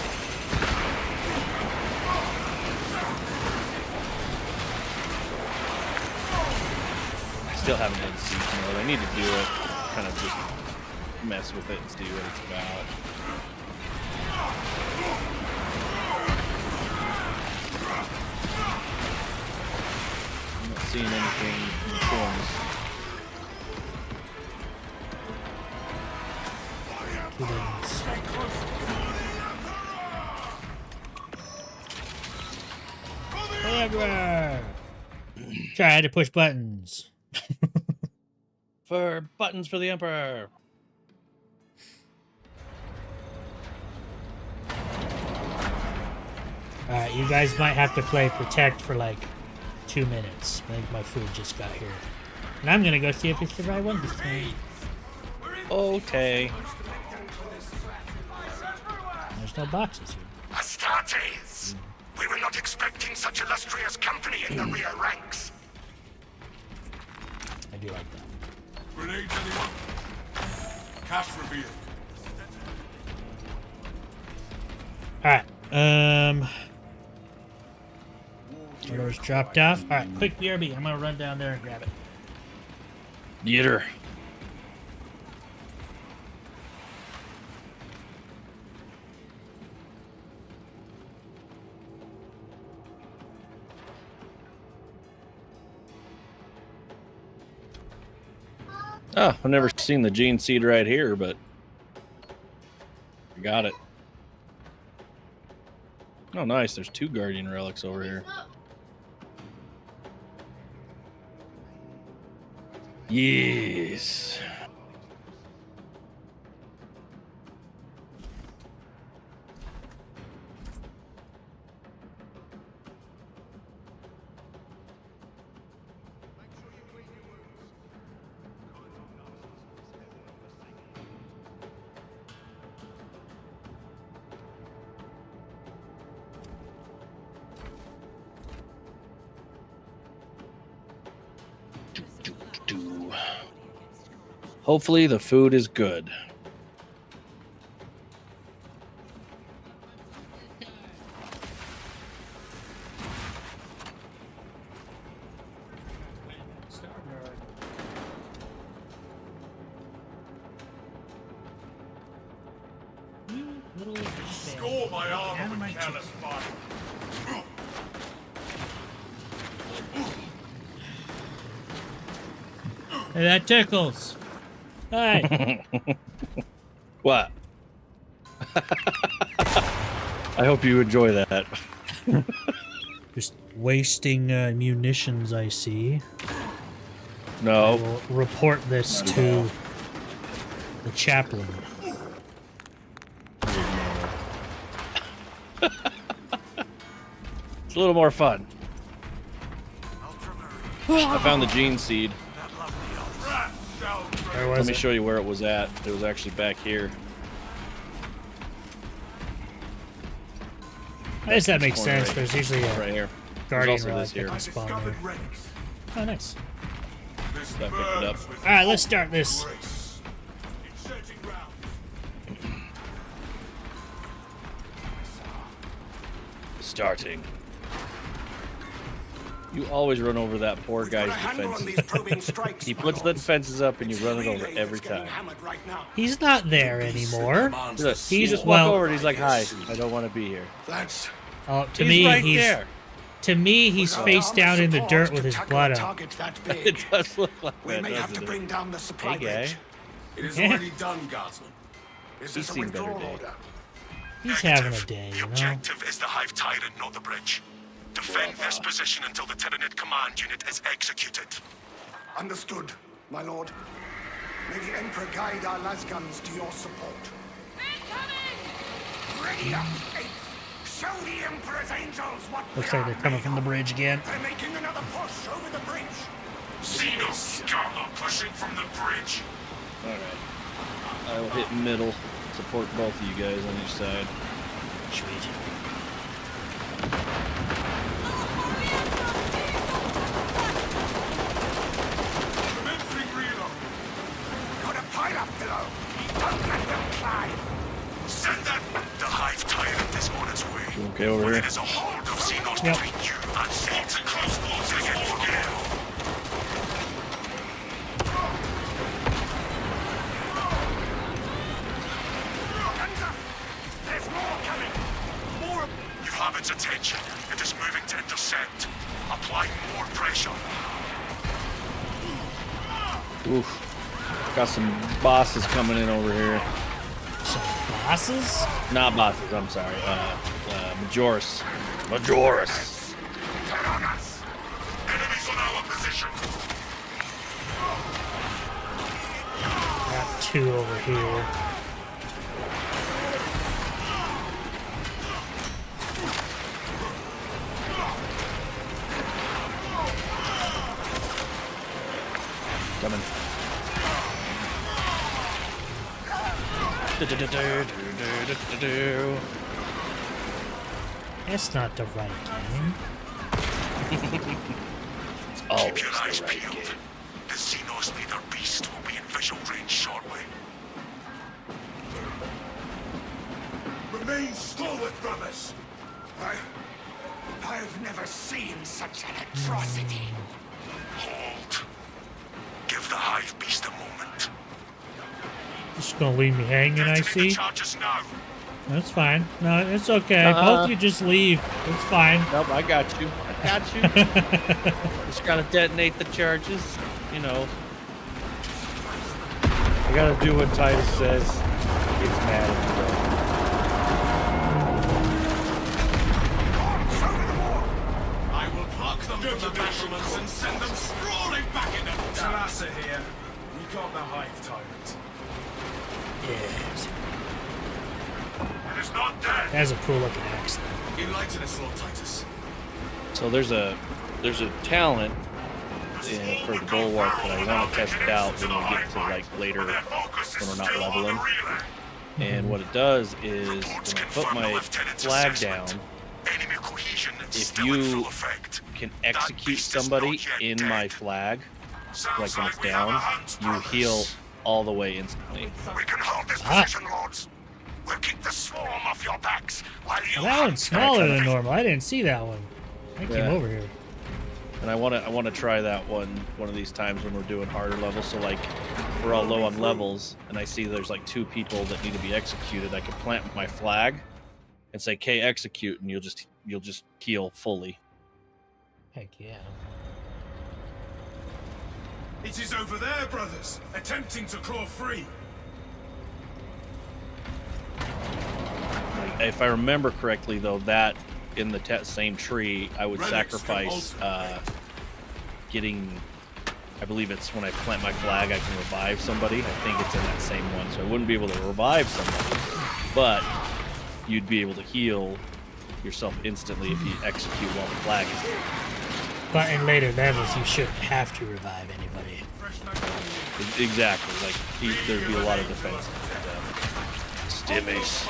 I still haven't done siege mode. I need to do it. Kind of just mess with it and see what it's about. I'm not seeing anything in the corners. Everywhere. Try to push buttons. For buttons for the Emperor. Alright, you guys might have to play Protect for like 2 minutes. I think my food just got here. And I'm gonna go see if it's the right one this time. Okay. There's no boxes here. Astartes! We were not expecting such illustrious company in the rear ranks. I do like that. Grenades, anyone? Cash revealed. Alright, Order's dropped off. Alright, quick BRB. I'm gonna run down there and grab it. Get her. Oh, I've never seen the gene seed right here, but I got it. Oh, nice. There's 2 guardian relics over here. Yes. Hopefully the food is good. Score my armor with careless fire. Hey, that tickles. Hi. What? I hope you enjoy that. Just wasting munitions, I see. No. I will report this to the chaplain. It's a little more fun. I found the gene seed. Let me show you where it was at. It was actually back here. I guess that makes sense. Right. There's usually a right here. guardian There's also relic this here. that can spawn there. Oh, nice. So I picked it up. Alright, let's start this. Starting. You always run over that poor guy's defenses. He puts the defenses up and you run it over every time. He's not there anymore. He just walk over and he's like, "Hi, I don't want to be here." Oh, to He's me, right he's there. to me, he's face down in the dirt with his blood out. It does look like We that, may have to doesn't bring it? down the supply Hey, guy. bridge. It is Yeah. already done, Guardsman. Is He's this a seen better withdrawal days. order? He's having a day, The you know. objective is the Hive Tyrant, not the bridge. Defend this position until the Tyranid command unit is executed. Understood, my lord. May the Emperor guide our lasguns to your support. Ready up, Eighth. Show the Emperor's angels what Looks like they're coming from the bridge again. They're making another push over the bridge. Xeno Scala pushing from the bridge. Alright. I will hit middle. Support both of you guys on each side. Sweet. Got a pile up below. Don't let them climb. Send them. The Hive Tyrant is on its way. Okay, over here. It is a horde of Xenos Yep. between you and Satan. Close quarters again for Gale. There's more coming. More. You have its attention. It is moving to intercept. Apply more pressure. Oof. Got some bosses coming in over here. Some bosses? Not bosses, I'm sorry. Majoris. Majoris. They're on us. Enemies on our position. Got 2 over here. That's not the right game. It's always Keep your eyes the right peeled. game. The Xenos leader beast will be in visual range shortly. Remain stalwart, brothers! I've never seen such an atrocity. Hold. Give the hive beast a moment. Just gonna leave me hanging, I see. Charges now. That's fine. No, it's okay. Both of you just leave. It's fine. Nope, I got you. I got you. Just gotta detonate the charges, you know. I gotta do what Titus says. It's mad at me. I will pluck them from the battlements and send them sprawling back into Talassa here. We got the hive tyrant. Yes. It is not dead. That's a cool looking axe. Enlighten us, Lord Titus. So there's a talent for the bulwark that I want to test it out when we get to like later when we're not leveling. And what it does is when I put my flag down, if you can execute somebody in my flag, like when it's down, you heal all the way instantly. We can hold this position, lords. We'll keep the swarm off your backs while you. Well, that one's smaller than normal. I didn't see that one. I came over here. And I want to try that one of these times when we're doing harder levels. So like we're all low on levels, and I see there's like 2 people that need to be executed. I can plant my flag and say "K execute," and you'll just heal fully. Heck yeah. It is over there, brothers, attempting to claw free. If I remember correctly, though, that in the same tree, I would sacrifice getting. I believe it's when I plant my flag, I can revive somebody. I think it's in that same one, so I wouldn't be able to revive somebody, but you'd be able to heal yourself instantly if you execute while the flag is there. But in later levels, you shouldn't have to revive anybody. Exactly. Like there'd be a lot of defense. Stimmies.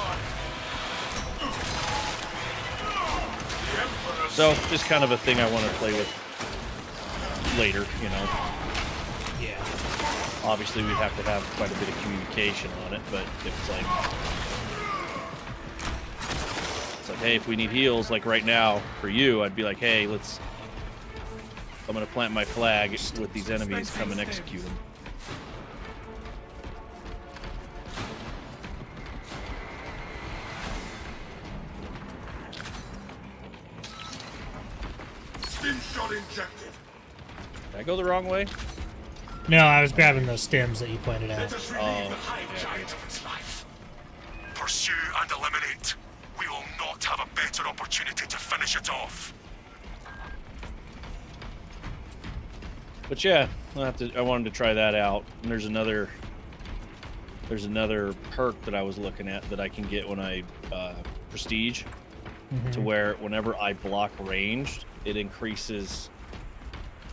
So just kind of a thing I want to play with later, you know. Yeah. Obviously, we'd have to have quite a bit of communication on it, but if it's like, hey, if we need heals, like right now for you, I'd be like, hey, I'm gonna plant my flag with these enemies. Come and execute them. Stim shot injected. Did I go the wrong way? No, I was grabbing those stems that you pointed out. Let us relieve the hive giant of its life. Pursue and eliminate. We will not have a better opportunity to finish it off. But yeah, I wanted to try that out. And there's another perk that I was looking at that I can get when I prestige, to where whenever I block ranged, it increases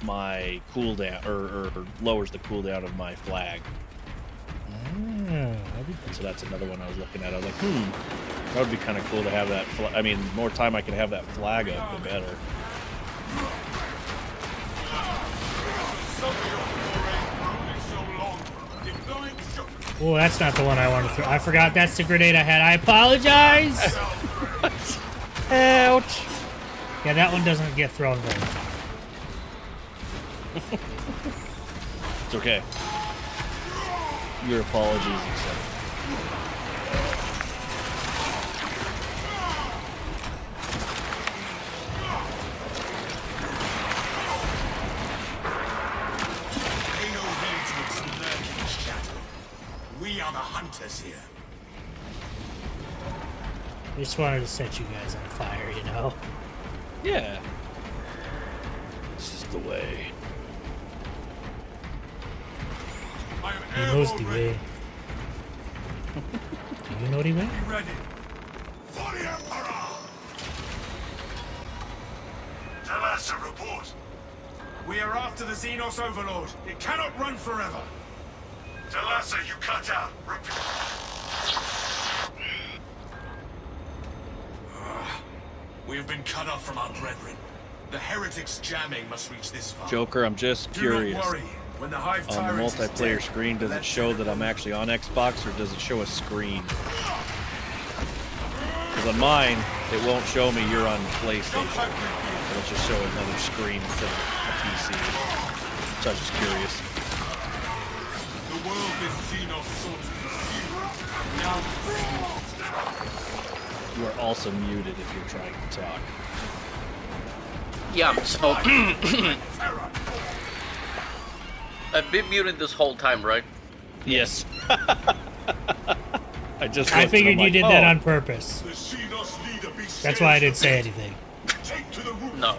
my cooldown or lowers the cooldown of my flag. So that's another one I was looking at. I was like, that would be kind of cool to have that. I mean, the more time I can have that flag up, the better. Oh, that's not the one I wanted to throw. I forgot that's the grenade I had. I apologize! Ouch! Yeah, that one doesn't get thrown very far. It's okay. Your apologies accepted. We are the hunters here. I just wanted to set you guys on fire, you know? Yeah. This is the way. He knows the way. Do you know the way? Ready. For the Emperor! Tell us a report. We are after the Xenos Overlord. It cannot run forever. Talassa, you cut out. Repeat. We've been cut off from our brethren. The heretics jamming must reach this far. Joker, I'm just curious. Do not worry. When the Hive On the Tyrant is multiplayer dead, screen, does it show that I'm actually on Xbox, or does it show a screen? Because on mine, it won't show me you're on PlayStation. It'll just show another screen instead of a PC. So I was just curious. The world is xeno sought. Now You are also muted if you're trying to talk. Yeah, so I've been muted this whole time, right? Yes. I figured you did that on purpose. That's why I didn't say anything. No,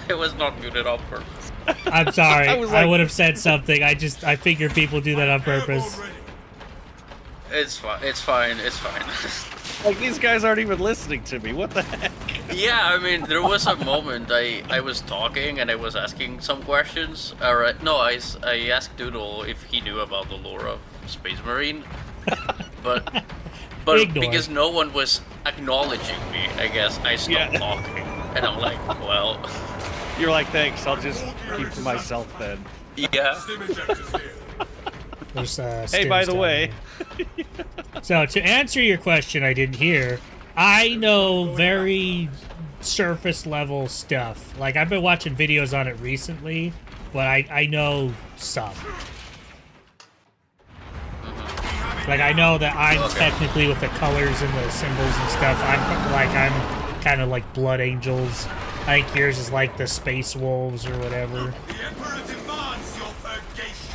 I was not muted on purpose. I'm sorry. I would have said something. I figure people do that on purpose. It's fine. It's fine. It's fine. Like, these guys aren't even listening to me. What the heck? Yeah, I mean, there was a moment I was talking and I was asking some questions. Alright, no, I asked Doodle if he knew about the lore of Space Marine. but because no one was acknowledging me, I guess I stopped talking. And I'm like, well... You're like, thanks, I'll just keep to myself then. Yeah. Hey, by the way. So, to answer your question I didn't hear, I know very surface level stuff. Like, I've been watching videos on it recently, but I know some. Like, I know that I'm technically with the colors and the symbols and stuff. I'm kind of like Blood Angels. I think yours is like the Space Wolves or whatever. the Emperor demands your purgation.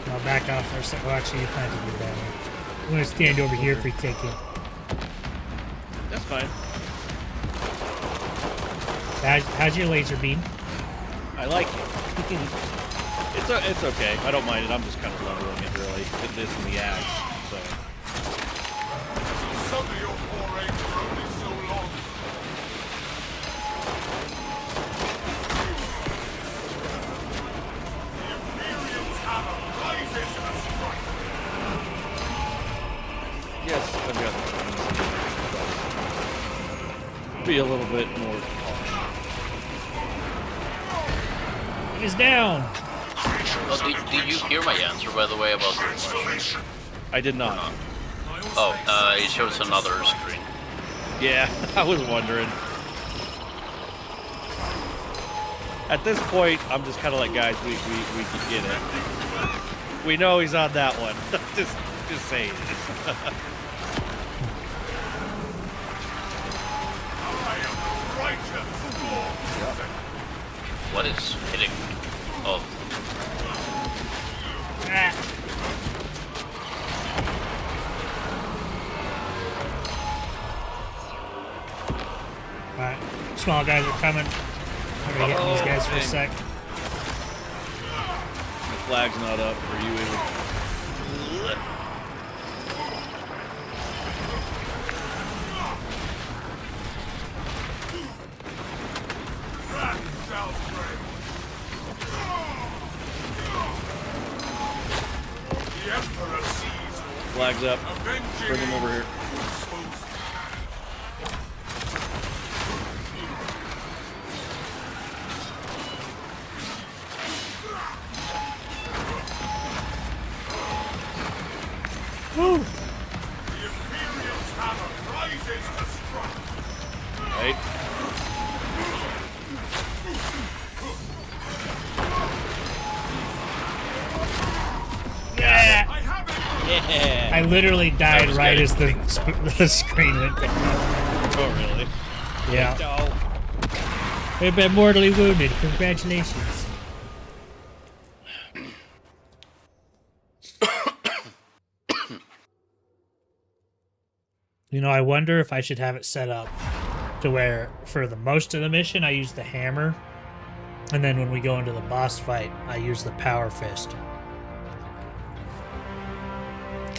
I'll back off for a second. Well, actually, you plan to do that. I'm going to stand over here for you taking. That's fine. How's your laser beam? I like it. It's okay. I don't mind it. I'm just kind of leveling it, really. With this and the axe, so. Some of your forays were only so long. The Imperial Tower rises to strike. Yes, I've got the be a little bit more cautious. It is down. Well, did you hear my answer, by the way, about the question? I did not. Oh, it shows another screen. Yeah, I was wondering. At this point, I'm just kind of like, guys, we can get it. We know he's on that one. just saying. What is hitting me? Oh. Alright, small guys are coming. I'm gonna hit these guys for a sec. The flag's not up. Are you able? Flag's up. Bring him over here. Woo! Right. Yeah. Yeah. I literally died right as the screen went down. Oh, really? Yeah. They've been mortally wounded. Congratulations. You know, I wonder if I should have it set up to where, for the most of the mission, I use the hammer, and then when we go into the boss fight, I use the power fist.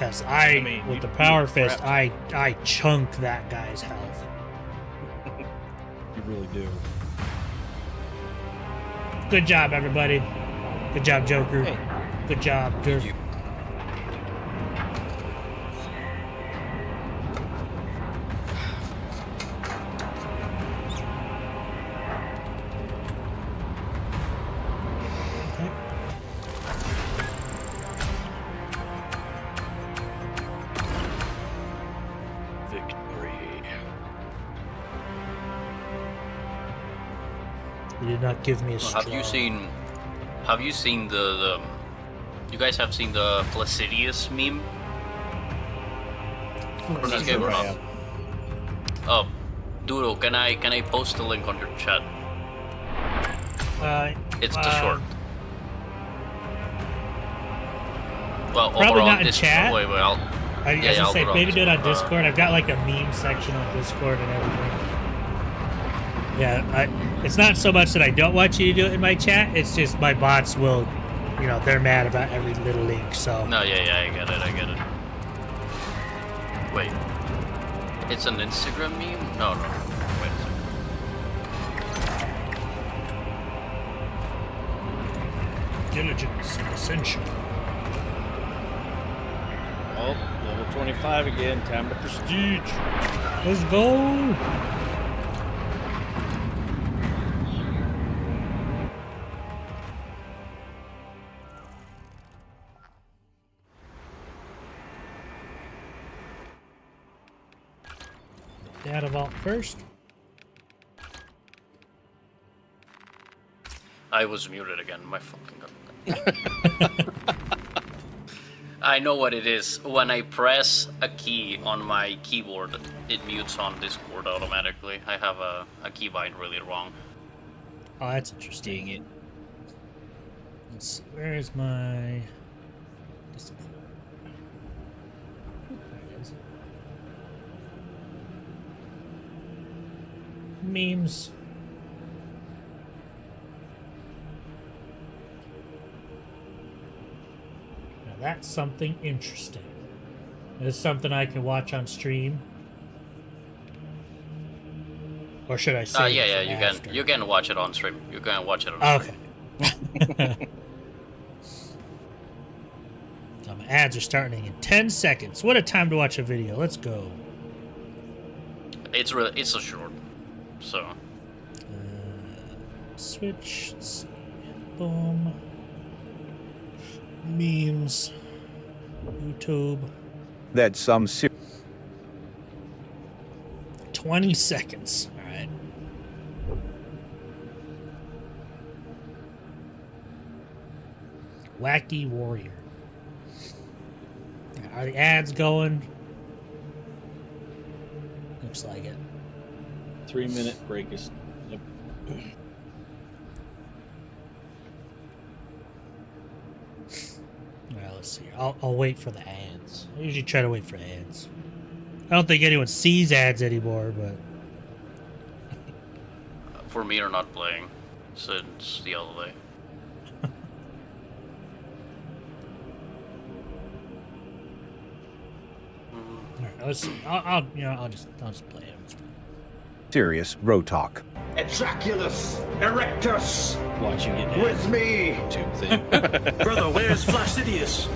Because with the power fist, I chunk that guy's health. You really do. Good job, everybody. Good job, Joker. Hey. Good job, Durf. You did not give me a straw. Have you seen the you guys have seen the Placidius meme? For this game or not? Oh, Doodle, can I post a link on your chat? It's the short. Well, probably not in chat. Wait, I was gonna say maybe do it on Discord. I've got like a meme section on Discord and everything. Yeah, it's not so much that I don't want you to do it in my chat. It's just my bots will, they're mad about every little link. So. No, yeah, I get it. Wait, it's an Instagram meme? No. Wait a second. Diligence essential. Oh, level 25 again. Time to prestige. Let's go. Data vault first. I was muted again. My fucking god. I know what it is. When I press a key on my keyboard, it mutes on Discord automatically. I have a keybind really wrong. Oh, that's interesting. Let's see. Where is my Discord? There it is. Memes. Now that's something interesting. Is something I can watch on stream, or should I say? Yeah. You can watch it on stream. You can watch it on stream. Okay. So my ads are starting in 10 seconds. What a time to watch a video. Let's go. It's a short. So. Switch. Let's see. Boom. Memes. YouTube. That's some 20 seconds. All right. Wacky Warrior. Are the ads going? Looks like it. 3-minute break is. Yep. Alright, let's see. I'll wait for the ads. I usually try to wait for ads. I don't think anyone sees ads anymore, but For me, they're not playing since the other day. Alright, let's see. I'll just play it. serious road talk. Atraculus, Erectus, Watching it with me. YouTube thing. Brother, where's Placidius?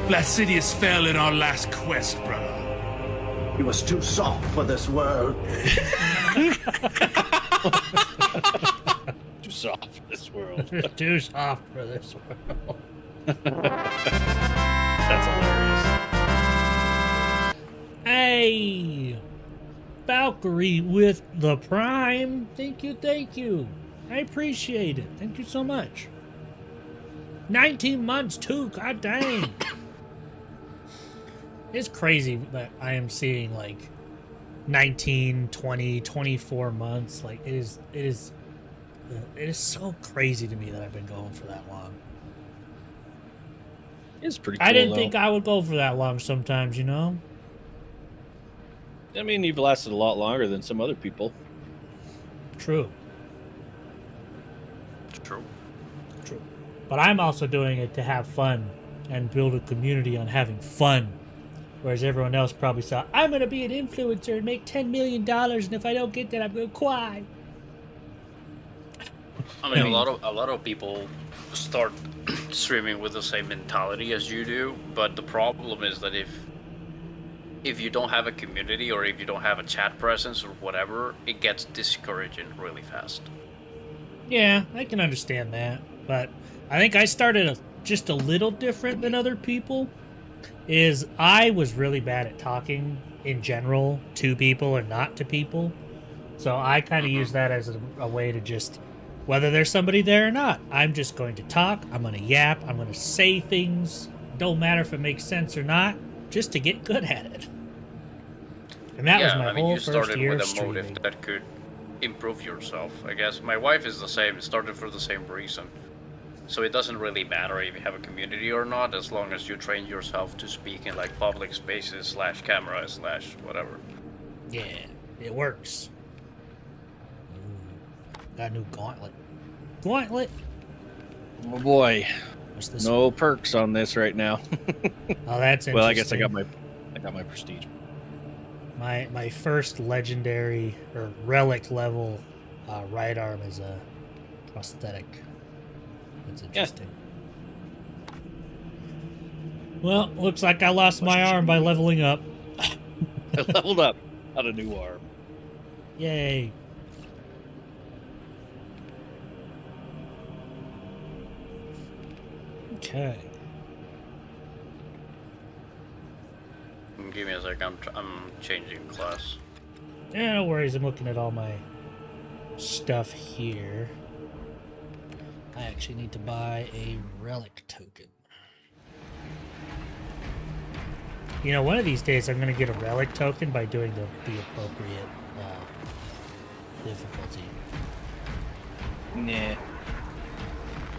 Placidius fell in our last quest, brother. He was too soft for this world. Too soft for this world. Too soft for this world. That's hilarious. Hey! Valkyrie with the Prime. Thank you. I appreciate it. Thank you so much. 19 months too, god dang. It's crazy that I am seeing like 19, 20, 24 months. Like it is so crazy to me that I've been going for that long. It's pretty cool, I didn't think I would go for that long sometimes, I mean, you've lasted a lot longer than some other people. True. True. But I'm also doing it to have fun and build a community on having fun. Whereas everyone else probably saw, I'm going to be an influencer and make $10 million, and if I don't get that, I'm going to cry. I mean, a lot of people start streaming with the same mentality as you do, but the problem is that if you don't have a community or if you don't have a chat presence or whatever, it gets discouraging really fast. Yeah, I can understand that, but I think I started just a little different than other people. Is I was really bad at talking in general to people and not to people. So I kind of use that as a way to just, whether there's somebody there or not, I'm just going to talk, I'm going to yap, I'm going to say things, don't matter if it makes sense or not, just to get good at it. And that was my whole first year with a streaming. motive that could improve yourself, I guess. My wife is the same, started for the same reason. So it doesn't really matter if you have a community or not, as long as you train yourself to speak in like public spaces / cameras / whatever. Yeah, it works. Got a new gauntlet. Gauntlet! Oh boy. What's this no perks on this right now. Oh, that's interesting. Well, I guess I got my prestige. My first legendary or relic level right arm is a prosthetic. That's interesting. Yeah. Well, looks like I lost my arm by leveling up. I leveled up. Got a new arm. Yay. Okay. Give me a sec, I'm changing class. Yeah, no worries, I'm looking at all my stuff here. I actually need to buy a relic token. You know, one of these days I'm going to get a relic token by doing the appropriate difficulty. Nah.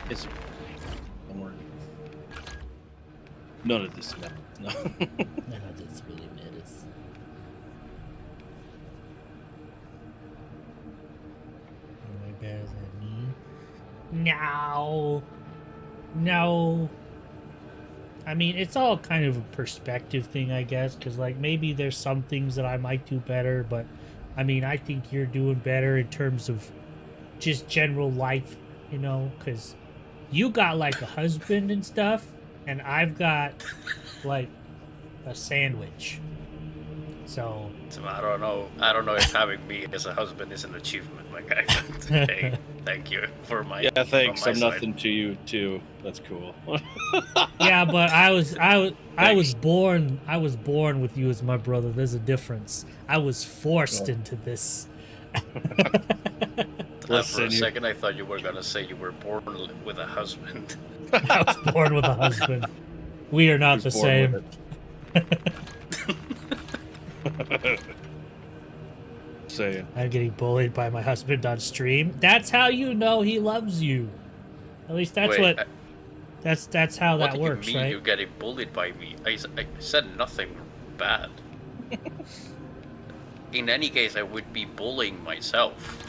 It's... Don't worry. None of this matters. No. None of this really matters. Am I better than me? No. No. I mean, it's all kind of a perspective thing, I guess, because, like, maybe there's some things that I might do better, but, I mean, I think you're doing better in terms of just general life, you know, because you got, like, a husband and stuff, and I've got, like, a sandwich. So I don't know if having me as a husband is an achievement, my guy. Hey, thank you for my thanks. I'm nothing to you too. That's cool. Yeah, but I was born with you as my brother. There's a difference. I was forced into this. For a second, I thought you were gonna say you were born with a husband. I was born with a husband. We are not the same. Saying. I'm getting bullied by my husband on stream. That's how you know he loves you. At least that's that's how that works, what do you mean right? You're getting bullied by me? I said nothing bad. In any case, I would be bullying myself.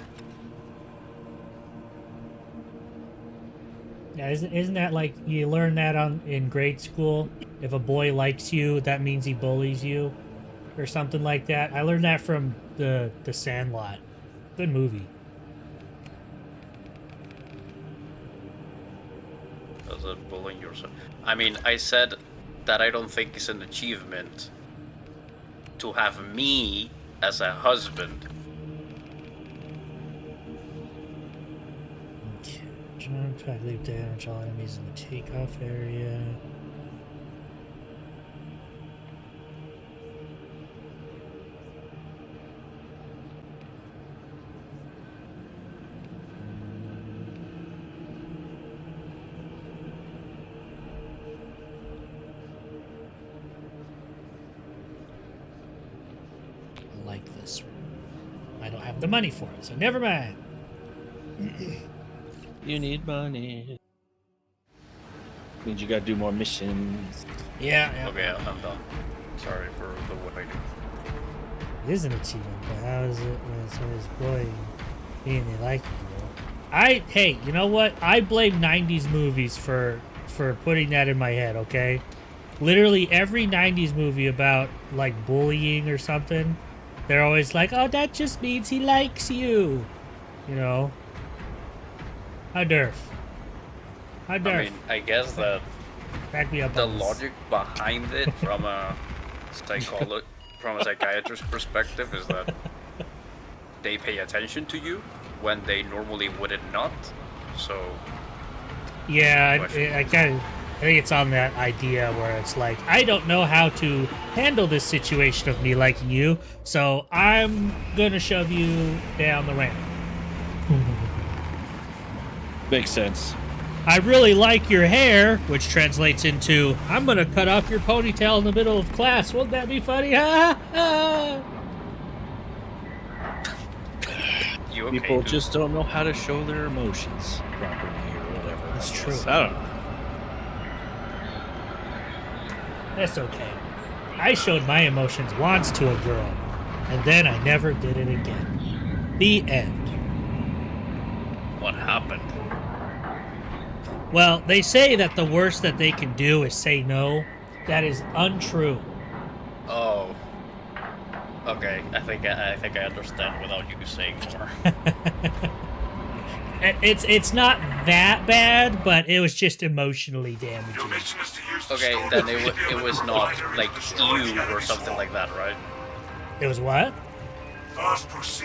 Yeah, isn't that like you learn that in grade school? If a boy likes you, that means he bullies you, or something like that. I learned that from the Sandlot. Good movie. As a bullying yourself. I mean, I said that I don't think it's an achievement to have me as a husband. Okay. Try to leave damage all enemies in the takeoff area. Like this one. I don't have the money for it, so never mind. You need money. Means you gotta do more missions. Yeah. Okay, I'm done. Sorry for the waiting. It is an achievement, but how is it when it's his boy being they like you? Hey, you know what? I blame 90s movies for putting that in my head, okay? literally every 90s movie about, like, bullying or something, they're always like, oh, that just means he likes you. You know? How derf. How derf. I mean, I guess that Back me up the on this. logic behind it from a psychiatrist's perspective is that they pay attention to you when they normally wouldn't not. So Yeah, I think it's on that idea where it's like, I don't know how to handle this situation of me liking you, so I'm gonna shove you down the ramp. Makes sense. I really like your hair, which translates into, I'm gonna cut off your ponytail in the middle of class. Won't that be funny? Ha ha! People just don't know how to show their emotions properly or whatever. That's true. I don't know. That's okay. I showed my emotions once to a girl, and then I never did it again. The end. what happened? Well, they say that the worst that they can do is say no. That is untrue. Oh. Okay, I think I understand without you saying more. It's not that bad, but it was just emotionally damaging. Okay, then it was not like you or something like that, right? It was what?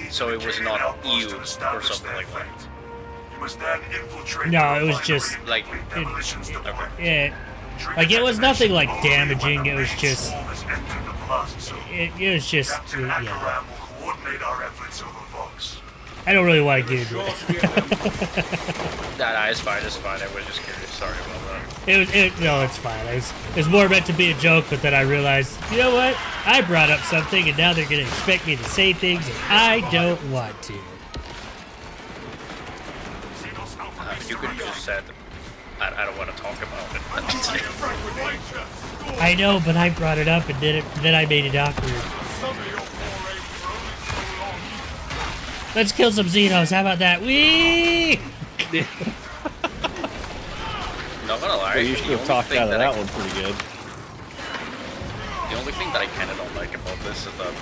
So it was not you or something like that. No, it was just like it was nothing like damaging. It was just it was just yeah. I don't really want to get into it. Nah, it's fine. It's fine. I was just curious. Sorry about that. No, it's fine. It's more meant to be a joke, but then I realized, you know what? I brought up something, and now they're gonna expect me to say things, and I don't want to. You could have just said, I don't want to talk about it. I know, but I brought it up and did it. Then I made it awkward. Let's kill some Xenos. How about that? Whee! Not gonna lie. You should have talked out of that one pretty good. The only thing that I kind of don't like about this is that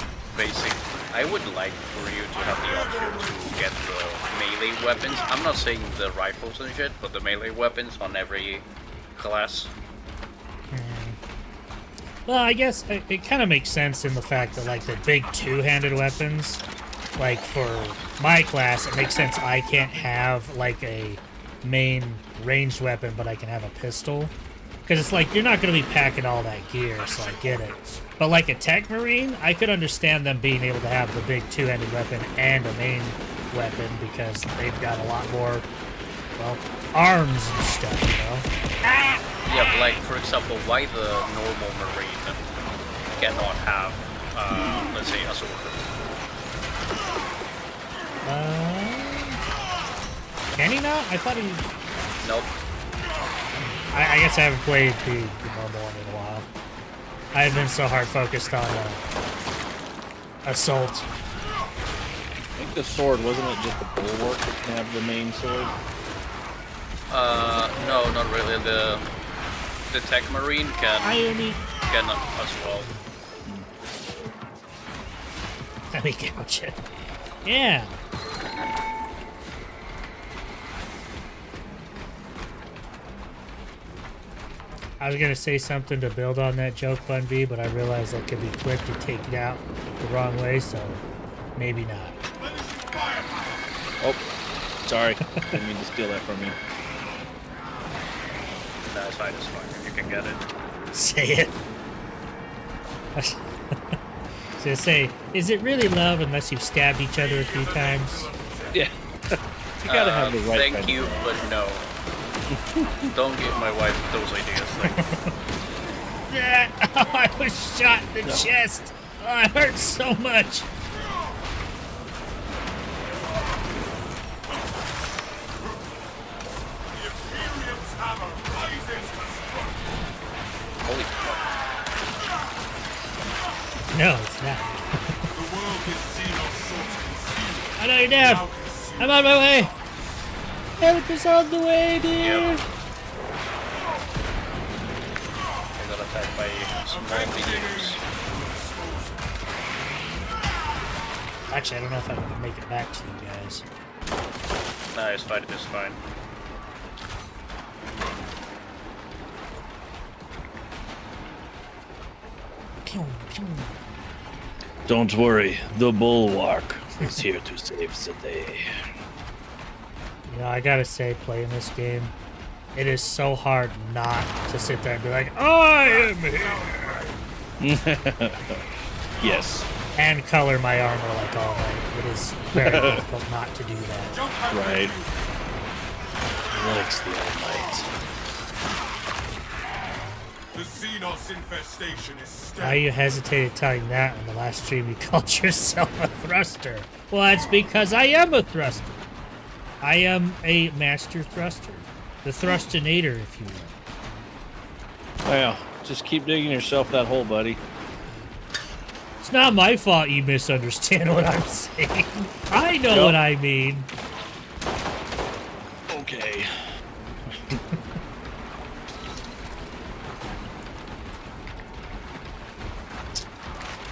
I would like for you to have the option to get the melee weapons. I'm not saying the rifles and shit, but the melee weapons on every class. Well, I guess it kind of makes sense in the fact that, like, the big two-handed weapons, like, for my class, it makes sense I can't have, like, a main ranged weapon, but I can have a pistol. Because it's like, you're not going to be packing all that gear, so I get it. But like a Tech Marine, I could understand them being able to have the big two-handed weapon and a main weapon, because they've got a lot more, well, arms and stuff, you know? Yeah, but like, for example, why the normal Marine cannot have, let's say, a sword? Can he not? I thought he... Nope. I guess I haven't played the normal one in a while. I have been so hard focused on Assault. I think the sword, wasn't it just the bulwark that can have the main sword? No, not really. The Tech Marine can as well. Let me couch it. Yeah. I was gonna say something to build on that joke, Bun B, but I realized that could be quick to take it out the wrong way, so maybe not. Oh, sorry. Didn't mean to steal that from you. No, it's fine, it's fine. You can get it. Say it. I was gonna say, is it really love unless you've stabbed each other a few times? Yeah. You gotta have the right Thank you, but no. Don't give my wife those ideas. Oh, I was shot in the chest. Oh, it hurts so much. Holy fuck. No, it's not. I know you're down. I'm on my way. Help is on the way, dear. I'm gonna attacked by small minions. Actually, I don't know if I can make it back to you guys. Nah, it's fine, it's fine. Pew, pew. Don't worry, the bulwark is here to save the day. You know, I gotta say, playing this game, it is so hard not to sit there and be like, I am here! Yes. And color my armor like all night. It is very difficult not to do that. Right. Likes the all night. The Xenos infestation is Why you hesitated telling that on the last stream you called yourself a thruster? Well, that's because I am a thruster. I am a master thruster. The thrustinator, if you will. Well, just keep digging yourself that hole, buddy. It's not my fault you misunderstand what I'm saying. I know what I mean. Okay.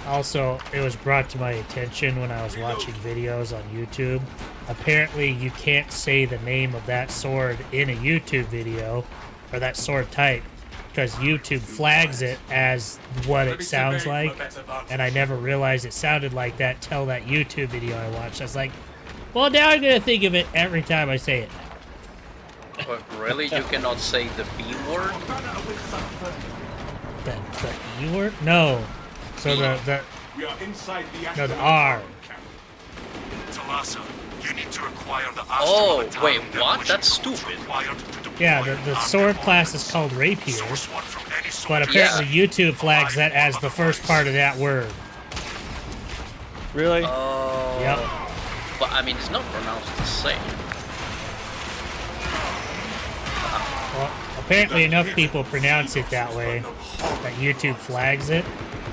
Also, it was brought to my attention when I was watching videos on YouTube. Apparently, you can't say the name of that sword in a YouTube video, or that sword type, because YouTube flags it as what it sounds like, and I never realized it sounded like that till that YouTube video I watched. I was like, well, now I'm going to think of it every time I say it now. But really? You cannot say the B word? The E word? No. So the R. Talasa, you need to acquire the Oh, wait, what? That's stupid. Yeah, the sword class is called rapier, but apparently YouTube flags that as the first part of that word. Really? Oh. Yep. But I mean, it's not pronounced the same. Well, apparently enough people pronounce it that way that YouTube flags it.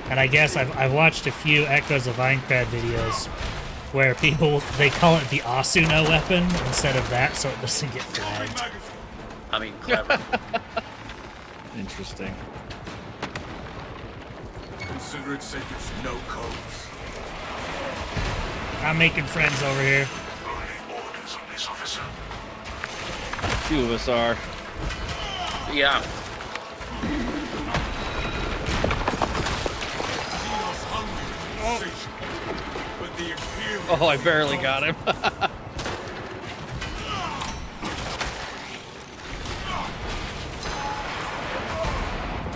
And I guess I've watched a few Echoes of Minecraft videos where people, they call it the Asuna weapon instead of that, so it doesn't get flagged. I mean, clever. Interesting. Consider it safe there's no codes. I'm making friends over here. A few of us are. Yeah. Oh, I barely got him.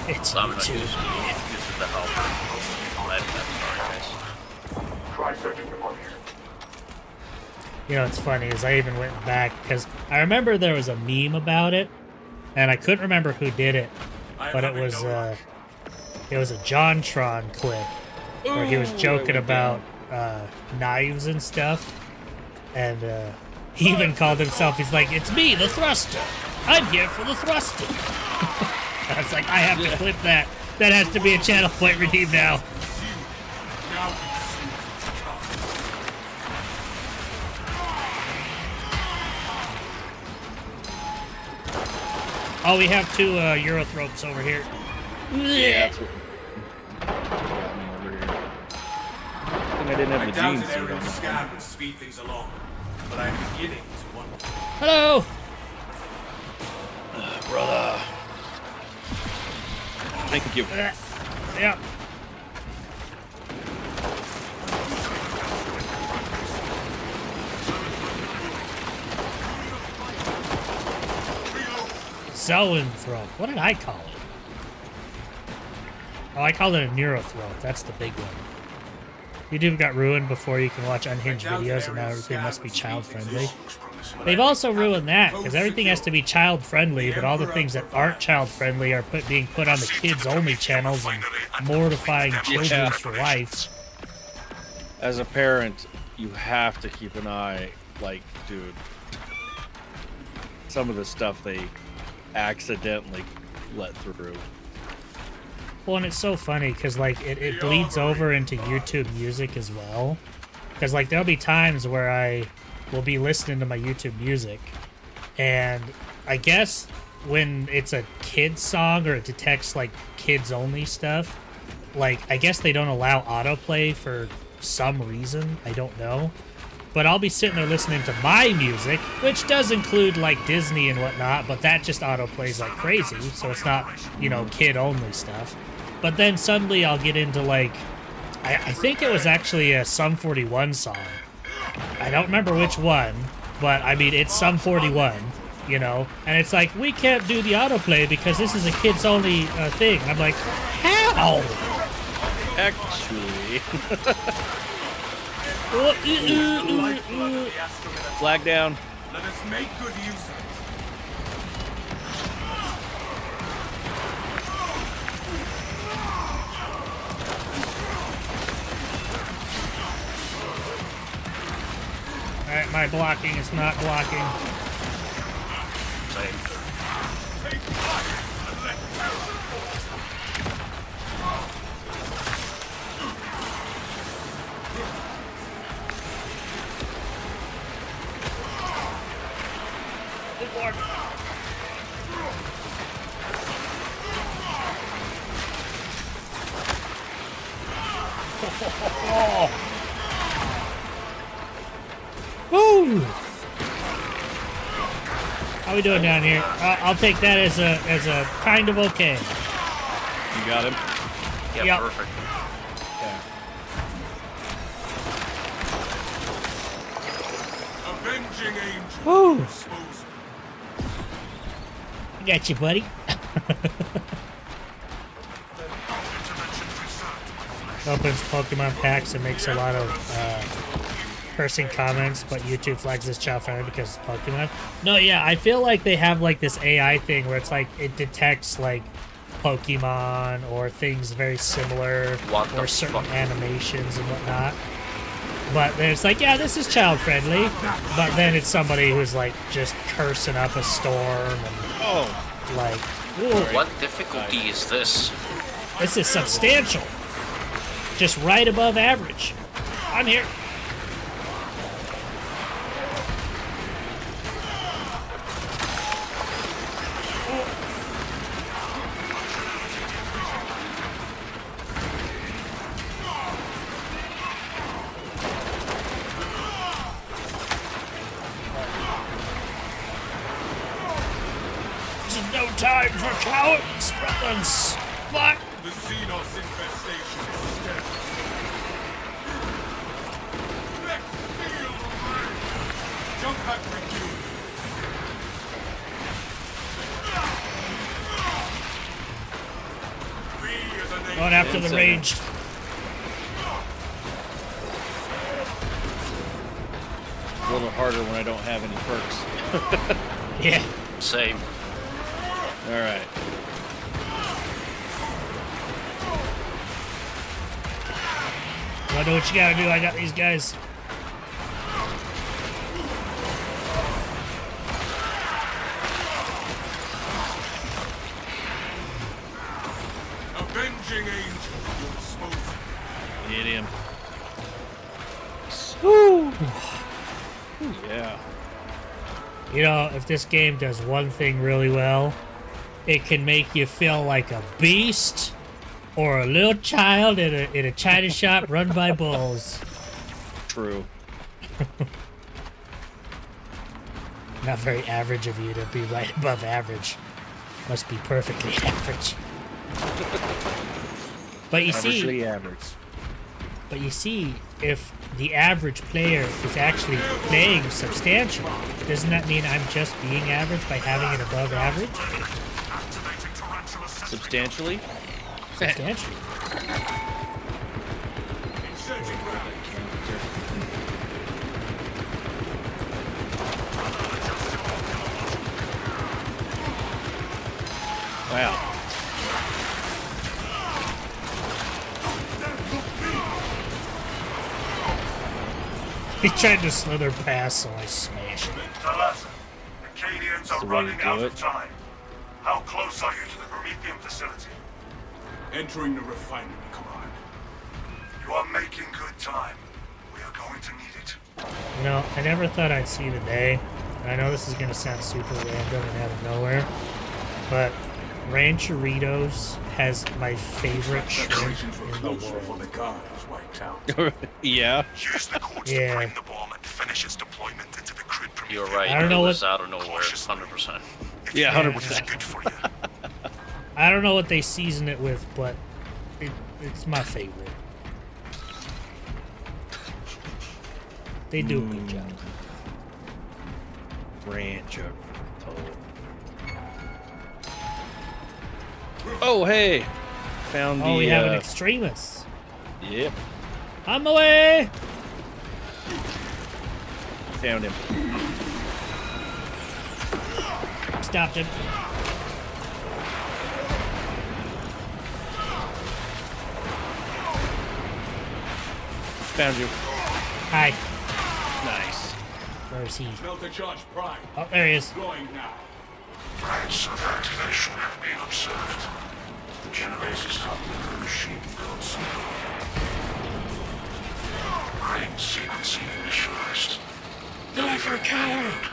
It's I'm not YouTube. using the helper. Try searching the money. You know, what's funny is I even went back because I remember there was a meme about it, and I couldn't remember who did it, but it was a JonTron clip where he was joking about knives and stuff, and he even called himself, he's like, it's me, the thruster. I'm here for the thrusting. I was like, I have to clip that. That has to be a channel point redeem now. Oh, we have two Eurothropes over here. Yeah, that's what got me over here. I think I didn't have the jeans suit on. Scab would speed things along, but I'm beginning to wonder. Hello! Brother. Thank you. Yeah. Zoanthrope. What did I call it? Oh, I called it a Neurothrope. That's the big one. YouTube got ruined before you can watch unhinged videos, and now everything must be child-friendly. They've also ruined that, because everything has to be child-friendly, but all the things that aren't child-friendly are being put on the kids-only channels and mortifying children for life. As a parent, you have to keep an eye, like, dude, some of the stuff they accidentally let through. Well, and it's so funny because, like, it bleeds over into YouTube music as well. Because, like, there'll be times where I will be listening to my YouTube music, and I guess when it's a kid's song or it detects like kids only stuff, like I guess they don't allow autoplay for some reason. I don't know. But I'll be sitting there listening to my music, which does include like Disney and whatnot, but that just autoplays like crazy, so it's not, you know, kid only stuff. But then suddenly I'll get into like, I think it was actually a Sum 41 song. I don't remember which one, but I mean, it's Sum 41, you know? And it's like, we can't do the autoplay because this is a kids only thing. And I'm like, how? Actually. Flag down. Let us make good use of it. Alright, my blocking is not blocking. Woo! How we doing down here? I'll take that as a kind of okay. You got him? Yeah, yep. Perfect. Okay. Avenging angel. Woo! I got you, buddy. Opens Pokemon packs and makes a lot of cursing comments, but YouTube flags this child friendly because it's Pokemon. No, yeah, I feel like they have like this AI thing where it's like it detects like Pokemon or things very similar or certain animations and whatnot. But then it's like, yeah, this is child friendly. But then it's somebody who's like just cursing up a storm and like, ooh. What difficulty is this? This is substantial. Just right above average. I'm here. This is no time for cowards, brothers. Fuck. The Xenos infestation is dead. Next field away. Jump back with you. Going after the ranged. A little harder when I don't have any perks. Yeah. Same. All right. I know what you gotta do. I got these guys. Avenging angel. You're supposed to Hit him. Woo! Yeah. You know, if this game does one thing really well, it can make you feel like a beast or a little child in a China shop run by bulls. True. Not very average of you to be right above average. Must be perfectly average. But you see, average. But you see, if the average player is actually playing substantially, doesn't that mean I'm just being average by having it above average? Substantially? Substantially. Wow. He tried to slither past, so I smashed it. Talassa, the Cadians are running out of time. How close are you to the Prometheum facility? entering the refinery, Command. You are making good time. We are going to need it. You know, I never thought I'd see the day. I know this is going to sound super random and out of nowhere, But Rancheritos has my favorite shrimp in the world. Yeah. Yeah. You're right. I don't know it was what- out of nowhere. 100%. Yeah, 100%. I don't know what they season it with, but it's my favorite. They do a good job. Rancher. Oh, hey. Found the... Oh, we have an extremist. Yep. On my way! Found him. Stopped him. Found you. Hi. Nice. Where is he? Smelter charge prime. Oh, there he is. Going now. Rates of activation have been observed. The generators have the machine built simple. Brain sequencing initialized. Deliver coward!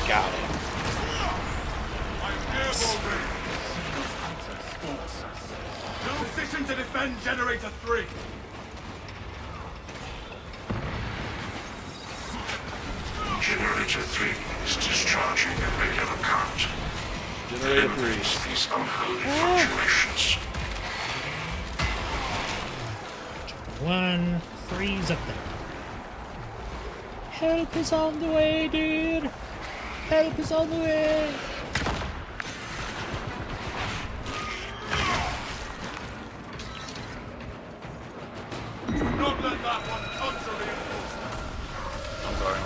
Got it. Position to defend generator 3. Generator 3 is discharging a regular current. Generator 3. These unholy fluctuations. 1, 3's up there. Help is on the way, dude. Help is on the way. Do not let that one come to reinforcement. I'm sorry.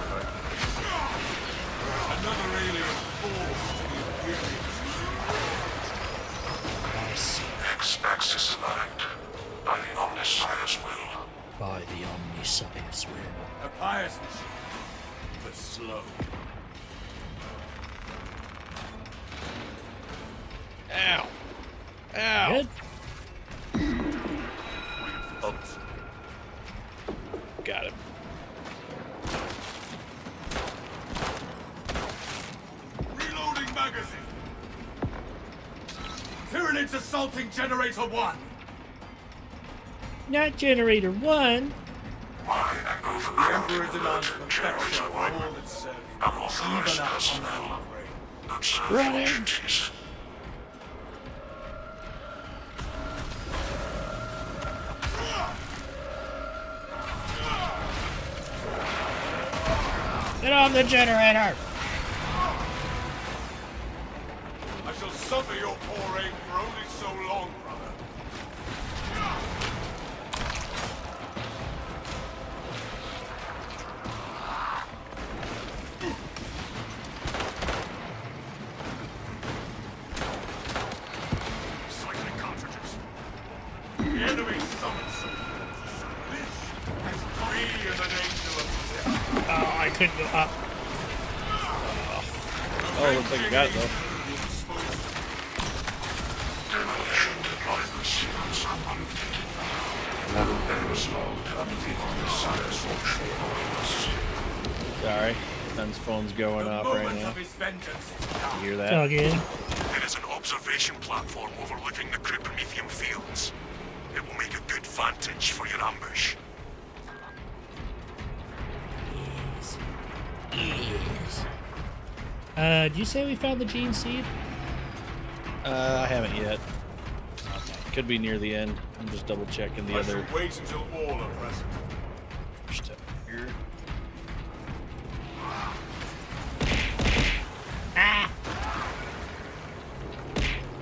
Another alien forced to the Imperium. Nice. X-axis aligned by the Omnissiah's will. By the Omnissiah's will. A pious mission, but slow. Ow. Ow. Good. Oh. Got him. Reloading magazine. Tyranids assaulting generator 1. Not generator 1. The Emperor demands perfection for all its serving, even at unknown grade. Running. Get on the generator! I shall suffer your poor aim for only so long, brother. Cycling cartridges. The enemy summons some. This has three as an angel of death. Oh, I couldn't go up. Oh, looks like you got it, though. Demolition deployment sequence completed. Level errors logged under the Omnissiah's functional orders. Sorry. Ben's phone's going off right now. You hear that? It's all good. There is an observation platform overlooking the Promethium fields. It will make a good vantage for your ambush. Yes. Did you say we found the gene seed? I haven't yet. Could be near the end. I'm just double checking the other. Wait until all are present. Step here. Ah!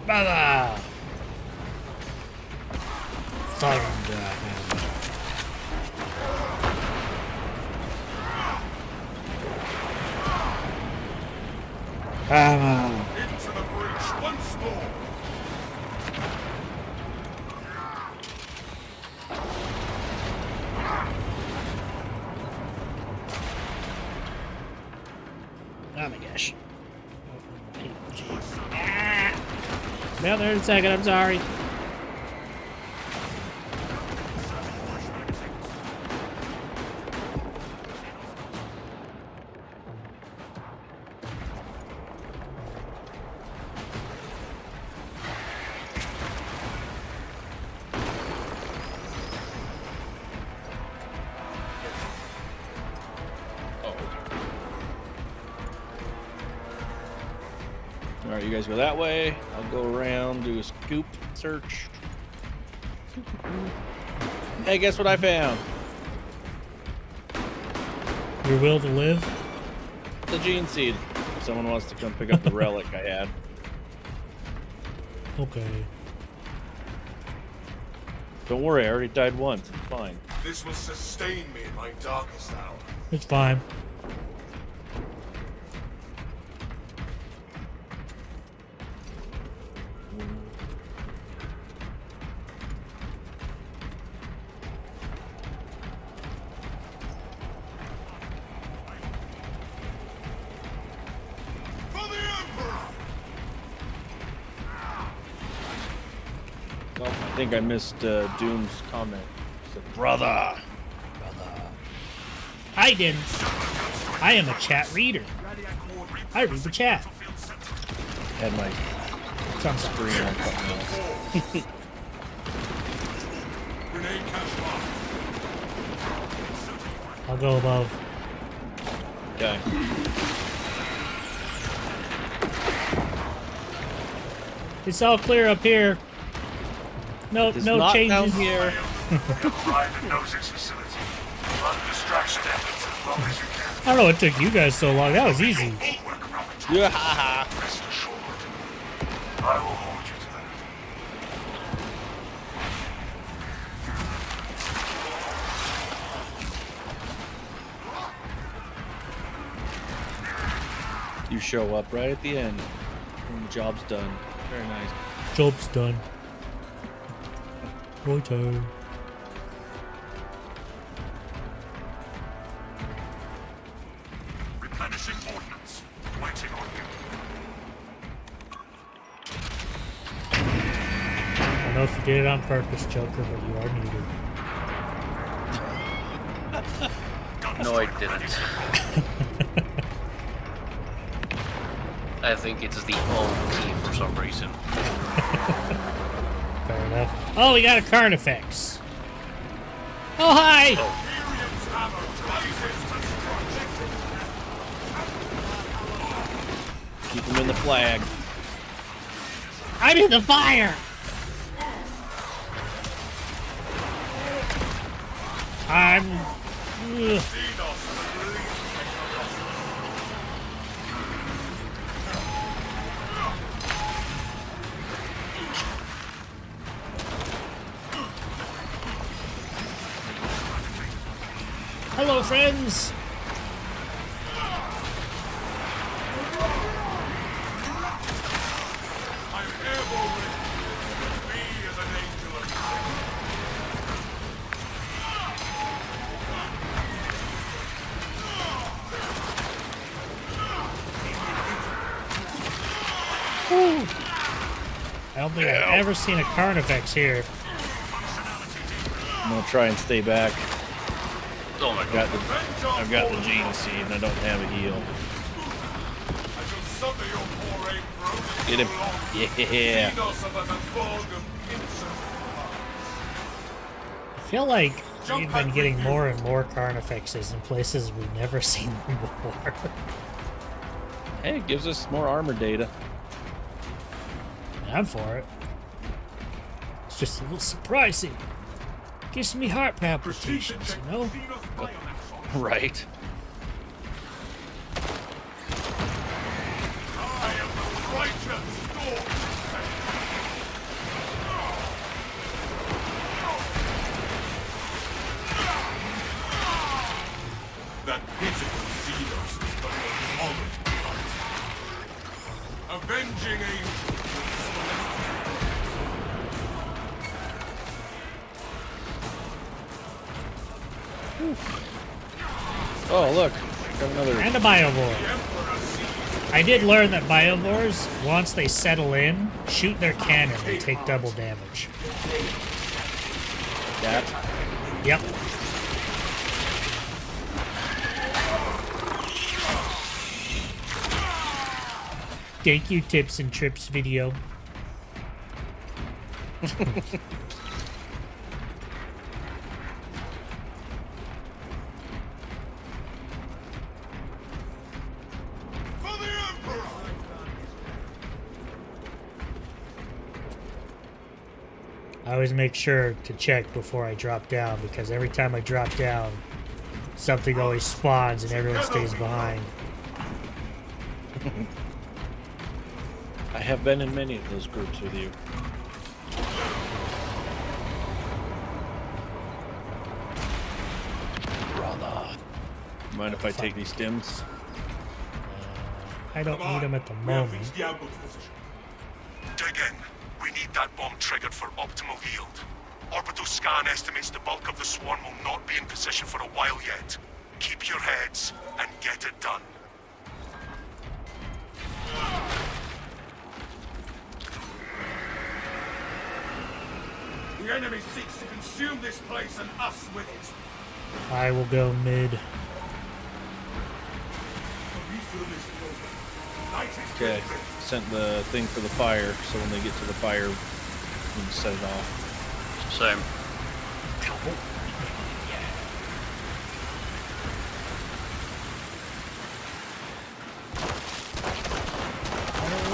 Brother! Thunder hammer. Hammer. Into the breach once more. Oh my gosh. Ah. Down there in a second, I'm sorry. All right, you guys go that way. I'll go around, do a scoop search. Hey, guess what I found? Your will to live? The gene seed. If someone wants to come pick up the relic I had. Okay. Don't worry, I already died once. It's fine. This will sustain me in my darkest hour. It's fine. Oh, I think I missed Doom's comment. He said, brother. I didn't. I am a chat reader. I read the chat. Had my screen on something else. I'll go above. Okay. It's all clear up here. No, It's no not changes down here. Arrived at Nozick's facility. Run distraction efforts as long as you can. I don't know what took you guys so long. That was easy. Yeah. Rest assured, I will hold you to that. You show up right at the end. And the job's done. Very nice. Job's done. Righto. Replenishing ordnance. Waiting on you. I know if you did it on purpose, Joker, but you are needed. No, I didn't. I think it's the home team for some reason. Fair enough. Oh, we got a Carnifex. Oh, hi! Keep them in the flag. I'm in the fire! Ugh. Hello, friends! Woo. I don't think I've ever seen a Carnifex here. I'm gonna try and stay back. Oh my god. I've got the gene seed and I don't have a heal. Get him. Yeah. I feel like we've been getting more and more Carnifexes in places we've never seen them before. Hey, it gives us more armor data. I'm for it. It's just a little surprising. Gives me heart palpitations, you know? Right. That pitiful Xenos is but a moment. Avenging angel. Oh, look. Got another. And a Biovore. I did learn that Biovores, once they settle in, shoot their cannon, they take double damage. That? Yep. Thank you, Tips and Trips video. I always make sure to check before I drop down, because every time I drop down, something always spawns and everyone stays behind. I have been in many of those groups with you. Brother. Mind if I take these stims? I don't need them at the moment. Dig in. We need that bomb triggered for optimal yield. Orbital scan estimates the bulk of the swarm will not be in position for a while yet. Keep your heads and get it done. The enemy seeks to consume this place and us with it. I will go mid. Okay, sent the thing for the fire, so when they get to the fire, you can set it off. Same.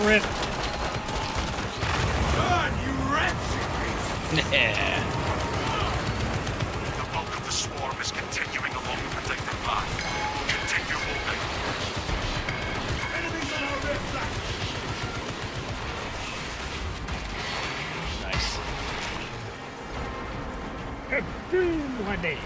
Rip. God, you wretched beast! Yeah. The bulk of the swarm is continuing along the predicted path. Continue holding. Enemies on our left flank! Nice. One day.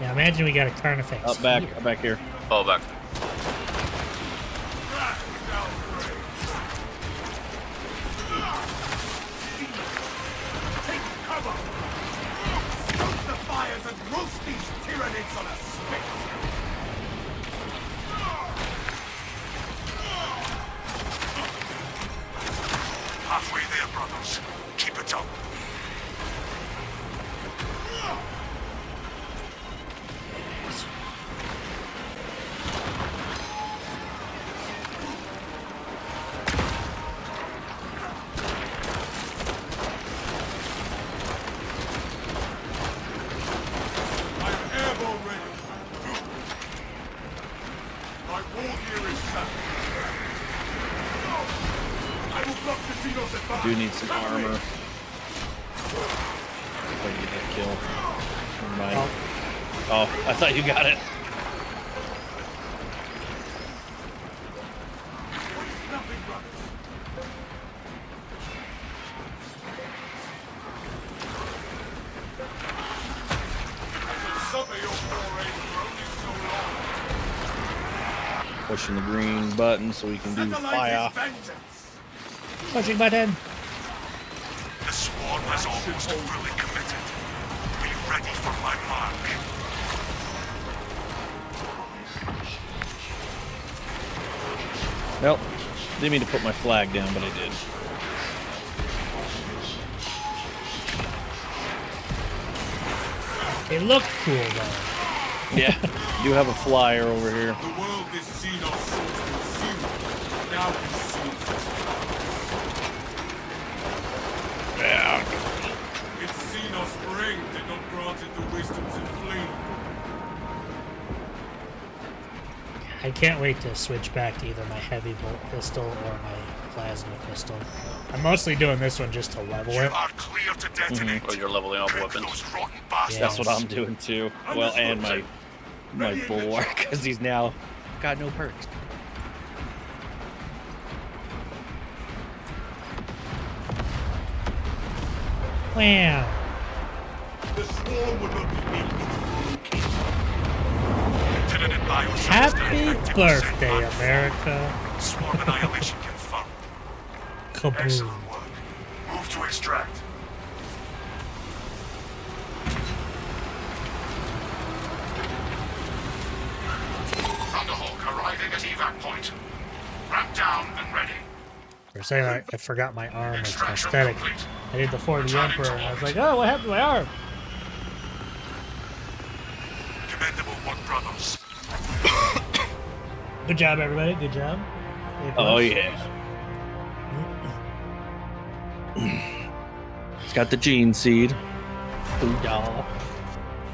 Yeah, imagine we got a carnifex. Up back, up back here. Fall back. Take cover! Stoke the fires and roast these tyrannids on a spit! Halfway there, brothers. Keep it up. I do need some armor. If I can get that kill. Never mind. Oh, I thought you got it. Pushing the green button so we can do fire. Pushing button. The swarm has almost fully committed. Be ready for my mark. Nope. Didn't mean to put my flag down, but I did. They look cool though. Yeah, do have a flyer over here. The world this xeno sought to consume now consumed. Yeah. Its xenos brain did not grant it the wisdom to flee. I can't wait to switch back to either my heavy bolt pistol or my plasma pistol. I'm mostly doing this one just to level it. Oh, you're leveling up weapons. Yeah. That's what I'm doing too. Well, and my bulwark, because he's now got no perks. Wow. The swarm would not be weak. Happy birthday, America. Swarm annihilation confirmed. Kaboom. Excellent work. Move to extract. Thunderhawk arriving at evac point. Ramp down and ready. For a second, I forgot my arm was prosthetic. I did the 4D Emperor, and I was like, oh, what happened to my arm? Commendable work, brothers. Good job, everybody. Good job. Oh, yeah. It's got the gene seed. Booyah.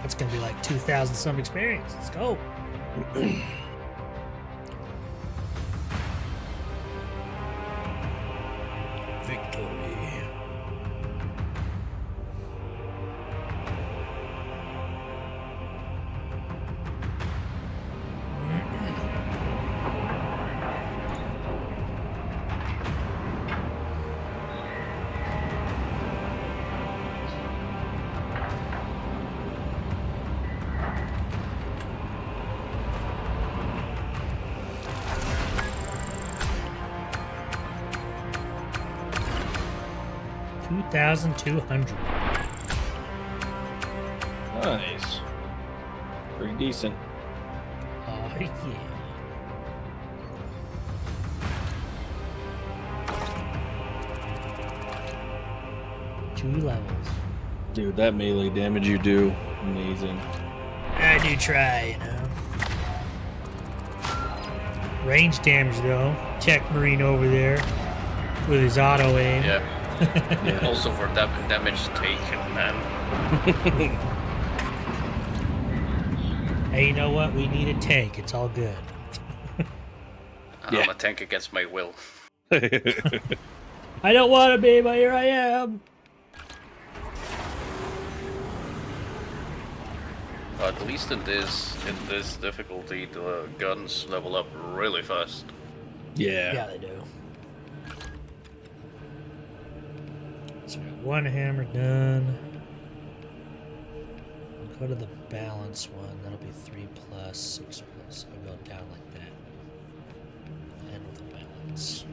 That's going to be like 2,000 some experience. Let's go. 8,200. Nice. Pretty decent. Oh, yeah. Two levels. Dude, that melee damage you do, amazing. I do try, you know. Range damage, though. Tech Marine over there with his auto aim. Yeah. Yeah. Also for damage taken, man. Hey, you know what? We need a tank. It's all good. I'm a tank against my will. I don't want to be, but here I am. At least in this difficulty, the guns level up really fast. Yeah. Yeah, they do. So we got one hammer done. We'll go to the balance one. That'll be 3 plus, 6 plus. I'll go down like that. And with the balance.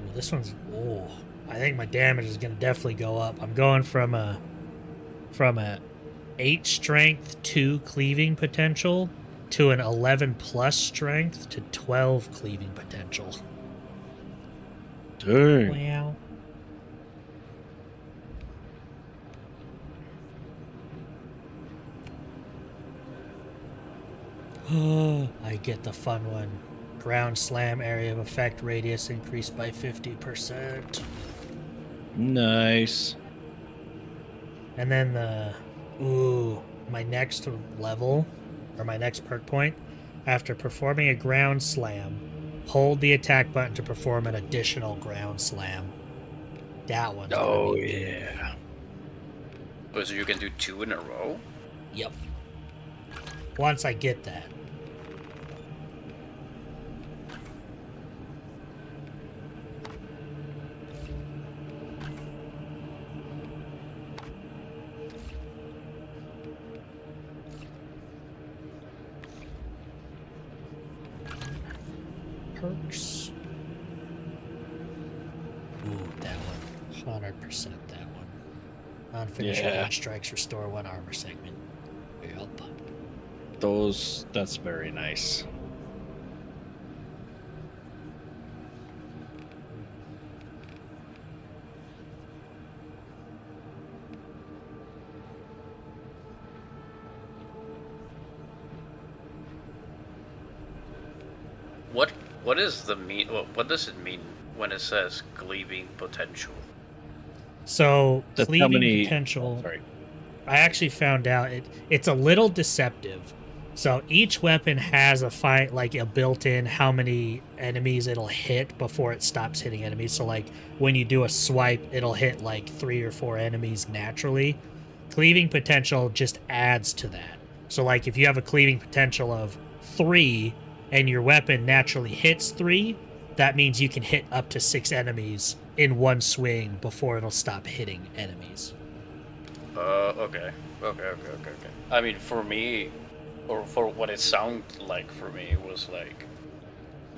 Ooh, this one's... Oh, I think my damage is going to definitely go up. I'm going from a 8 strength, 2 cleaving potential to an 11 plus strength to 12 cleaving potential. Dang. Wow. Oh, I get the fun one. Ground slam area of effect radius increased by 50%. Nice. And then my next level, or my next perk point, after performing a ground slam, hold the attack button to perform an additional ground slam. That one's oh, yeah. Oh, so you can do 2 in a row? Yep. Once I get that. Perks. Ooh, that one. 100% that one. Unfinished strikes restore 1 armor segment. Yep. That's very nice. What is the mean? What does it mean when it says cleaving potential? So cleaving potential. Sorry. I actually found out it's a little deceptive. So each weapon has a built-in how many enemies it'll hit before it stops hitting enemies. So like when you do a swipe, it'll hit like 3 or 4 enemies naturally. Cleaving potential just adds to that. So like if you have a cleaving potential of 3 and your weapon naturally hits 3, that means you can hit up to 6 enemies in one swing before it'll stop hitting enemies. Okay. I mean, for me, or for what it sounded like for me, it was like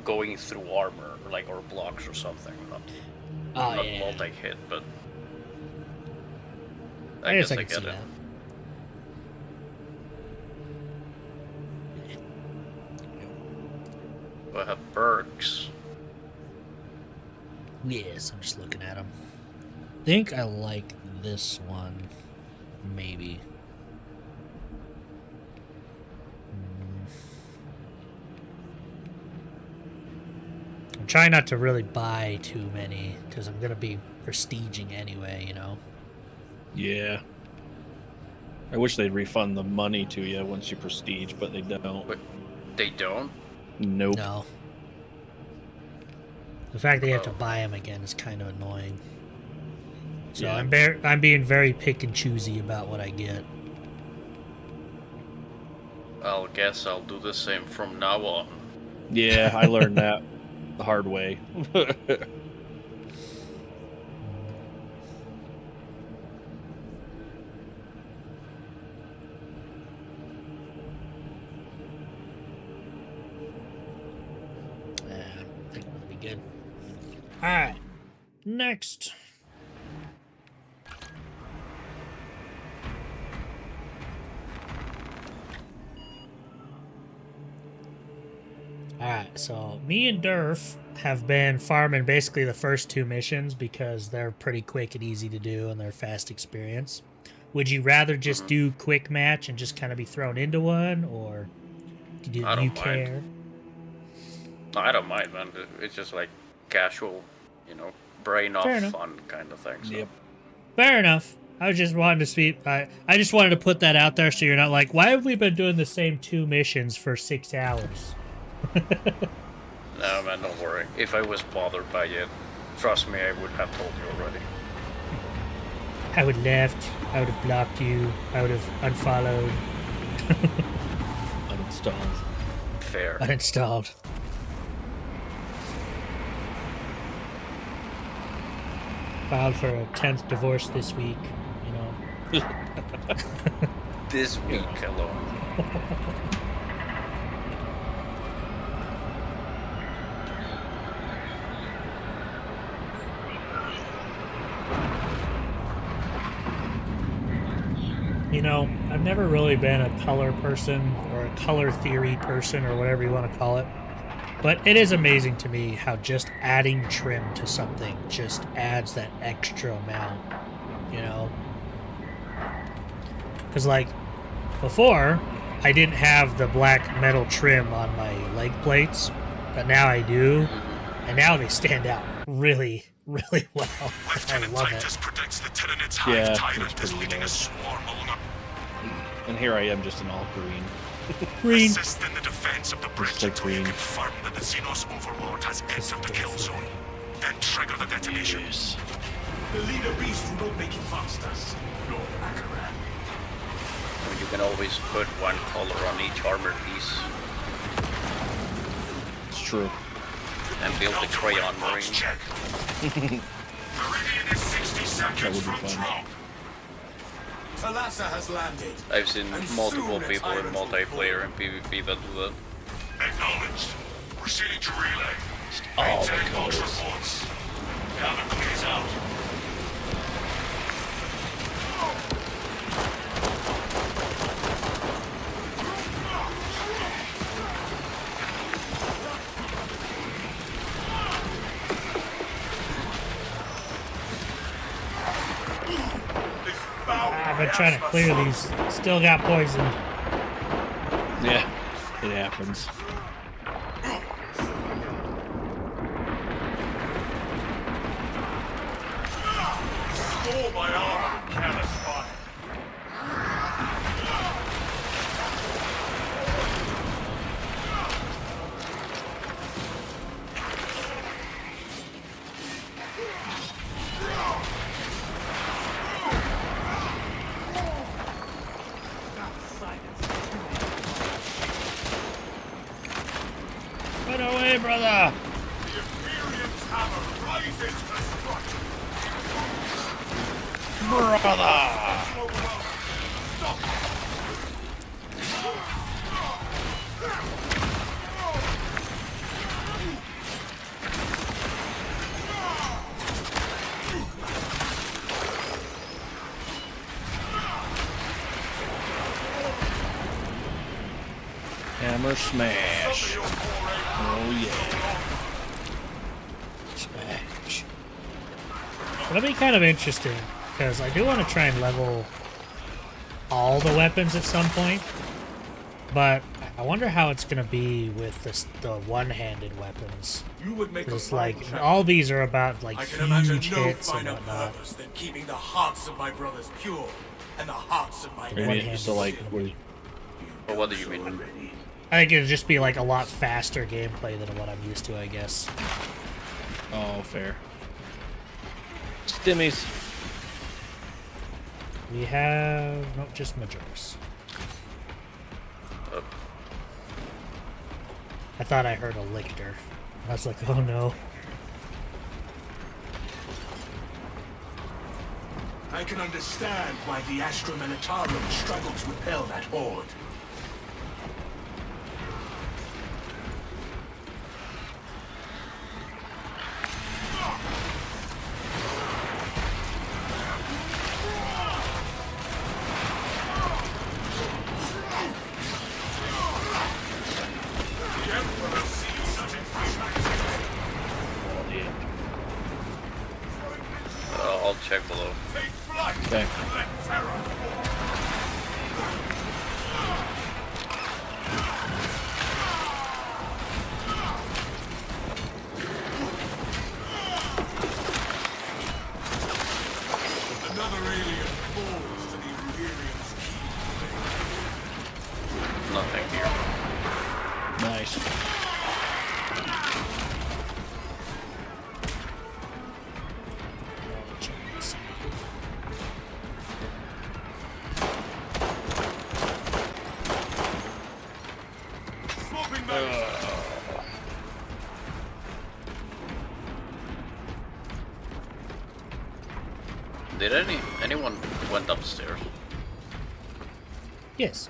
going through armor, or blocks or something. Not multi-hit, but I guess I get it. That. I have perks. Yes, I'm just looking at them. I think I like this one. Maybe. I'm trying not to really buy too many, because I'm going to be prestiging anyway, you know? Yeah. I wish they'd refund the money to you once you prestige, but they don't. But they don't? Nope. No. The fact that you have to buy them again is kind of annoying. So yeah. I'm being very pick and choosy about what I get. I'll guess I'll do the same from now on. Yeah, I learned that the hard way. I think it'll be good. Alright. Next. Alright, so me and Durf have been farming basically the first 2 missions because they're pretty quick and easy to do and they're fast experience. Would you rather just do quick match and just kind of be thrown into one, or do you care? No, I don't mind, man. It's just like casual, you know, brain off fun kind of thing. So. Yep. Fair enough. I was just wanting to speak. I just wanted to put that out there so you're not like, why have we been doing the same 2 missions for 6 hours? No, man, don't worry. If I was bothered by it, trust me, I would have told you already. I would have left. I would have blocked you. I would have unfollowed. Uninstalled. Fair. Uninstalled. Filed for a 10th divorce this week, you know. This week alone. You know, I've never really been a color person or a color theory person or whatever you want to call it. But it is amazing to me how just adding trim to something just adds that extra amount, you know? Because, like, before, I didn't have the black metal trim on my leg plates, but now I do. And now they stand out really, really well. I love it. Predicts the Tyrannid's hive tyrant is leading a swarm along. And here I am, just in all green. Green. Assist in the defense of the bridge until you confirm that the Xenos Overlord has entered the kill zone. Then trigger the detonation. The leader beast will not make it faster. No, Akaran. You can always put one color on each armor piece. It's true. And build the crayon marine. Meridian is 60 seconds from drop. Talassa has landed. I've seen multiple people in multiplayer and PvP that do that. Acknowledged. Proceeding to relay. All the Maintain colors. launch reports. Gather clears out. I've been trying to clear these. Still got poisoned. Yeah, it happens. Restore my armor, careless fire. Run away, brother! The Imperium's hammer rises to strike. Brother! Hammer smash. Oh yeah. Smash. That'll be kind of interesting, because I do want to try and level all the weapons at some point, but I wonder how it's going to be with the one-handed weapons. You would make It's a like, fine all these are about, like, I can imagine huge no hits and finer whatnot. purpose than keeping the hearts of my brothers pure and the hearts of my Maybe so like Well, what do you mean? I think it'd just be, like, a lot faster gameplay than what I'm used to, I guess. Oh, fair. Stimmies. We have... Nope, just Majoris. I thought I heard a lictor. I was like, oh no. I can understand why the Astra Militarum struggled to repel that horde. below. Okay. Another alien falls to the Imperium's key. Nothing here. Nice. Did anyone went upstairs? Yes.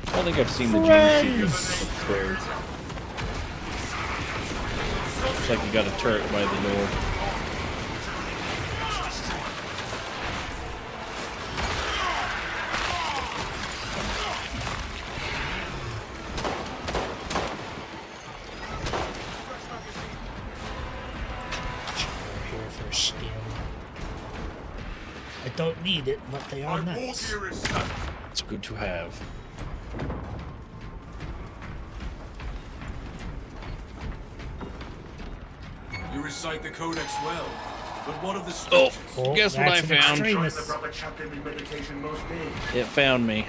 I don't think I've seen the GDC upstairs. Looks like you got a turret by the door. I don't need it, but they are nice. It's good to have. You recite the Codex well, but what of the Oh, scriptures? guess what I found? It found me.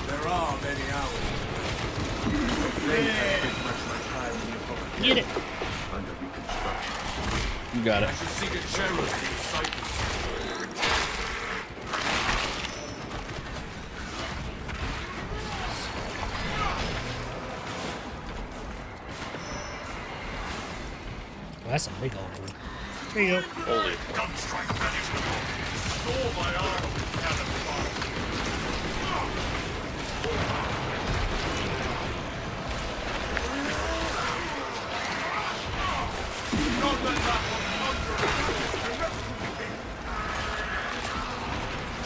There are many hours. Get it. You got it. I should seek a cherub to recite this. Well, that's a big old one. There you go. Holy.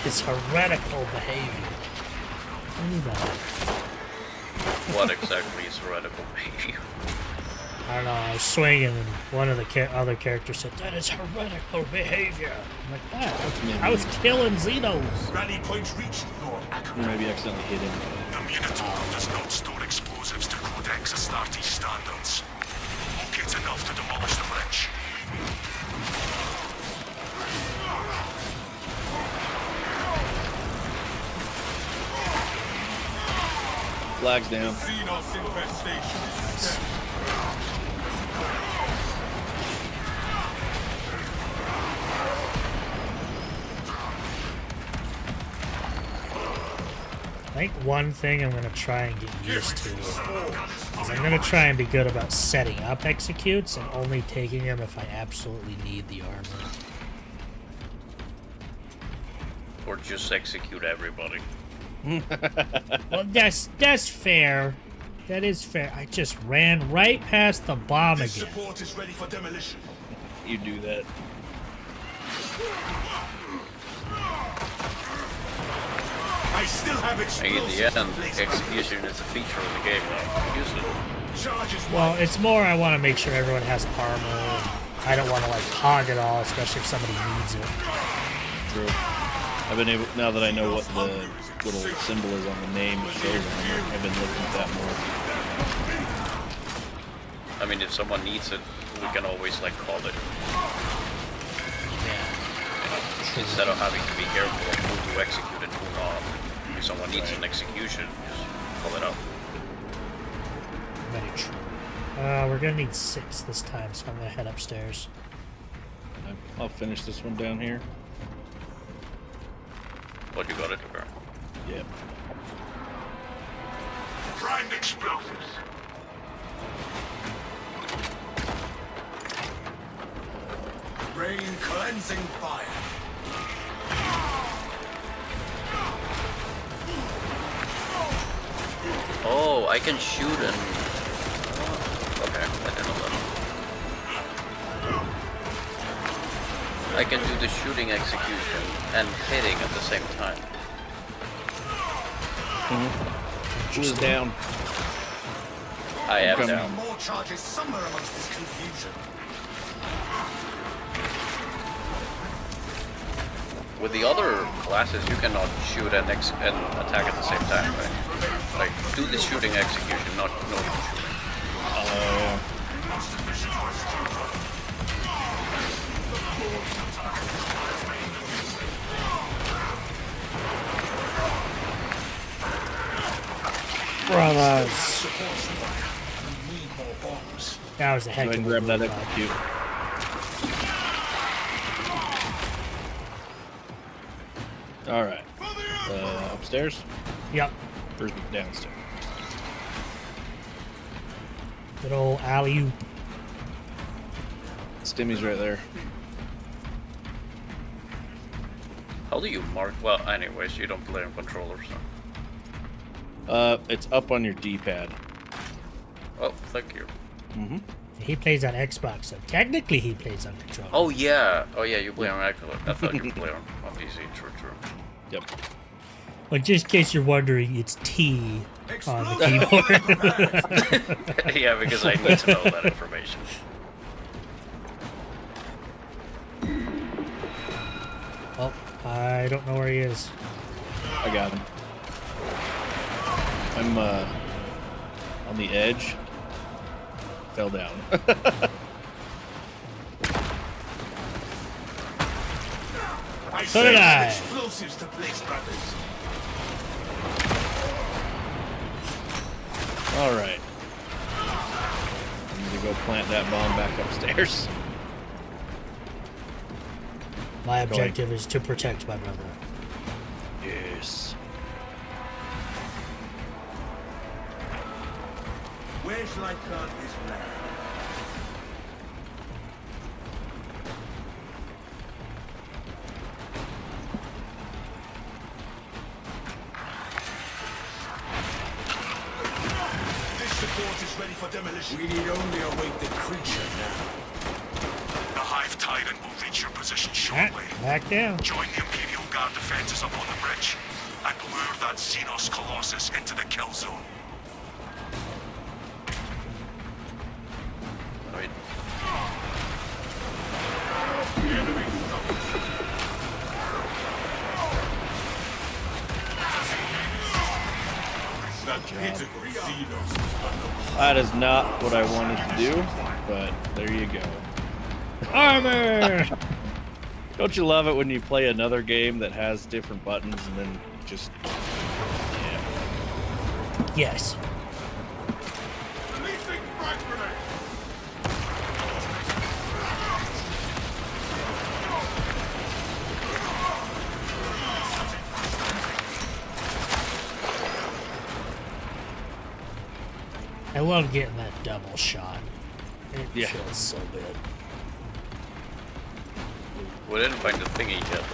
It's heretical behavior. What is that? What exactly is heretical behavior? I don't know, I was swinging and one of the other characters said, that is heretical behavior. I'm like, what? I was killing Xenos. Rally point reached, Lord Ackerman. Maybe accidentally hit him. The Minotaur does not store explosives to Codex Astartes standards. It's enough to demolish the bridge. Flags down. Xenos infestation. I think one thing I'm going to try and get used to is I'm going to try and be good about setting up executes and only taking them if I absolutely need the armor. Or just execute everybody. Well, that's fair. That is fair. I just ran right past the bomb again. Support is ready for demolition. You do that. I still have explosives. In the end, execution is a feature of the game now. Use it. Well, it's more I want to make sure everyone has armor. I don't want to like hog it all, especially if somebody needs it. True. I've been able, now that I know what the little symbol is on the name it shows on it, I've been looking at that more. I mean, if someone needs it, we can always like call it. Yeah. Instead of having to be careful of who to execute and who not. If someone needs an execution, just call it out. Very true. We're gonna need 6 this time, so I'm gonna head upstairs. I'll finish this one down here. What, you got it, okay? Yep. Primed explosives. Rain cleansing fire. Oh, I can shoot and... okay, I didn't know that. I can do the shooting execution and hitting at the same time. Who's down? I am Coming. down. Your charge is somewhere amongst this confusion. With the other classes, you cannot shoot and attack at the same time, right? Like, do the shooting execution, not no shooting. Brothers. That was a heck of a grab that execute. All right. Upstairs? Yep. Or downstairs? Good old alley-oop. Stimmy's right there. How do you mark? Well, anyways, you don't play on controller, so. It's up on your D-pad. Oh, thank you. Mm-hmm. He plays on Xbox, so technically he plays on controller. Oh yeah, you play on Xbox. I thought you play on PC. True. Yep. Well, just in case you're wondering, it's T on the keyboard. Yeah, because I need to know that information. Oh, I don't know where he is. I got him. I'm on the edge. Fell down. So did I. Explosives to place, brothers. All right. I need to go plant that bomb back upstairs. My objective is to protect my brother. Yes. Where's light guard this flag? This support is ready for demolition. We need only await the creature now. The Hive Tyrant will reach your position shortly. Back down. Join the Imperial Guard defenses up on the bridge and lure that Xenos Colossus into the kill zone. Wait. That is not what I wanted to do, but there you go. Armor! Don't you love it when you play another game that has different buttons and then just... Yeah. Yes. I love getting that double shot. It feels so good. We didn't find the thingy yet,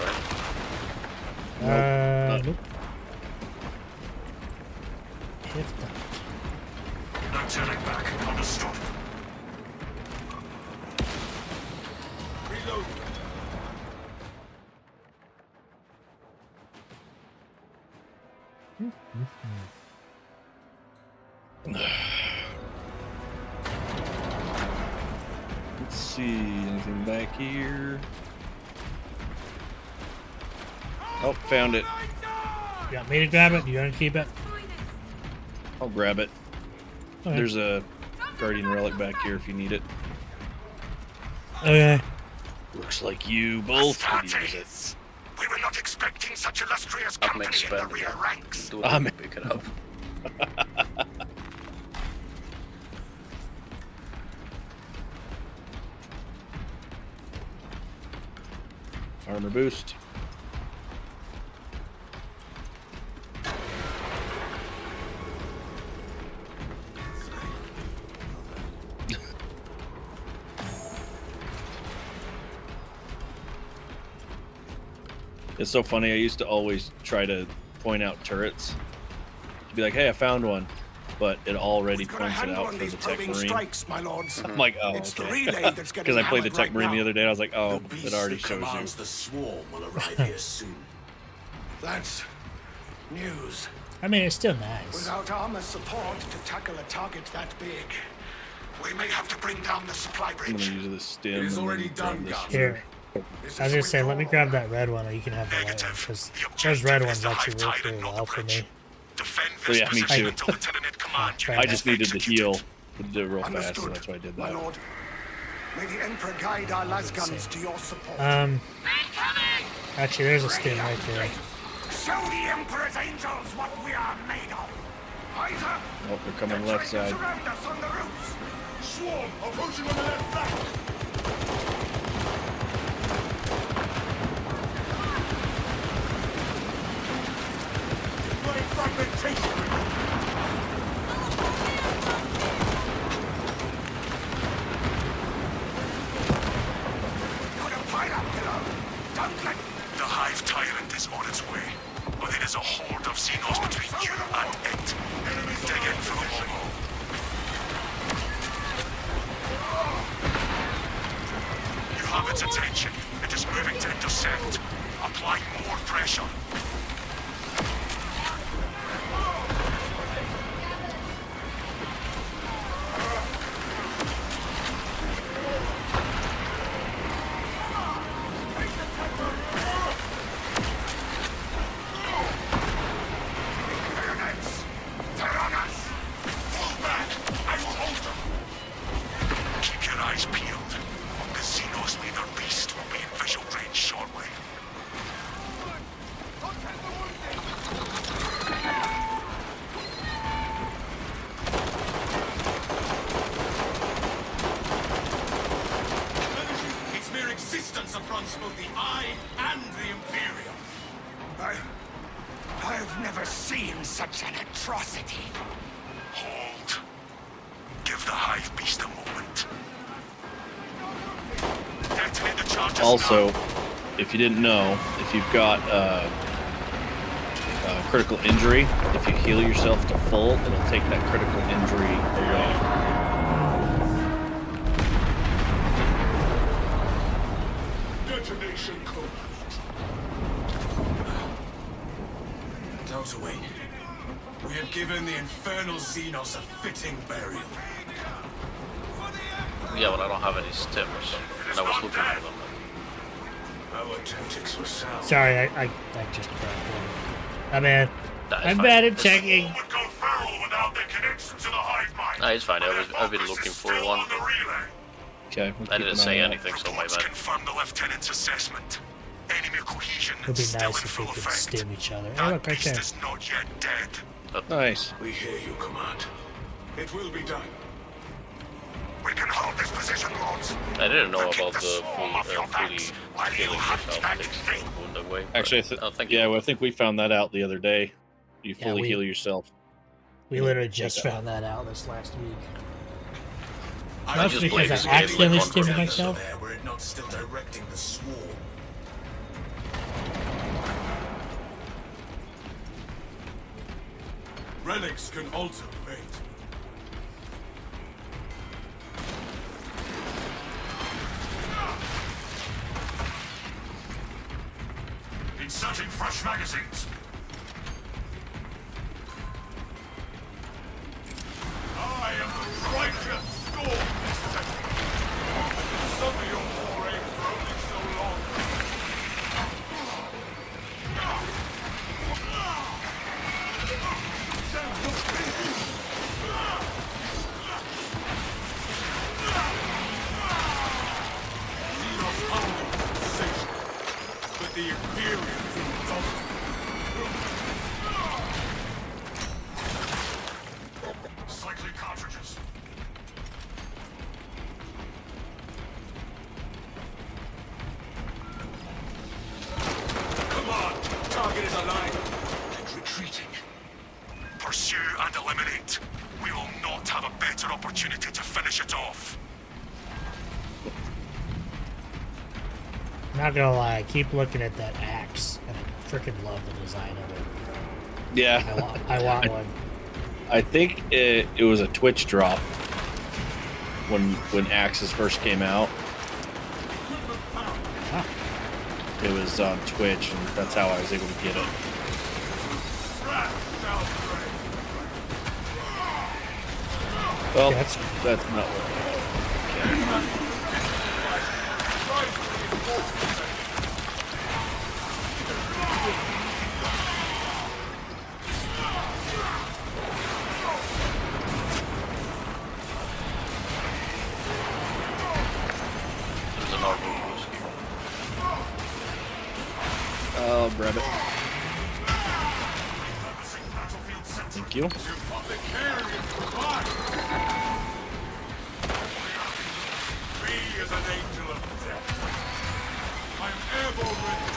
right? Nope. If not. I'm turning back. Understood. Reload. Let's see, anything back here? Oh, found it. You want me to grab it? You want to keep it? I'll grab it. Okay. There's a Guardian Relic back here if you need it. Okay. Looks like you both could use it. We were not expecting such illustrious company in the rear ranks. Pick it up. Armor boost. It's so funny. I used to always try to point out turrets to be like, "Hey, I found one," but it already points it out for the Tech Marine. Strikes, my lords. I'm like, "Oh, It's the okay." relay that's getting Because I played the hammered Tech right Marine now. the other day. And I was like, "Oh, The it beast already that shows commands you." the swarm will arrive here soon. That's news. I mean, it's still nice. Without armor support to tackle a target that big, We may have to bring down the supply I'm bridge. gonna use this stem. It is already done, this Here. I was just saying, let me grab that red one, or you can have the white one, because those red ones actually work really well for me. Oh yeah, me too. I just needed the heal to do it real fast, so that's why I did that. May the Emperor guide our lasguns to your support. Actually, there's a stem right there. Show the Emperor's angels what we are made of. Oh, they're coming left side. Surround us on the roofs. Swarm approaching on the left flank. Deploying fragmentation. The Hive Tyrant is on its way, but it is a horde of xenos between you and it. Dig in for the long haul. You have its attention. It is moving to intercept. Apply more pressure. Keep your eyes peeled. The Xenos leader beast will be in visual range shortly. Its mere existence affronts both the Eye and the Imperium. I've never seen such an atrocity. Hold. Give the Hive Beast a moment. Detonate the charges Also, now. if you didn't know, if you've got critical injury, if you heal yourself to full, it'll take that critical injury away. Detonation code. Don't wait. We have given the infernal Xenos a fitting burial. Yeah, but I don't have any stems. And I was looking for them. Our tactics were sound. Sorry, I just grabbed one. I'm bad at checking. Nah, it's fine. I've been looking for one. Okay. I didn't say anything, so my bad. Confirm the lieutenant's assessment. Enemy cohesion It would be is nice still if in we full could effect. stim each other. Oh, That look, right beast there. is not yet dead. Nice. We hear you, Command. It will be done. We can hold this position, Lords. I didn't know about the fully killing yourself takes the wound away. Actually, I think we found that out the other day. You Yeah, fully we- heal yourself. We literally just found that out this last week. I That's just because played I this game accidentally like stimmed 100%. myself. There, were it not still directing the swarm. Relics can alter fate. Inserting fresh magazines. I am the righteous storm. Some of your foray for only so long. Xenos hunger for sensation, but the Imperium's indulgent. Cycling cartridges. Come on, target is alive. And retreating. Pursue and eliminate. We will not have a better opportunity to finish it off. Not gonna lie, I keep looking at that axe, and I freaking love the design of it. Yeah. I want one. I think it was a Twitch drop when Axis first came out. It was on Twitch, and that's how I was able to get it. Well, that's not what I'll grab it. Thank you. As an angel of death. I'm airborne ready.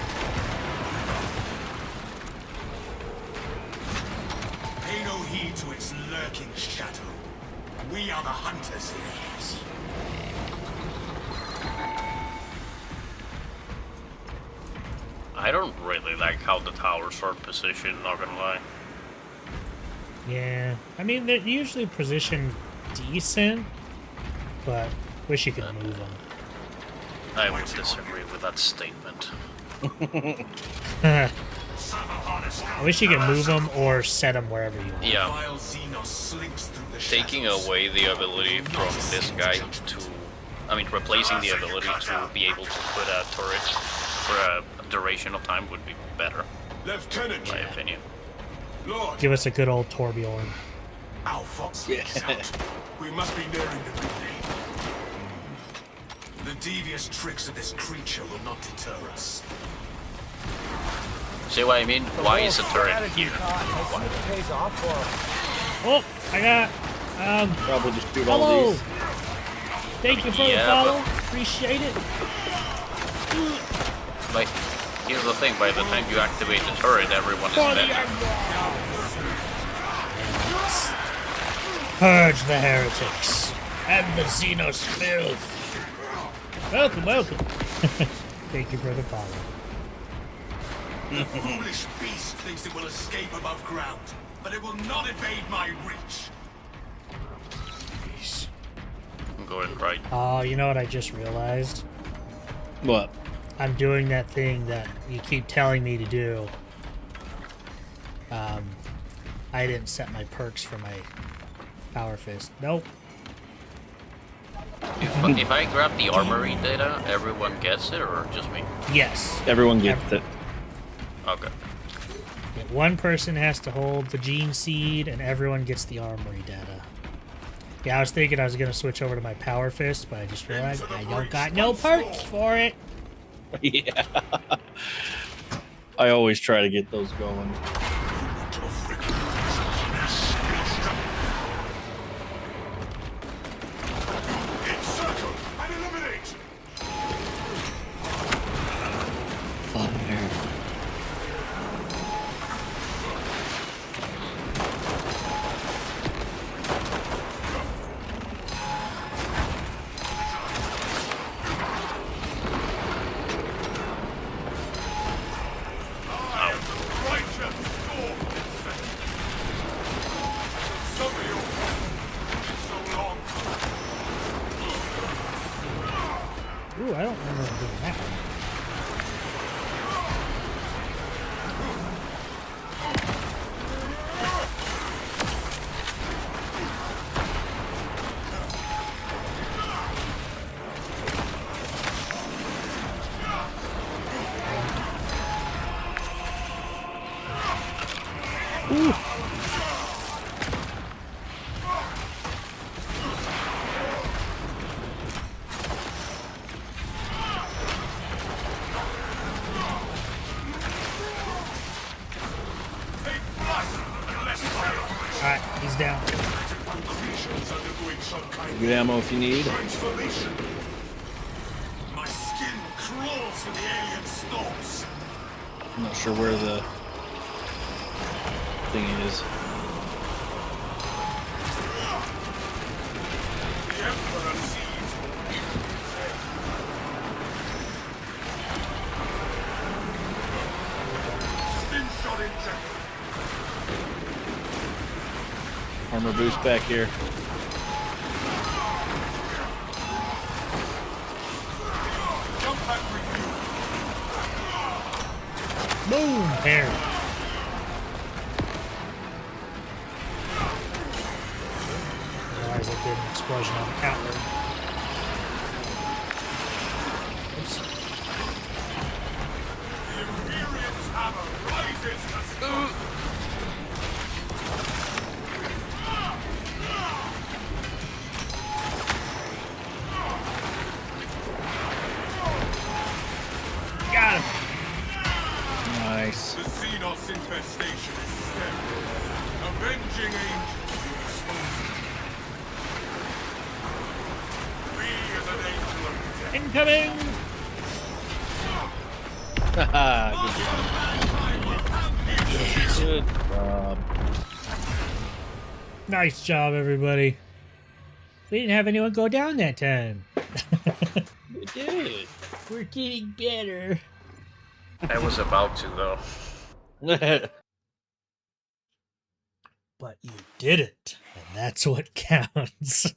Pay no heed to its lurking shadow. We are the hunters here. I don't really like how the towers are positioned, not gonna lie. Yeah, I mean, they're usually positioned decent, but wish you could move them. I would disagree with that statement. I wish you could move them or set them wherever you want. Yeah. Taking away the ability from this guy to... I mean, replacing the ability to be able to put a turret for a duration of time would be better. Lieutenant, in my opinion. Lord. Give us a good old tourbillon. Our fox is out. We must be nearing the ravine. The devious tricks of this creature will not deter us. See what I mean? Why is a turret here? Oh, I got. Probably just shoot follow. all these. Thank you for the follow. Appreciate it. Like, here's the thing: by the time you activate the turret, everyone is dead. Purge the heretics and the xeno's filth. Welcome, welcome. Thank you for the follow. The foolish beast thinks it will escape above ground, but it will not evade my reach. I'm going right. Oh, you know what I just realized? What? I'm doing that thing that you keep telling me to do. I didn't set my perks for my power fist. Nope. If I grab the armory data, everyone gets it, or just me? Yes. Everyone gets it. Okay. Yeah, one person has to hold the gene seed, and everyone gets the armory data. Yeah, I was thinking I was going to switch over to my power fist, but I just realized I don't got no perks for it. Yeah. I always try to get those going. Ooh, I don't remember doing that one. Ooh. Alright, he's down. Good ammo if you need. My skin crawls with the alien storms. I'm not sure where the thing is. The Emperor sees what you say. Stim shot injected. Armor boost back here. Jump back review. Boom! There. Realize I did an explosion on the counter. Oops. The Imperium's hammer rises to stone. Got him! Xenos infestation is stemmed. Avenging angels will expose it. Me as an angel of death. Incoming! Good job. Nice job, everybody. We didn't have anyone go down that time. We did. We're getting better. I was about to, though. But you did it, and that's what counts.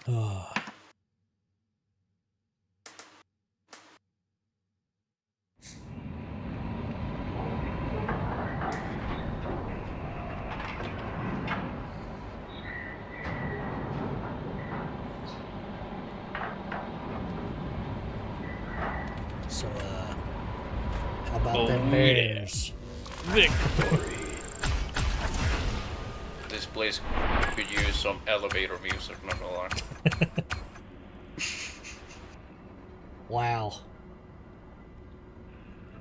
Oh. So, how about them Bears? Victory! This place could use some elevator music, not gonna lie. Wow.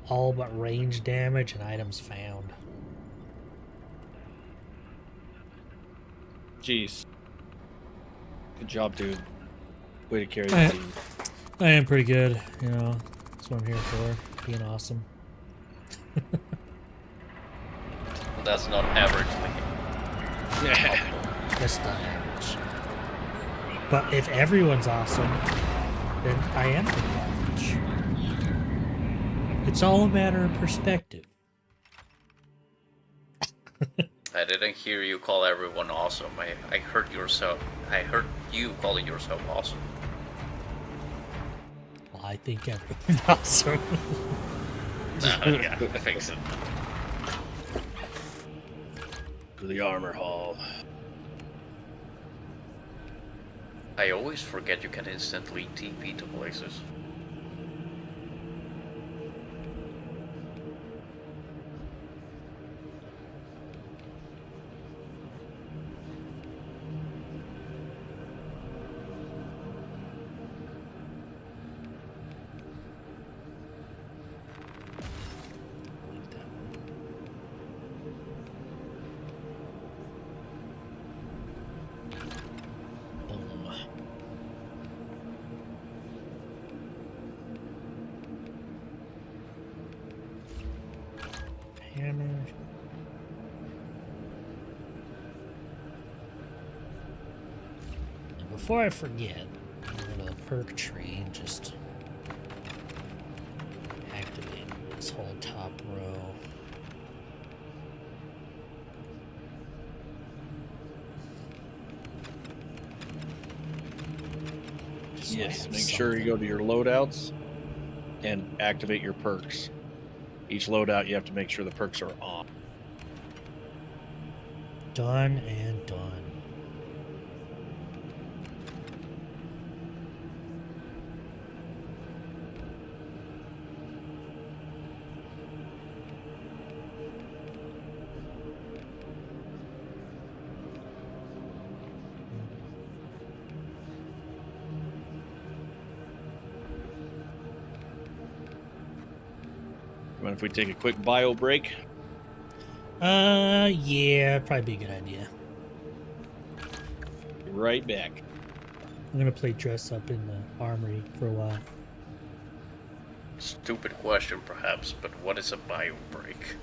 All but range damage and items found. Jeez. Good job, dude. Way to carry the team. I am pretty good, you know. That's what I'm here for. Being awesome. That's not average. Yeah. That's not average. But if everyone's awesome, then I am pretty average. It's all a matter of perspective. I didn't hear you call everyone awesome. I heard yourself. I heard you calling yourself awesome. Well, I think everyone's awesome. Yeah, I think so. To the armor hall. I always forget you can instantly TP to places. Hammer. And before I forget, I'm going to go to the perk tree and just activate this whole top row. Just so I Yes, have make sure you go to your loadouts and activate your perks. Each loadout, you have to make sure the perks are on. Done and done. Mind if we take a quick bio break? Yeah, probably be a good idea. Be right back. I'm gonna play dress up in the armory for a while. Stupid question, perhaps, but what is a bio break?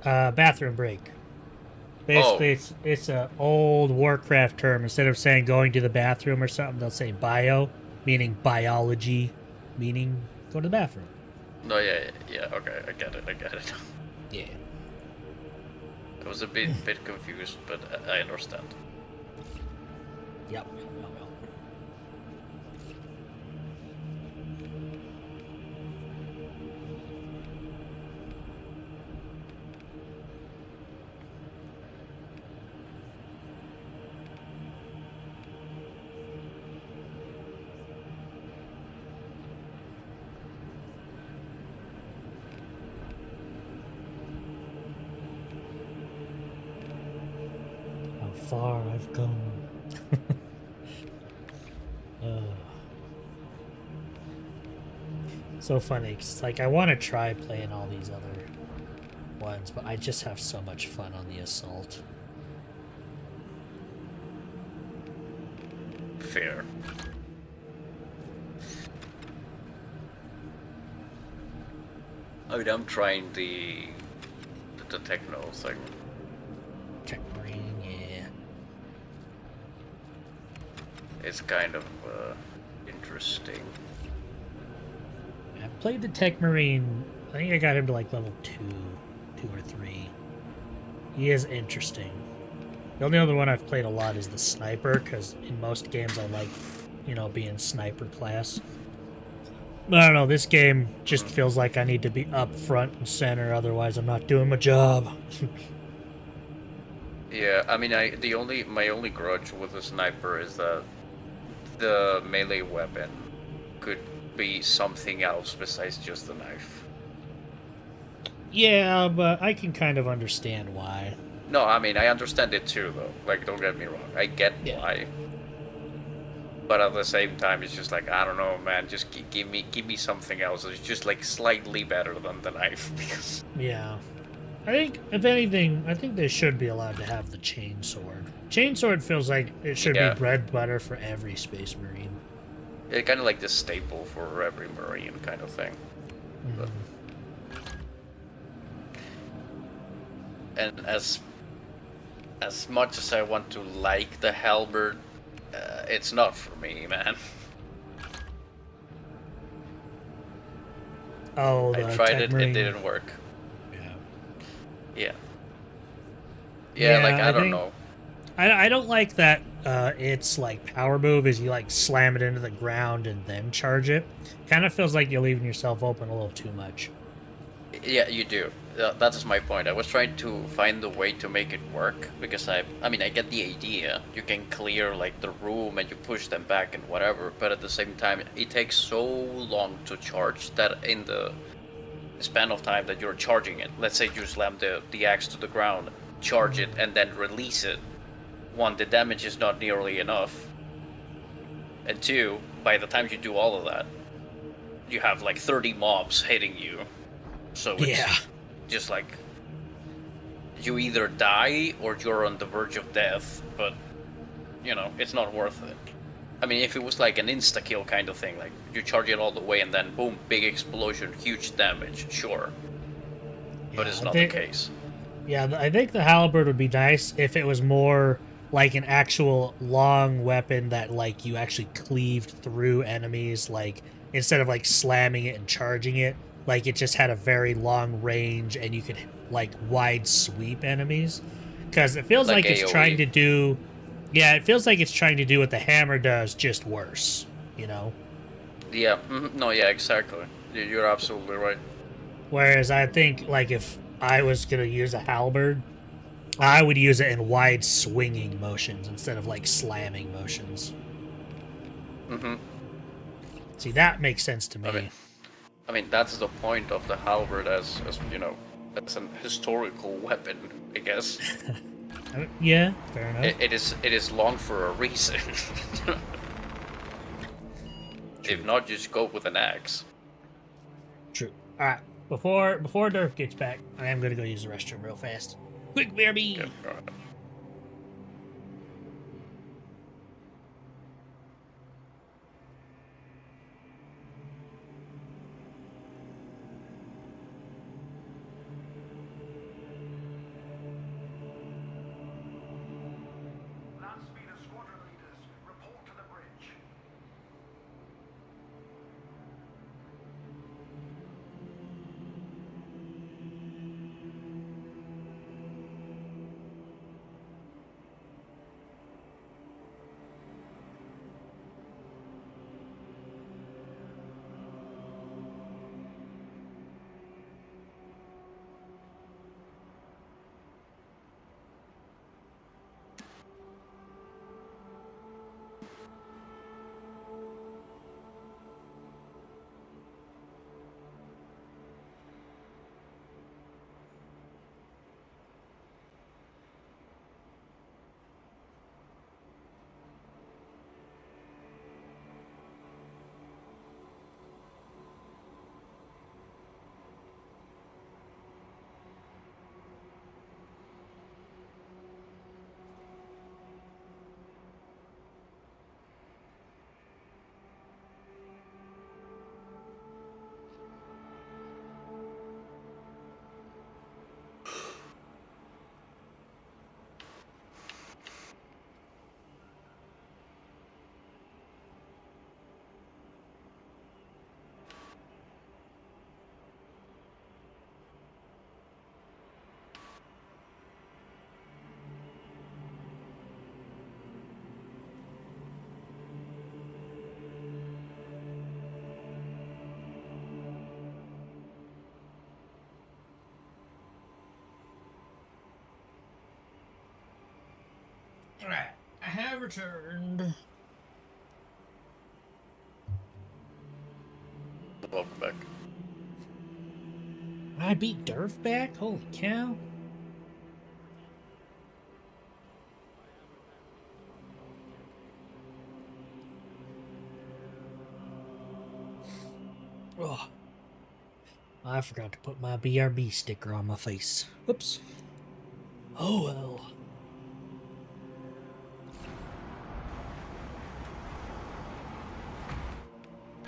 Bathroom break. Basically, it's an old Warcraft term. Instead of saying going to the bathroom or something, they'll say bio, meaning biology, meaning go to the bathroom. No, yeah, okay, I get it. Yeah. I was a bit confused, but I understand. Yep. Far I've come. So funny, 'cause like I want to try playing all these other ones, but I just have so much fun on the assault. Fair. I mean, I'm trying the techno thing. Techmarine, yeah. It's kind of interesting. I played the Techmarine. I think I got him to like level 2 or 3. He is interesting. The only other one I've played a lot is the Sniper, because in most games I like, you know, being Sniper class. But I don't know, this game just feels like I need to be up front and center, otherwise I'm not doing my job. Yeah, I mean, my only grudge with the Sniper is that the melee weapon could be something else besides just the knife. Yeah, but I can kind of understand why. No, I mean, I understand it too, though. Like, don't get me wrong. I get why. But at the same time, it's just like, I don't know, man. Just give me something else. It's just like slightly better than the knife. Because yeah. I think, if anything, I think they should be allowed to have the chainsword. Chainsword feels like it should be bread and butter for every Space Marine. It's kind of like the staple for every Marine kind of thing. But, and as much as I want to like the halberd, it's not for me, man. Oh, I tried it, it didn't work. Yeah, like, I don't know. I don't like that it's like power move is you like slam it into the ground and then charge it. Kind of feels like you're leaving yourself open a little too much. Yeah, you do. That is my point. I was trying to find a way to make it work, because I mean, I get the idea. You can clear like the room and you push them back and whatever, but at the same time, it takes so long to charge that in the span of time that you're charging it, let's say you slam the axe to the ground, charge it, and then release it. One, the damage is not nearly enough. And two, by the time you do all of that, you have like 30 mobs hitting you. So it's just like, you either die or you're on the verge of death, but, you know, it's not worth it. I mean, if it was like an insta-kill kind of thing, like you charge it all the way and then boom, big explosion, huge damage, sure. But it's not the case. Yeah, I think the halberd would be nice if it was more like an actual long weapon that like you actually cleaved through enemies, like instead of like slamming it and charging it, like it just had a very long range and you could like wide sweep enemies. Because it feels like it's trying to do, it feels like it's trying to do what the hammer does, just worse, you know? Yeah, no, yeah, exactly. You're absolutely right. Whereas I think like if I was going to use a halberd, I would use it in wide swinging motions instead of like slamming motions. See, that makes sense to me. I mean, that's the point of the halberd as you know, as an historical weapon, I guess. Yeah, fair enough. It is long for a reason. If not, just go with an axe. True. All right. Before Dirk gets back, I am gonna go use the restroom real fast. Quick, BRB. Yep. Alright, I have returned. Welcome back. I beat Durf back? Holy cow. Oh, I forgot to put my BRB sticker on my face. Whoops. Oh well.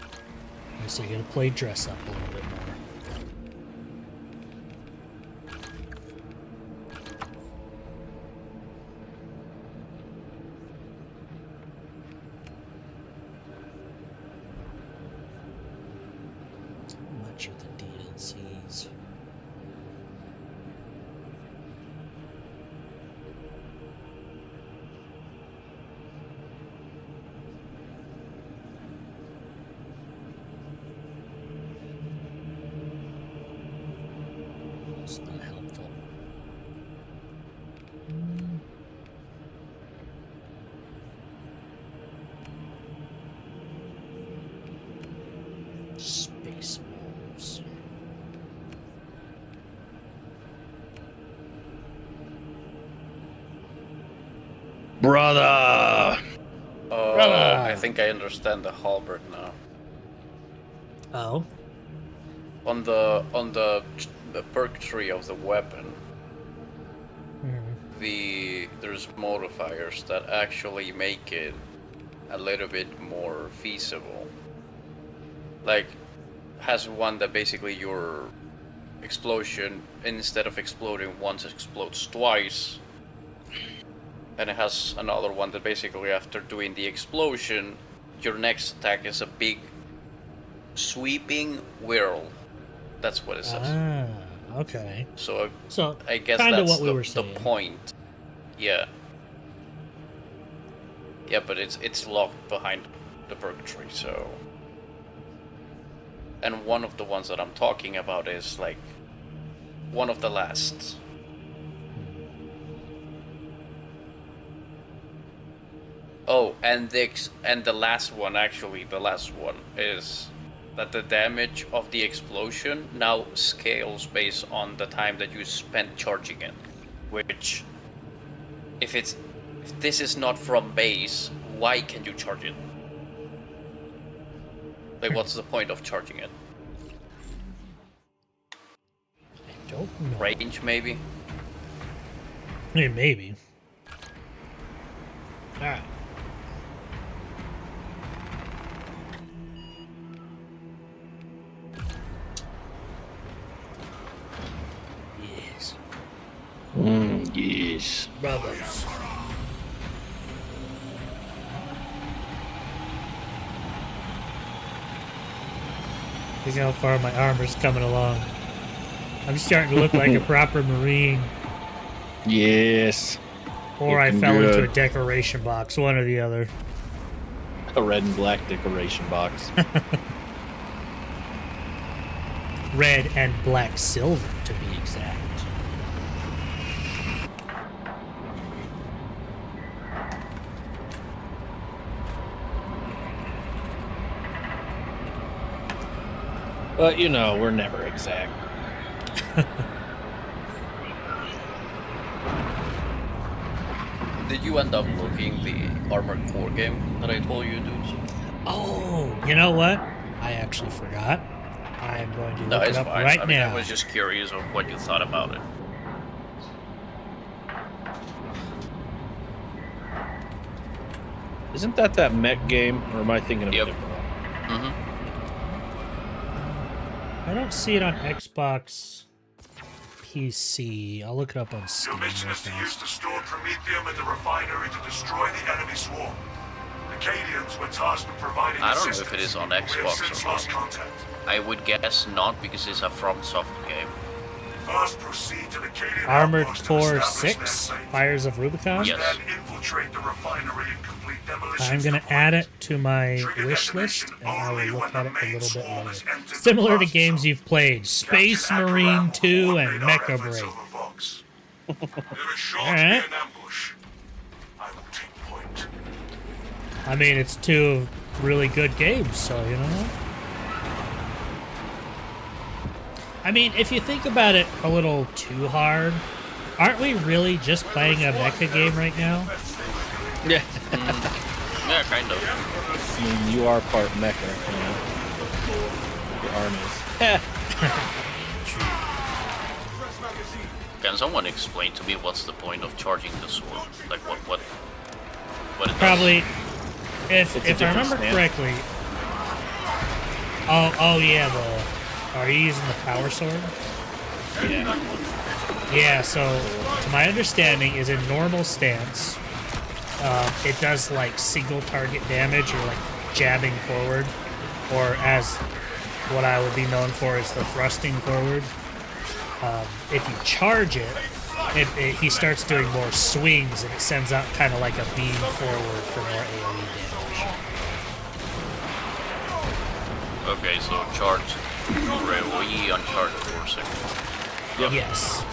I guess I gotta play dress up a little bit more. Much of the DLCs. It's not helpful. Space Wolves. Brother! Oh, Brother! I think I understand the halberd now. Oh? On the perk tree of the weapon, there's modifiers that actually make it a little bit more feasible. Like, has one that basically your explosion, instead of exploding once, explodes twice. And it has another one that basically after doing the explosion, your next attack is a big sweeping whirl. That's what it says. Ah, okay. So I guess kinda that's what we were the saying. point. Yeah. Yeah, but it's locked behind the perk tree, so. And one of the ones that I'm talking about is like one of the last. Oh, and the last one, actually, the last one is that the damage of the explosion now scales based on the time that you spent charging it. Which, if this is not from base, why can you charge it? Like, what's the point of charging it? I don't know. Range, maybe? Yeah, maybe. Alright. Yes. Yes. Brothers. Look how far my armor's coming along. I'm starting to look like a proper Marine. Yes. Or I Looking fell into a good. decoration box, one or the other. A red and black decoration box. Red and black silver, to be exact. But, you know, we're never exact. Did you end up looking the Armored Core game that I told you, dudes? Oh, you know what? I actually forgot. I'm going to look it up fine. right I mean, now. I was just curious of what you thought about it. Isn't that mech game? Or am I thinking of a different one? Mm-hmm. I don't see it on Xbox PC. I'll look it up on Steam. Your mission is to use the stored promethium in the refinery to destroy the enemy swarm. The Cadians were tasked with providing I don't know assistance. if it is on We have Xbox since or not. lost contact. I would guess not, because it's a FromSoft game. First, proceed to the Cadian Armored outpost and Core establish their 6, safe. Fires of Rubicon. Yes. Then infiltrate the refinery and complete demolition. I'm going to add it to my wish list, and I will look at it a little bit later. Similar to games you've played, Space Marine 2 and Mecha Break. There is sure to be Alright. an ambush. I will I mean, it's two really good games, so, you know. I mean, if you think about it a little too hard, aren't we really just playing a mecha game right now? Yeah. Yeah, kind of. I mean, you are part mecha, you know. Your arm is. Can someone explain to me what's the point of charging the sword? Like, what it Probably, does? if I remember correctly. Oh yeah, are you using the power sword? Yeah. Yeah, so, to my understanding, is in normal stance, it does, like, single target damage, or, like, jabbing forward, or as what I would be known for is the thrusting forward. If you charge it, he starts doing more swings, and it sends out kind of like a beam forward for more AoE damage. Okay, so charge AoE on charge forcing. Yep. Yes.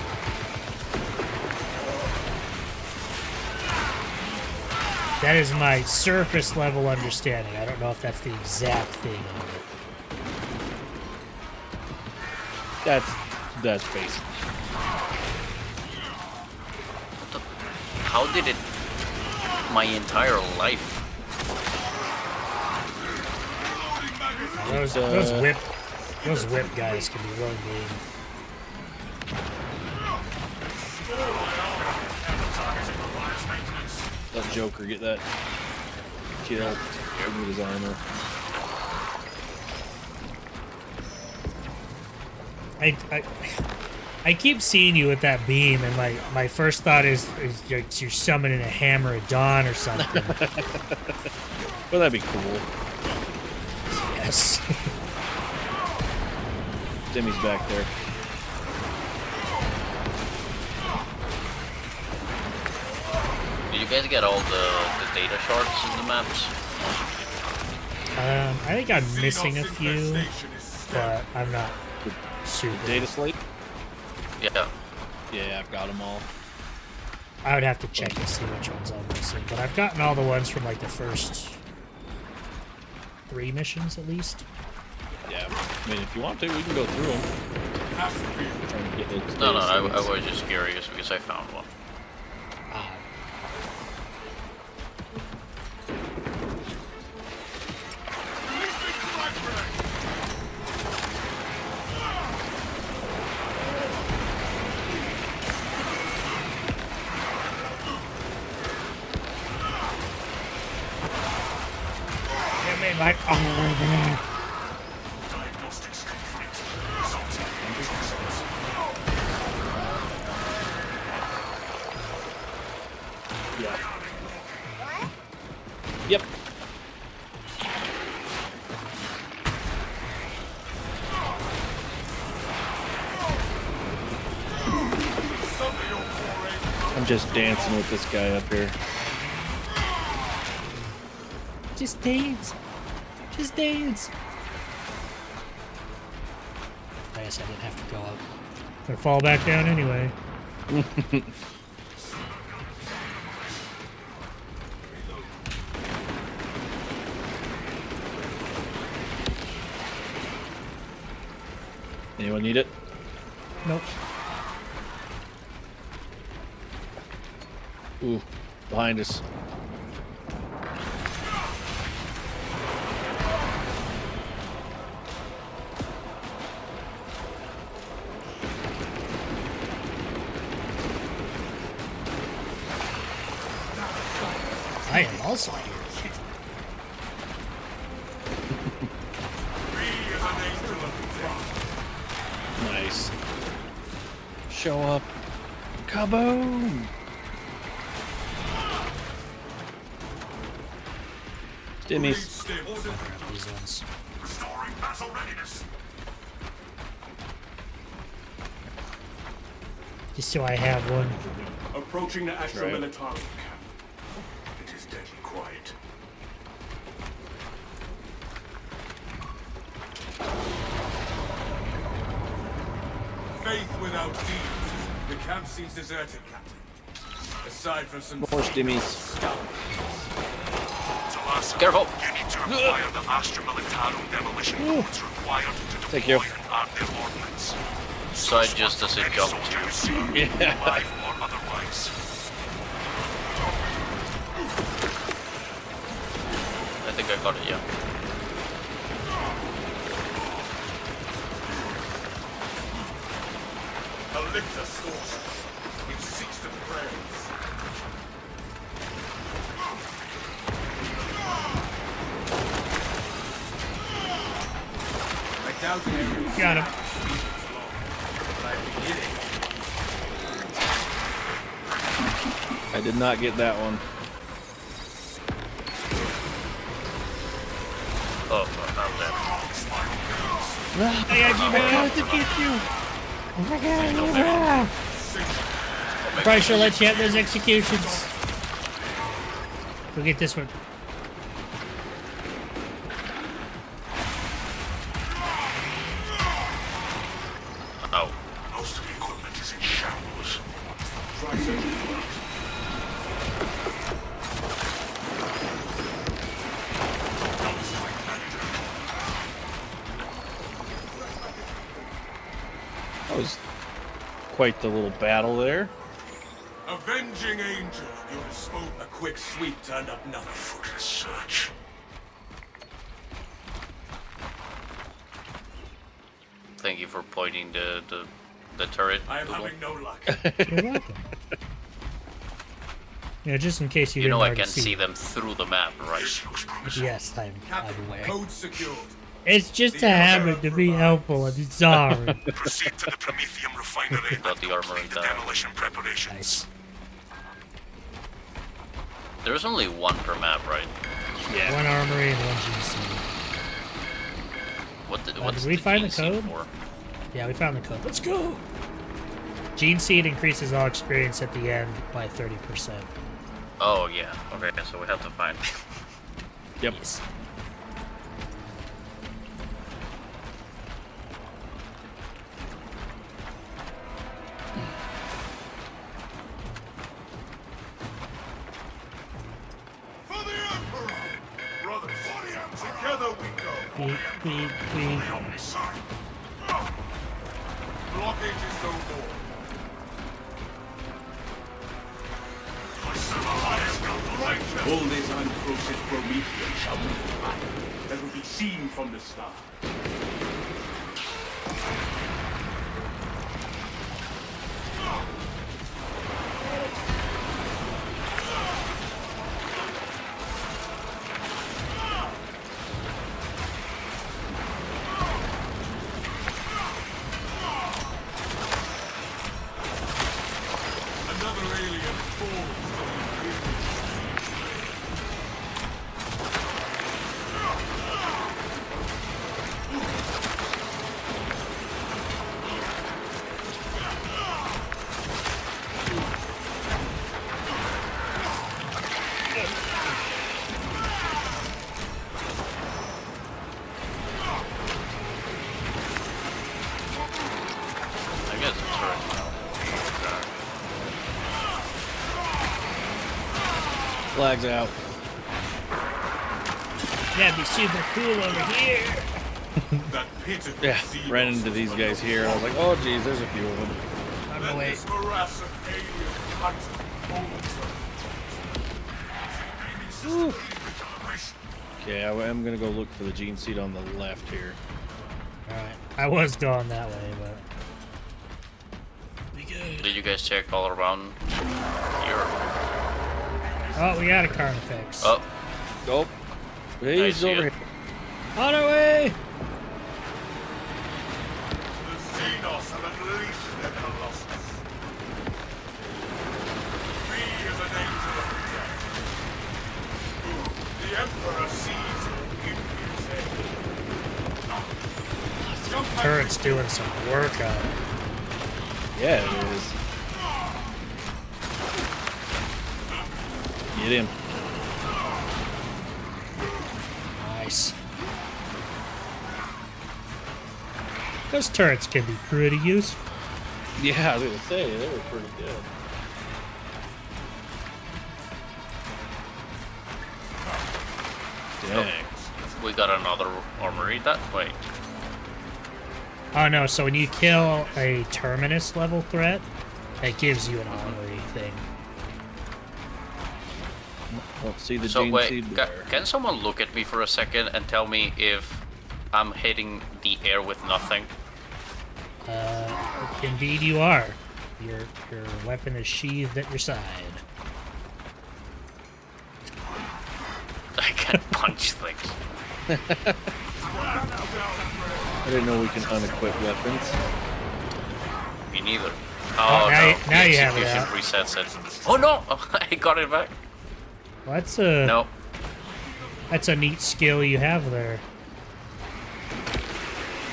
That is my surface level understanding. I don't know if that's the exact thing of it. That's basic. How did it my entire life? Those whip guys can be really mean. Let Joker get that kill with his armor. I keep seeing you with that beam, and my first thought is you're summoning a Hammer of Dawn or something. Well, that'd be cool. Yes. Demi's back there. Did you guys get all the data shards in the maps? I think I'm missing a few, but I'm not super. Data slate? Yeah. Yeah, I've got them all. I would have to check to see which ones I'm missing, but I've gotten all the ones from like the first 3 missions at least. Yeah, I mean, if you want to, we can go through them. Trying to get those No, I was just curious because I found one. Like, oh. Yeah. Yep. I'm just dancing with this guy up here. Just dance. Just dance. I guess I didn't have to go up. Gonna fall back down anyway. Anyone need it? Nope. Ooh, behind us. I am also here. Nice. Show up. Kaboom! Stimmies. These ones. Restoring battle readiness. Just so I have one. Approaching the Astra Right. Militarum camp. It is deadly quiet. Faith without deeds. The camp seems deserted, Captain. Aside from some More stimmies. Talassa, Careful! You need to acquire the Astra Militarum demolition codes required to Thank you. deploy and arm their ordnance. Side just as it jumped. Yeah. Alive or otherwise. I think I got it, yeah. Alictus sources. It seeks to praise. I doubt Ares. Got him. I did not get that one. Oh, not that. I got you, man. I to get you. Oh my god. Probably should let you have those executions. We'll get this one. Oh. Most of the equipment is in shambles. Try searching. That was quite the little battle there. Avenging angel. You spoke. A quick sweep turned up nothing. Fruitless search. Thank you for pointing the turret. I am having no luck. You're welcome. Yeah, just in case you You didn't know I already can see them through the map, right? Yes, I'm aware. Code secured. It's just a habit to be helpful. I'm sorry. Proceed to the Prometheum refinery. Got the armor The demolition preparations. Nice. There's only one per map, right? Yeah. One armory and one GC. What's did we find the GC code? for? Yeah, we found the code. Let's go. Gene Seed increases all experience at the end by 30%. Oh yeah. Okay, so we have to find. Yep. Yes. For the Emperor! Brothers, together we go! Blockage is no more. All this unprocessed Prometheus shall be battle that will be seen from the start. Another alien falls. I guess it's right now. Flags out. That'd be super cool over here. That pitiful Yeah, sea ran into these guys here, and I was like, oh geez, there's a few of them. I'm Let gonna wait. this morass of alien hunt over. Okay, I am gonna go look for the gene seed on the left here. Alright. I was going that way, but. We good. Did you guys check all around here? Oh, we got a Carnifex. Oh. Nope. I He's see over it. here. On our way! The Xenos have unleashed their colossus. Me as an angel of death. The Emperor sees in his head. Turret's doing some work out. Yeah, it is. Get him. Nice. Those turrets can be pretty useful. Yeah, I was gonna say they were pretty good. Dang. We got another armory that way. Oh no, so when you kill a Terminus level threat, it gives you an armory thing. Don't see the So gene wait, seed there. can someone look at me for a second and tell me if I'm hitting the air with nothing? Indeed you are. Your weapon is sheathed at your side. I can punch things. I didn't know we can unequip weapons. Me neither. Oh, now, no, now the you have it execution out. resets it. Oh no! I got it back. Well, that's a No. That's a neat skill you have there.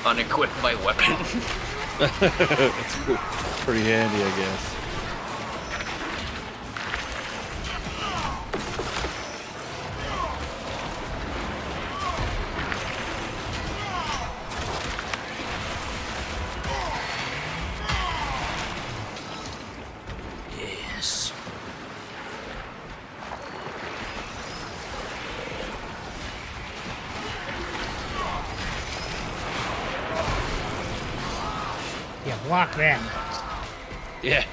Unequip my weapon. It's pretty handy, I guess. Yes. Yeah, block that. Yeah.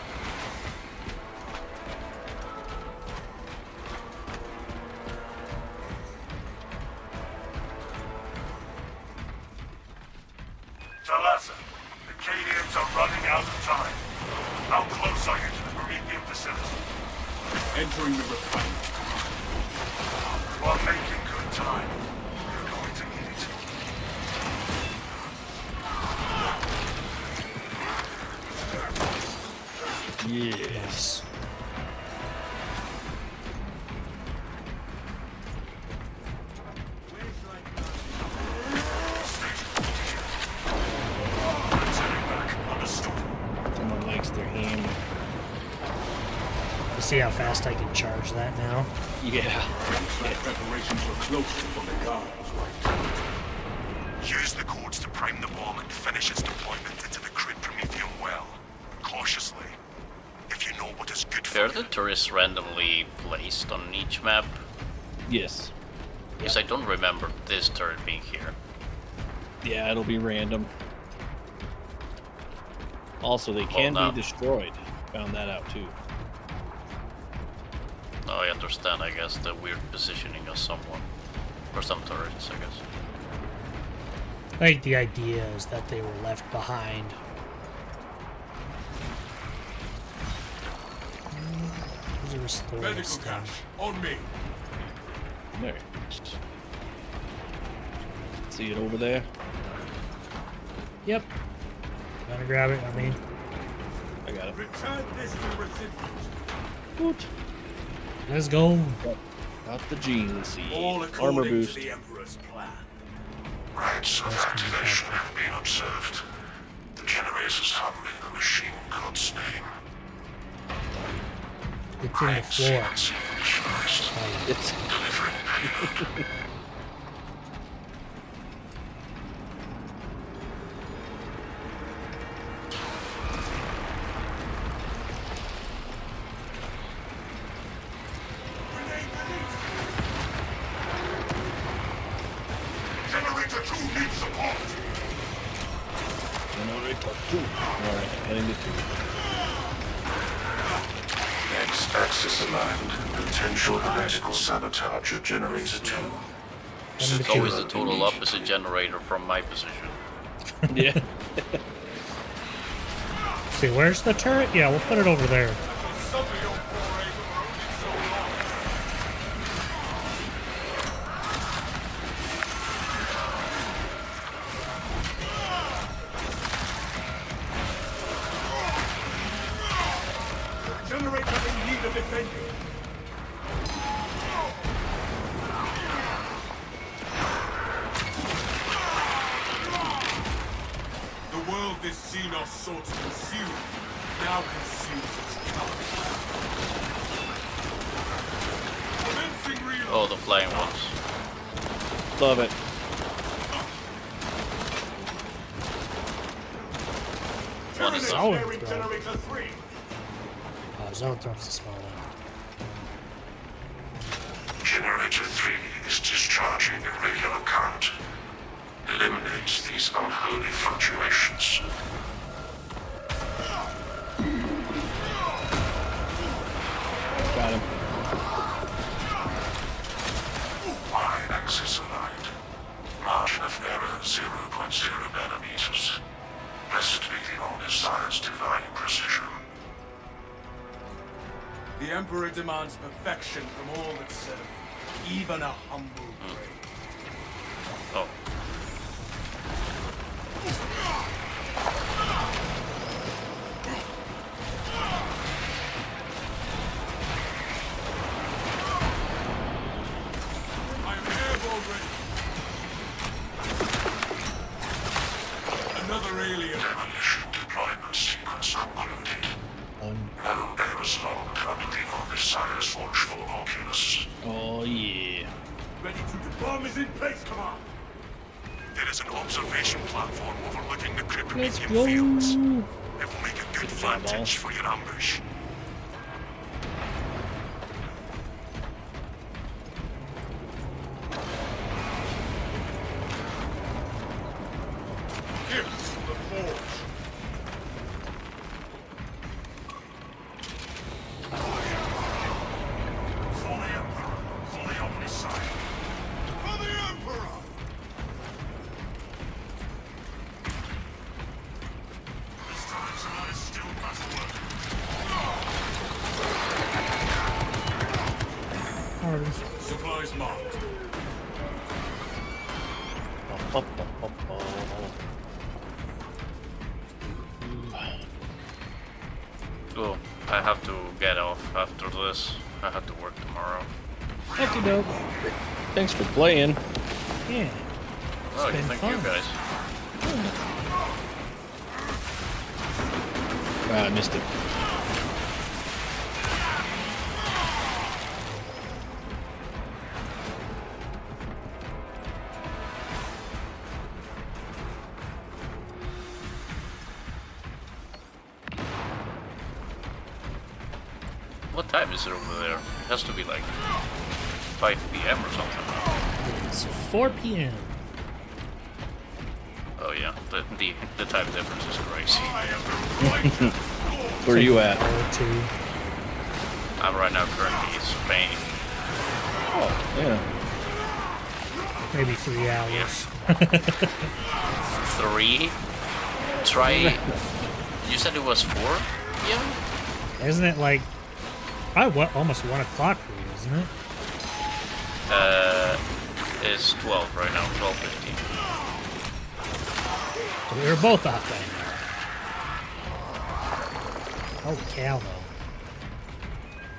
Talassa, the Cadians are running out of time. How close are you to the Promethean facility? Entering the refinery. You are making good time. You're going to need it. Yes. Someone likes their hand. You see how fast I can charge that now? Yeah. Preparations were close before the guard was wiped. Use the codes to prime the bomb and finish its deployment into the crude Promethean well. Cautiously. If you know what is good for Are the tourists randomly placed on each map? Yes. Because I don't remember this turret being here. Yeah, it'll be random. Also, they can no. be destroyed. Found that out too. Oh, I understand, I guess, the weird positioning of someone. Or some turrets, I guess. I think the idea is that they were left behind. There's a restorative medical stem. cash on me. There. See it over there? Yep. Gonna grab it, I mean. I got it. Return this to recipients. Woot. Let's go. Got the gene seed. All Armor according boost. to the Emperor's plan. Rites of activation have been observed. The generators hovering the machine god's name. It's in the floor. It's Delivering payload. Generator 2 needs support. Generator 2. Alright, heading to 2. Next axis aligned. Potential heretical sabotage of generator 2. It's always the total opposite generator from my position. Yeah. See, where's the turret? Yeah, we'll put it over there. Generator in need of defending. The world this xeno sought to consume now consumes its colors. Commencing reload. Oh, the flying ones. Love it. One is Oh, Terminating generator 3. Zoanthrope's the small one. Generator 3 is discharging. eliminates these unholy fluctuations. Got him. Y-axis aligned. Margin of error 0.0 nanometers. Blessed be the Omnissiah's divine precision. The Emperor demands perfection from all that serve him, even a humble grave. Oh. I am airborne ready. Another alien. Demolition deployment sequence concluded. No errors long coming the Omnissiah's watchful oculus. Oh, yeah. Ready to the bomb is in place, command. There is an observation platform overlooking the Let's Cryptomedian go. fields. It will make a good vantage for your ambush. Gifts from the forge. For the Emperor, for the Omnissiah. For the Emperor! This time, Sir, still must work. Supplies marked. Oh, I have to get off after this. I have to work tomorrow. Okie doke. Thanks for playing. Yeah. Oh, been thank fun. you guys. I missed it. What time is it over there? It has to be like 5 p.m. or something. It's 4 p.m. Oh yeah, the time difference is crazy. Where are you at? I'm right now currently in Spain. Oh, yeah. Maybe 3 hours. 3? Try. You said it was 4 p.m.? Isn't it like probably almost 1 o'clock for you, isn't it? It's 12 right now, 12:15. So we were both off by now. Holy cow, though.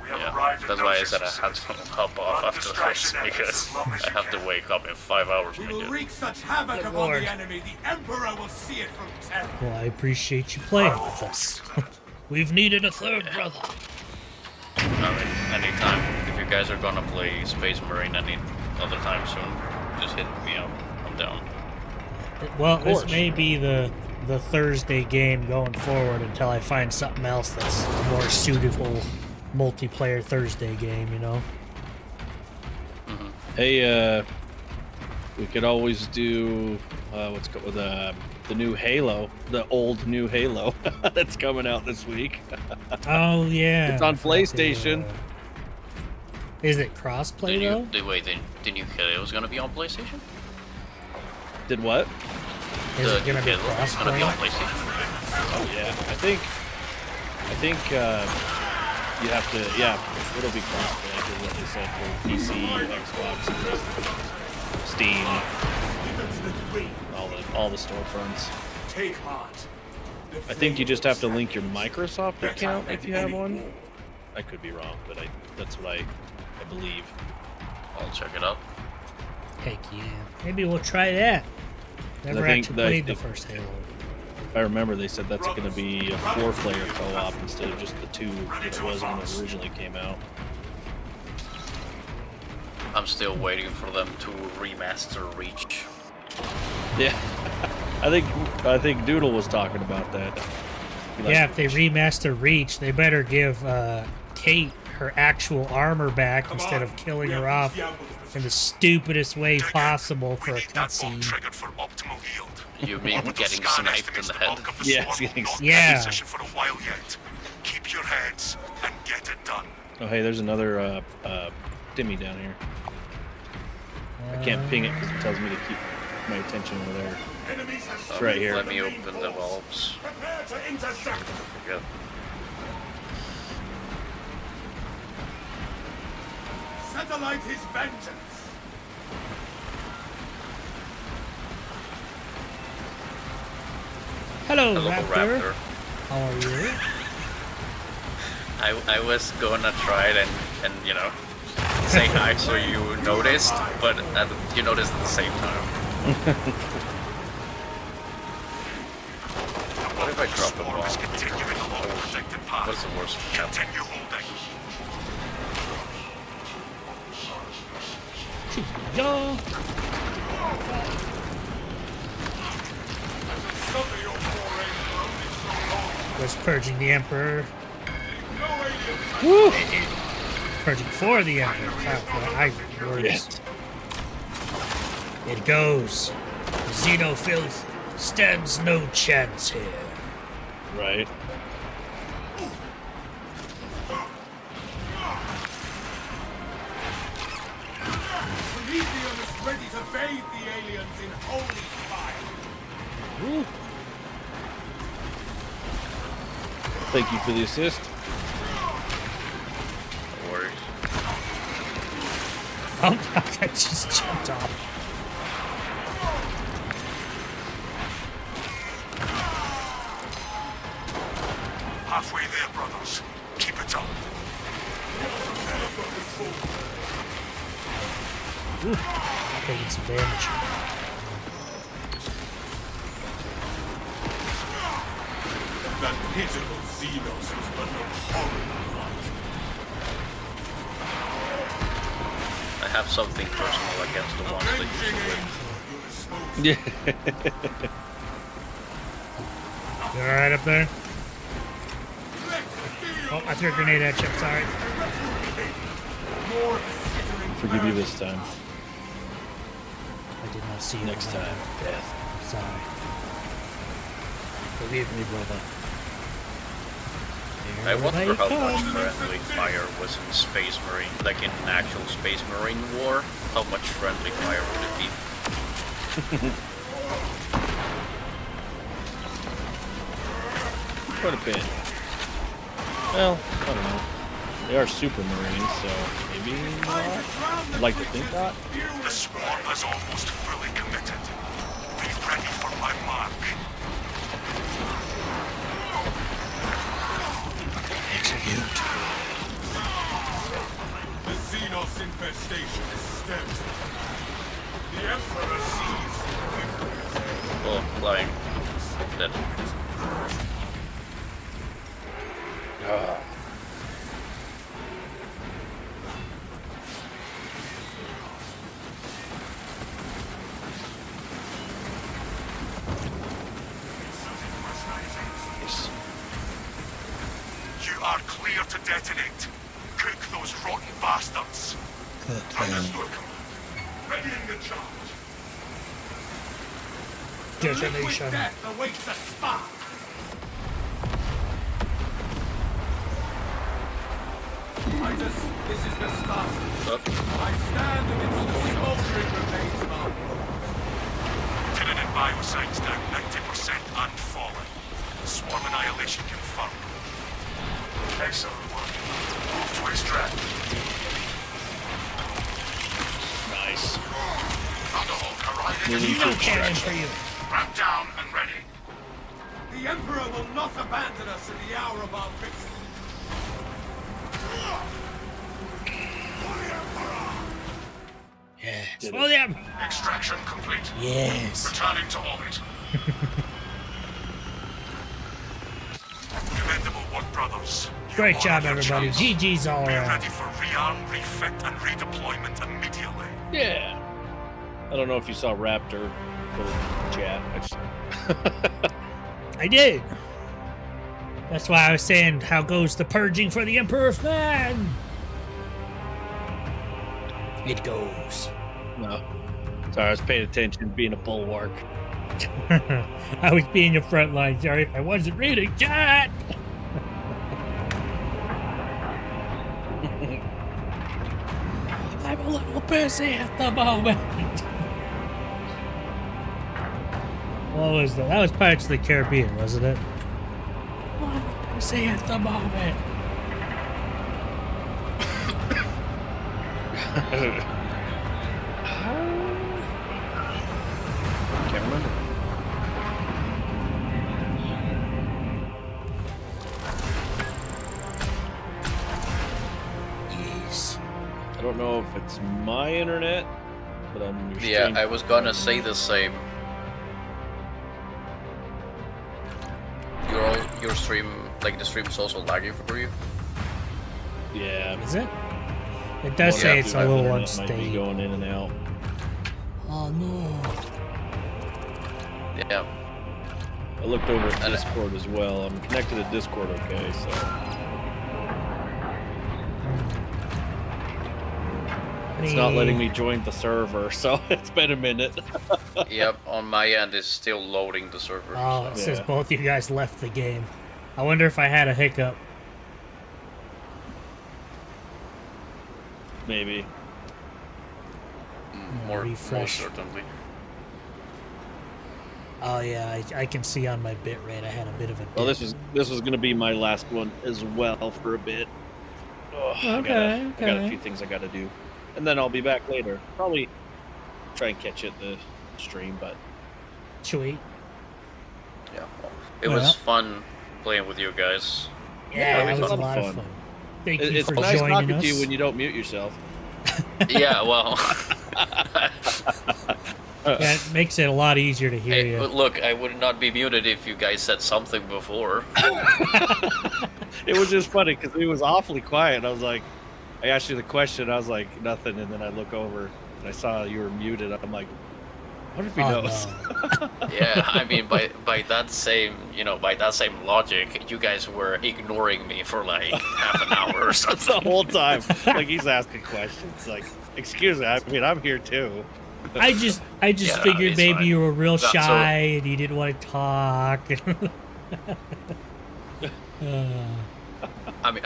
Yeah, that's why I said I had to hop off after this, because I have to wake up in 5 hours. We will wreak such havoc upon Lord. the enemy, the Emperor will see it from terror. Well, I appreciate you playing with us. We've needed a third brother. Anytime. If you guys are gonna play Space Marine any other time soon, just hit me up. I'm down. Well, this may be the Thursday game going forward until I find something else that's a more suitable multiplayer Thursday game, you know? Hey, we could always do the new Halo, the old new Halo that's coming out this week. Oh yeah, it's on PlayStation. Is it crossplay though? Wait, the new Halo was gonna be on PlayStation? Did what? Is it gonna be Halo is gonna be on PlayStation? Oh yeah, I think you have to. Yeah, it'll be crossplay is what they said for PC, Xbox, Steam, all the storefronts. Take heart. I think you just have to link your Microsoft account if you have one. I could be wrong, but that's what I believe. I'll check it out. Heck yeah. Maybe we'll try that. Never actually played the first Halo. If I remember, they said that's going to be a 4-player co-op instead of just the 2 that it was when it originally came out. I'm still waiting for them to remaster Reach. Yeah, I think Doodle was talking about that. Yeah, if they remaster Reach, they better give Kate her actual armor back instead of killing her off in the stupidest way possible for a cutscene. Triggered for optimal yield. You mean getting sniped in the head? Yeah, it's getting sniped. For a while yet. Keep your heads and get it done. Oh, hey, there's another Timmy down here. I can't ping it because it tells me to keep my attention over there. It's right here. Let me open the bulbs. Prepare to intercept. Forget. Satellite his vengeance. Hello, Hello, Raptor. How are you? I was gonna try it and you know say hi so you noticed, but you noticed at the same time. What if I drop a bomb? What's the worst? Continue holding. Yo. Was purging the Emperor. Woo! Purging for the Emperor. Yes. It goes. Xeno filth stands no chance here. Right. Prometheus is ready to bathe the aliens in holy fire. Woo. Thank you for the assist. No worries. Oh, I just jumped off. Halfway there, brothers. Keep it up. Ooh, taking some damage. That pitiful Xenos was but no horrid rot. I have something personal against the ones that you should win. You alright up there? Oh, I threw a grenade at you, I'm sorry. Forgive you this time. I did not see you. Next time, death. Sorry. Forgive me, brother. I wonder how much friendly fire was in Space Marine, like in an actual Space Marine war. How much friendly fire would it be? Quite a bit. Well, I don't know. They are super marines, so maybe not. I'd like to think not. The swarm is almost fully committed. Be ready for my mark. Execute. The Xenos infestation is stemmed. The Emperor sees. Oh, flying. Dead. You are clear to detonate. Cook those rotten bastards. Understood, Commander. Readying the charge. Detonation. Death awaits a spark. Titus, this is the start. I stand amidst the smoldering remains of our world. Tinnin and bioscience down 90% and falling. Swarm annihilation confirmed. Excellent work. Move to extract. Nice. Thunderhawk arriving. Moving to extraction. For you. Ramp down and ready. The Emperor will not abandon us in the hour of our victory. Yes. For the Emperor. Extraction complete. Yes. Returning to orbit. Commendable work, brothers. Great job, everybody. GG's all Be around. ready for rearm, refit, and redeployment immediately. Yeah. I don't know if you saw Raptor put it in the chat. I did. That's why I was saying, how goes the purging for the Emperor of Man? It goes. No. Sorry, I was paying attention, being a bulwark. I was being your front line, sorry if I wasn't reading chat. I'm a little busy at the moment. What was that? That was Pirates of the Caribbean, wasn't it? I'm a little busy at the moment. Can't remember. Yes. I don't know if it's my internet, but I'm your Yeah, stream. I was gonna say the same. Your stream, like the stream is also lagging for you. Yeah. Is it? It does say it's a little might be unstable. going in and out. Oh no. Yeah. I looked over at Discord as well. I'm connected to Discord, okay, so. It's not letting me join the server, so it's been a minute. Yep, on my end it's still loading the server. Oh, it so. says both you guys left the game. I wonder if I had a hiccup. Maybe. More refresh. certainly. Oh yeah, I can see on my bit rate I had a bit of a dip. Well, this was going to be my last one as well for a bit. Ugh, I got a few things I got to do, and then I'll be back later. Probably try and catch it the stream, but sweet. Yeah, well, it was fun playing with you guys. Yeah, it was a lot of fun. Thank you it's for nice joining talking us. to you when you don't mute yourself. Yeah, well. Yeah, it makes it a lot easier to hear you. Look, I would not be muted if you guys said something before. It was just funny because it was awfully quiet. I was like, I asked you the question, I was like, nothing, and then I look over and I saw you were muted. I'm like, what if he knows? No. Yeah, I mean, by that same logic, you guys were ignoring me for like half an hour or something. The whole time. Like he's asking questions. Like, excuse me, I mean, I'm here too. I just Yeah, figured it's maybe fine. you were real That's shy and you didn't want to talk. I mean,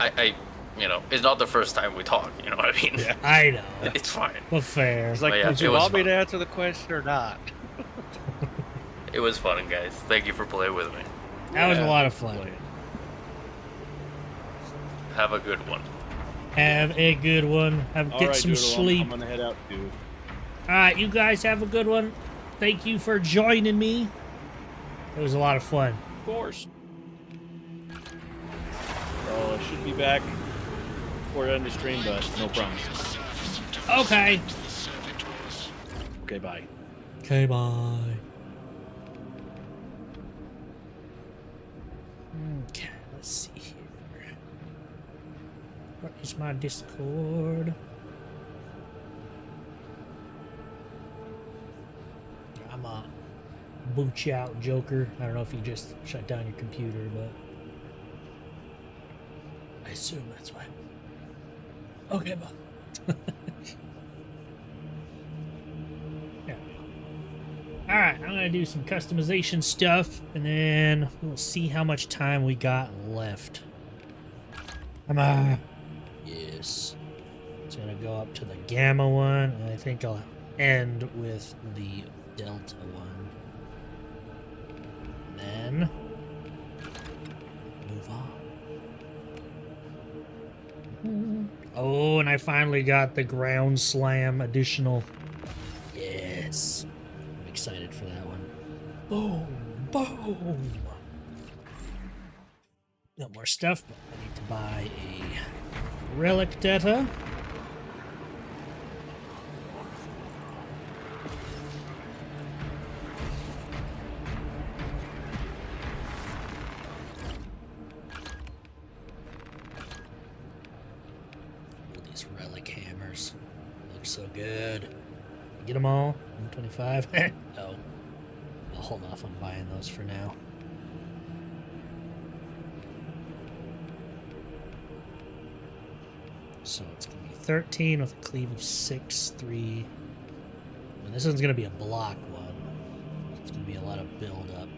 I, you know, it's not the first time we talk. You know what I mean? Yeah. I know. It's fine. Well, fair. It's like, yeah, did it you was want me fun. to answer the question or not? It was fun, guys. Thank you for playing with me. That was a lot of fun. Have a good one. Have a good one. All Get right, some Doodle, sleep. I'm gonna head out too. All right, you guys have a good one. Thank you for joining me. It was a lot of fun. Of course. So I should be back before I end the stream, but no promises. Okay. Okay, bye. Okay, bye. Okay, let's see here. What is my Discord? I'm a boot you out, Joker. I don't know if you just shut down your computer, but I assume that's why. Okay, bye. Yeah. Alright, I'm gonna do some customization stuff, and then we'll see how much time we got left. Yes. It's gonna go up to the Gamma one, and I think I'll end with the Delta one. And then move on. Oh, and I finally got the Ground Slam additional. Yes. I'm excited for that one. Boom. Boom. No more stuff, but I need to buy a relic data. These relic hammers look so good. Get them all? 125? No. I'll hold off on buying those for now. So it's going to be 13 with a cleave of 6, 3. And this one's going to be a block one. be a lot of build up.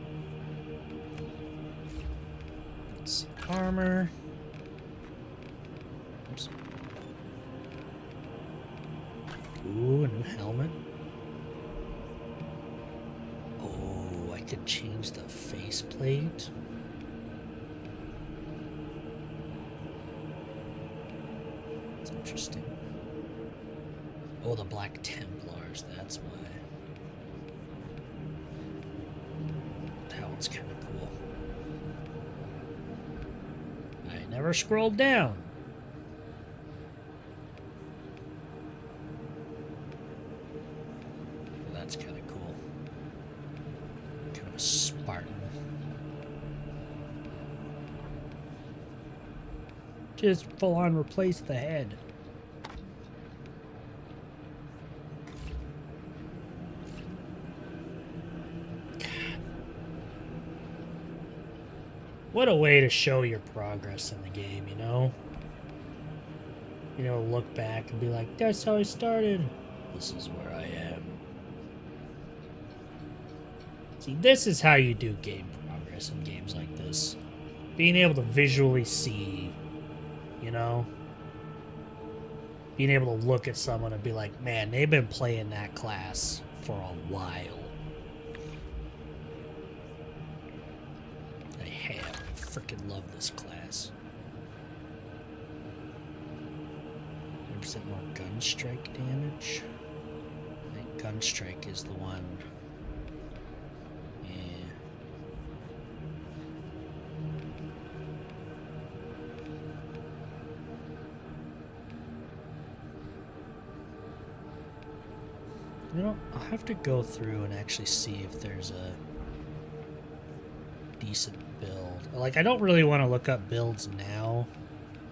Let's see, armor. Oops. Ooh, a new helmet. Oh, I could change the faceplate. That's interesting. Oh, the Black Templars, that's why. That one's kind of cool. I never scrolled down. That's kind of cool. Kind of a Spartan. Just full on replace the head. What a way to show your progress in the game, you know? You know, look back and be like, that's how I started. This is where I am. See, this is how you do game progress in games like this. Being able to visually see, you know? Being able to look at someone and be like, man, they've been playing that class for a while. I have. I freaking love this class. 100% more gun strike damage. I think gun strike is the one. Yeah. You know, I'll have to go through and actually see if there's a decent build. Like, I don't really want to look up builds now.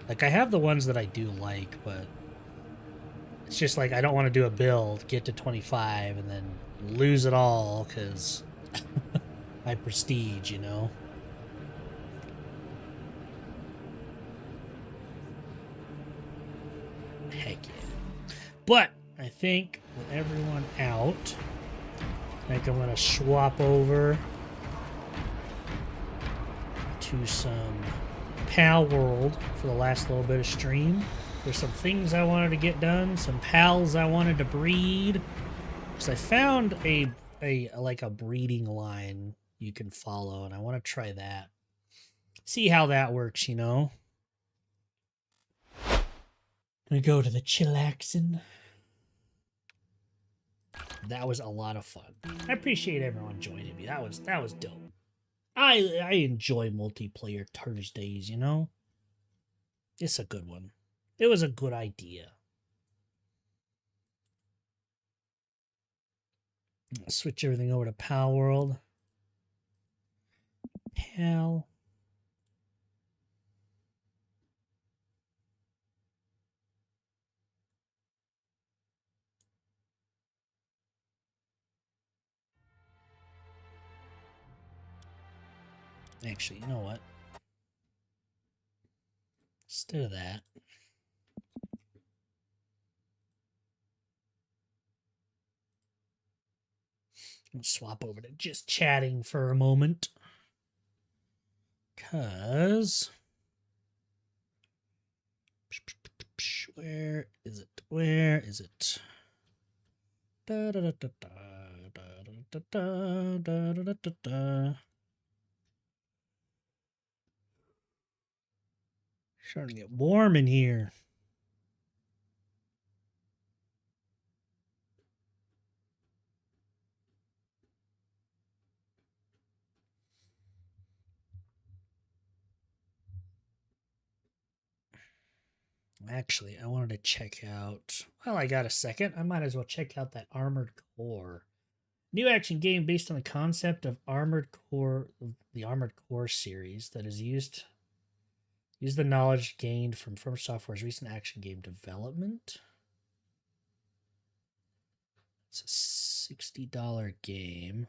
Like, I have the ones that I do like, but it's just like I don't want to do a build, get to 25, and then lose it all because my prestige, you know? Heck yeah. But I think with everyone out, I think I'm going to swap over to some Pal World for the last little bit of stream. There's some things I wanted to get done, some pals I wanted to breed. Because I found a breeding line you can follow, and I want to try that. See how that works, you know? We go to the chillaxin'. That was a lot of fun. I appreciate everyone joining me. That was dope. I enjoy multiplayer Thursdays, you know? It's a good one. It was a good idea. Switch everything over to Pal World. Pal. Actually, you know what? Instead of that, I'll swap over to just chatting for a moment. Because where is it? Where is it? Da da da da da da da da da da da. Starting to get warm in here. Actually, I wanted to check out... Well, I got a second. I might as well check out that Armored Core. New action game based on the concept of Armored Core, the Armored Core series that is used the knowledge gained from Software's recent action game development. It's a $60 game.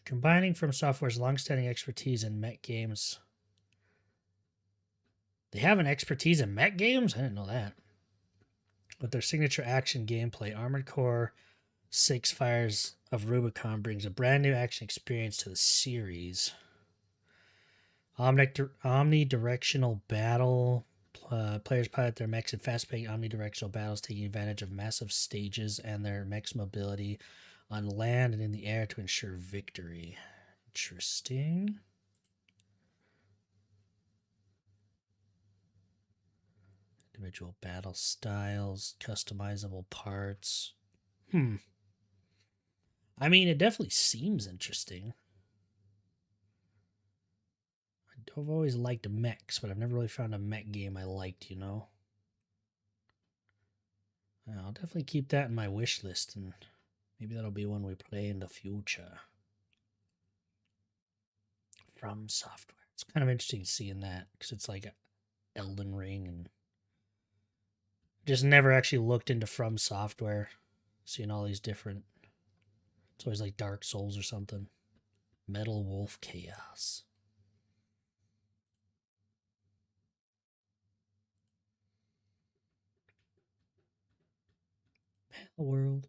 Combining From Software's longstanding expertise in mech games. They have an expertise in mech games? I didn't know that. With their signature action gameplay, Armored Core 6 Fires of Rubicon brings a brand new action experience to the series. Omnidirectional battle. Players pilot their mechs in fast-paced omnidirectional battles, taking advantage of massive stages and their mech's mobility on land and in the air to ensure victory. Interesting. Individual battle styles, customizable parts. I mean, it definitely seems interesting. I've always liked mechs, but I've never really found a mech game I liked, you know? I'll definitely keep that in my wish list, and maybe that'll be one we play in the future. From Software. It's kind of interesting seeing that, because it's like Elden Ring, and just never actually looked into From Software, seeing all these different... It's always like Dark Souls or something. Metal Wolf Chaos. The world.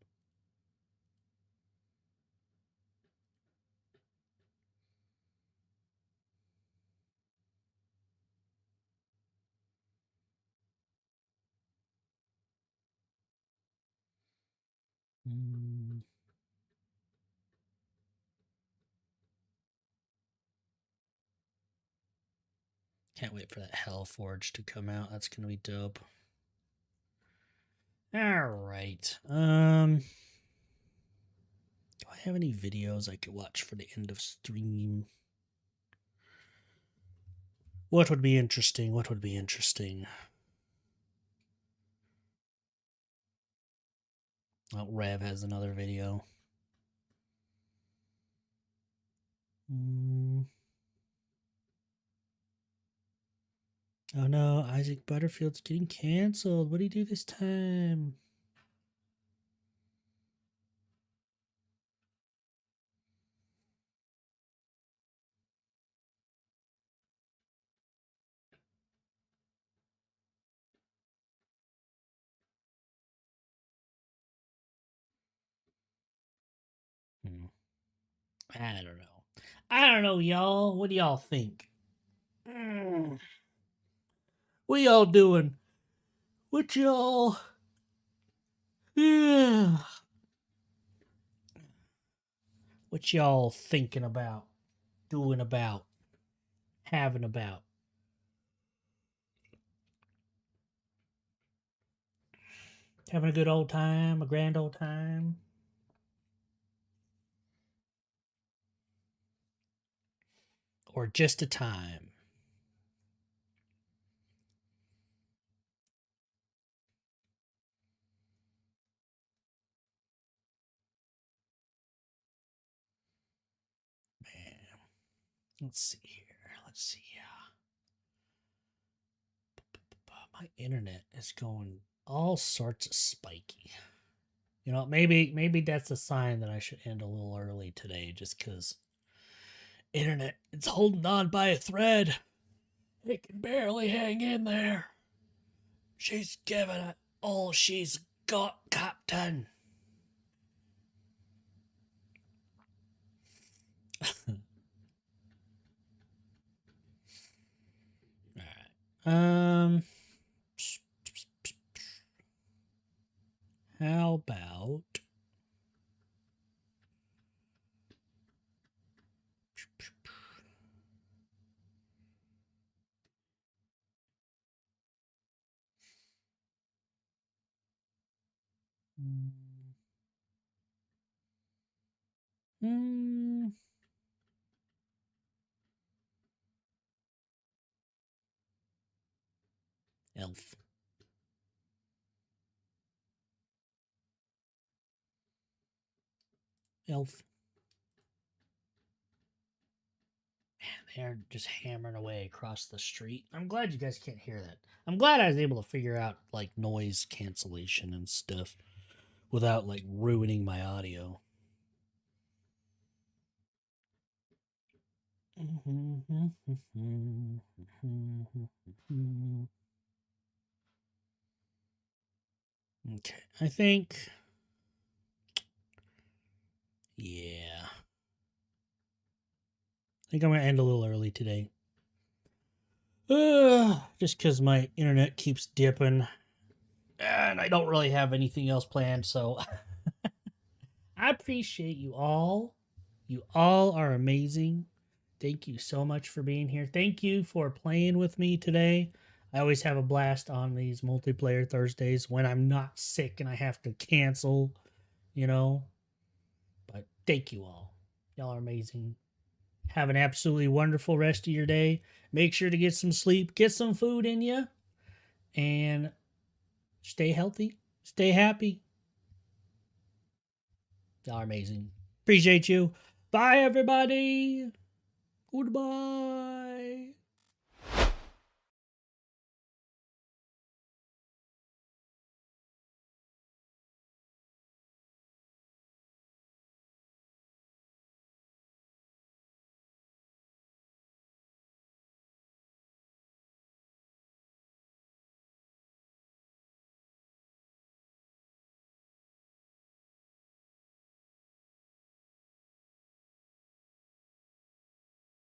Can't wait for that Hellforge to come out. That's gonna be dope. Alright. Do I have any videos I could watch for the end of stream? What would be interesting? What would be interesting? Oh, Rev has another video. Oh no, Isaac Butterfield's getting canceled. What do you do this time? I don't know. I don't know, y'all. What do y'all think? What y'all doing? What y'all... Yeah. What y'all thinking about? Doing about? Having about? Having a good old time? A grand old time? Or just a time? Man. Let's see here. Let's see. My internet is going all sorts of spiky. You know, maybe that's a sign that I should end a little early today, just because internet, it's holding on by a thread. It can barely hang in there. She's giving it all she's got, Captain. Alright. How about... Elf. Elf. Man, they're just hammering away across the street. I'm glad you guys can't hear that. I'm glad I was able to figure out, like, noise cancellation and stuff without, like, ruining my audio. Okay, I think... Yeah. I think I'm going to end a little early today. Just because my internet keeps dipping. And I don't really have anything else planned, so... I appreciate you all. You all are amazing. Thank you so much for being here. Thank you for playing with me today. I always have a blast on these multiplayer Thursdays when I'm not sick and I have to cancel, you know. But thank you all. Y'all are amazing. Have an absolutely wonderful rest of your day. Make sure to get some sleep, get some food in you, and stay healthy, stay happy. Y'all are amazing. Appreciate you. Bye, everybody. Goodbye.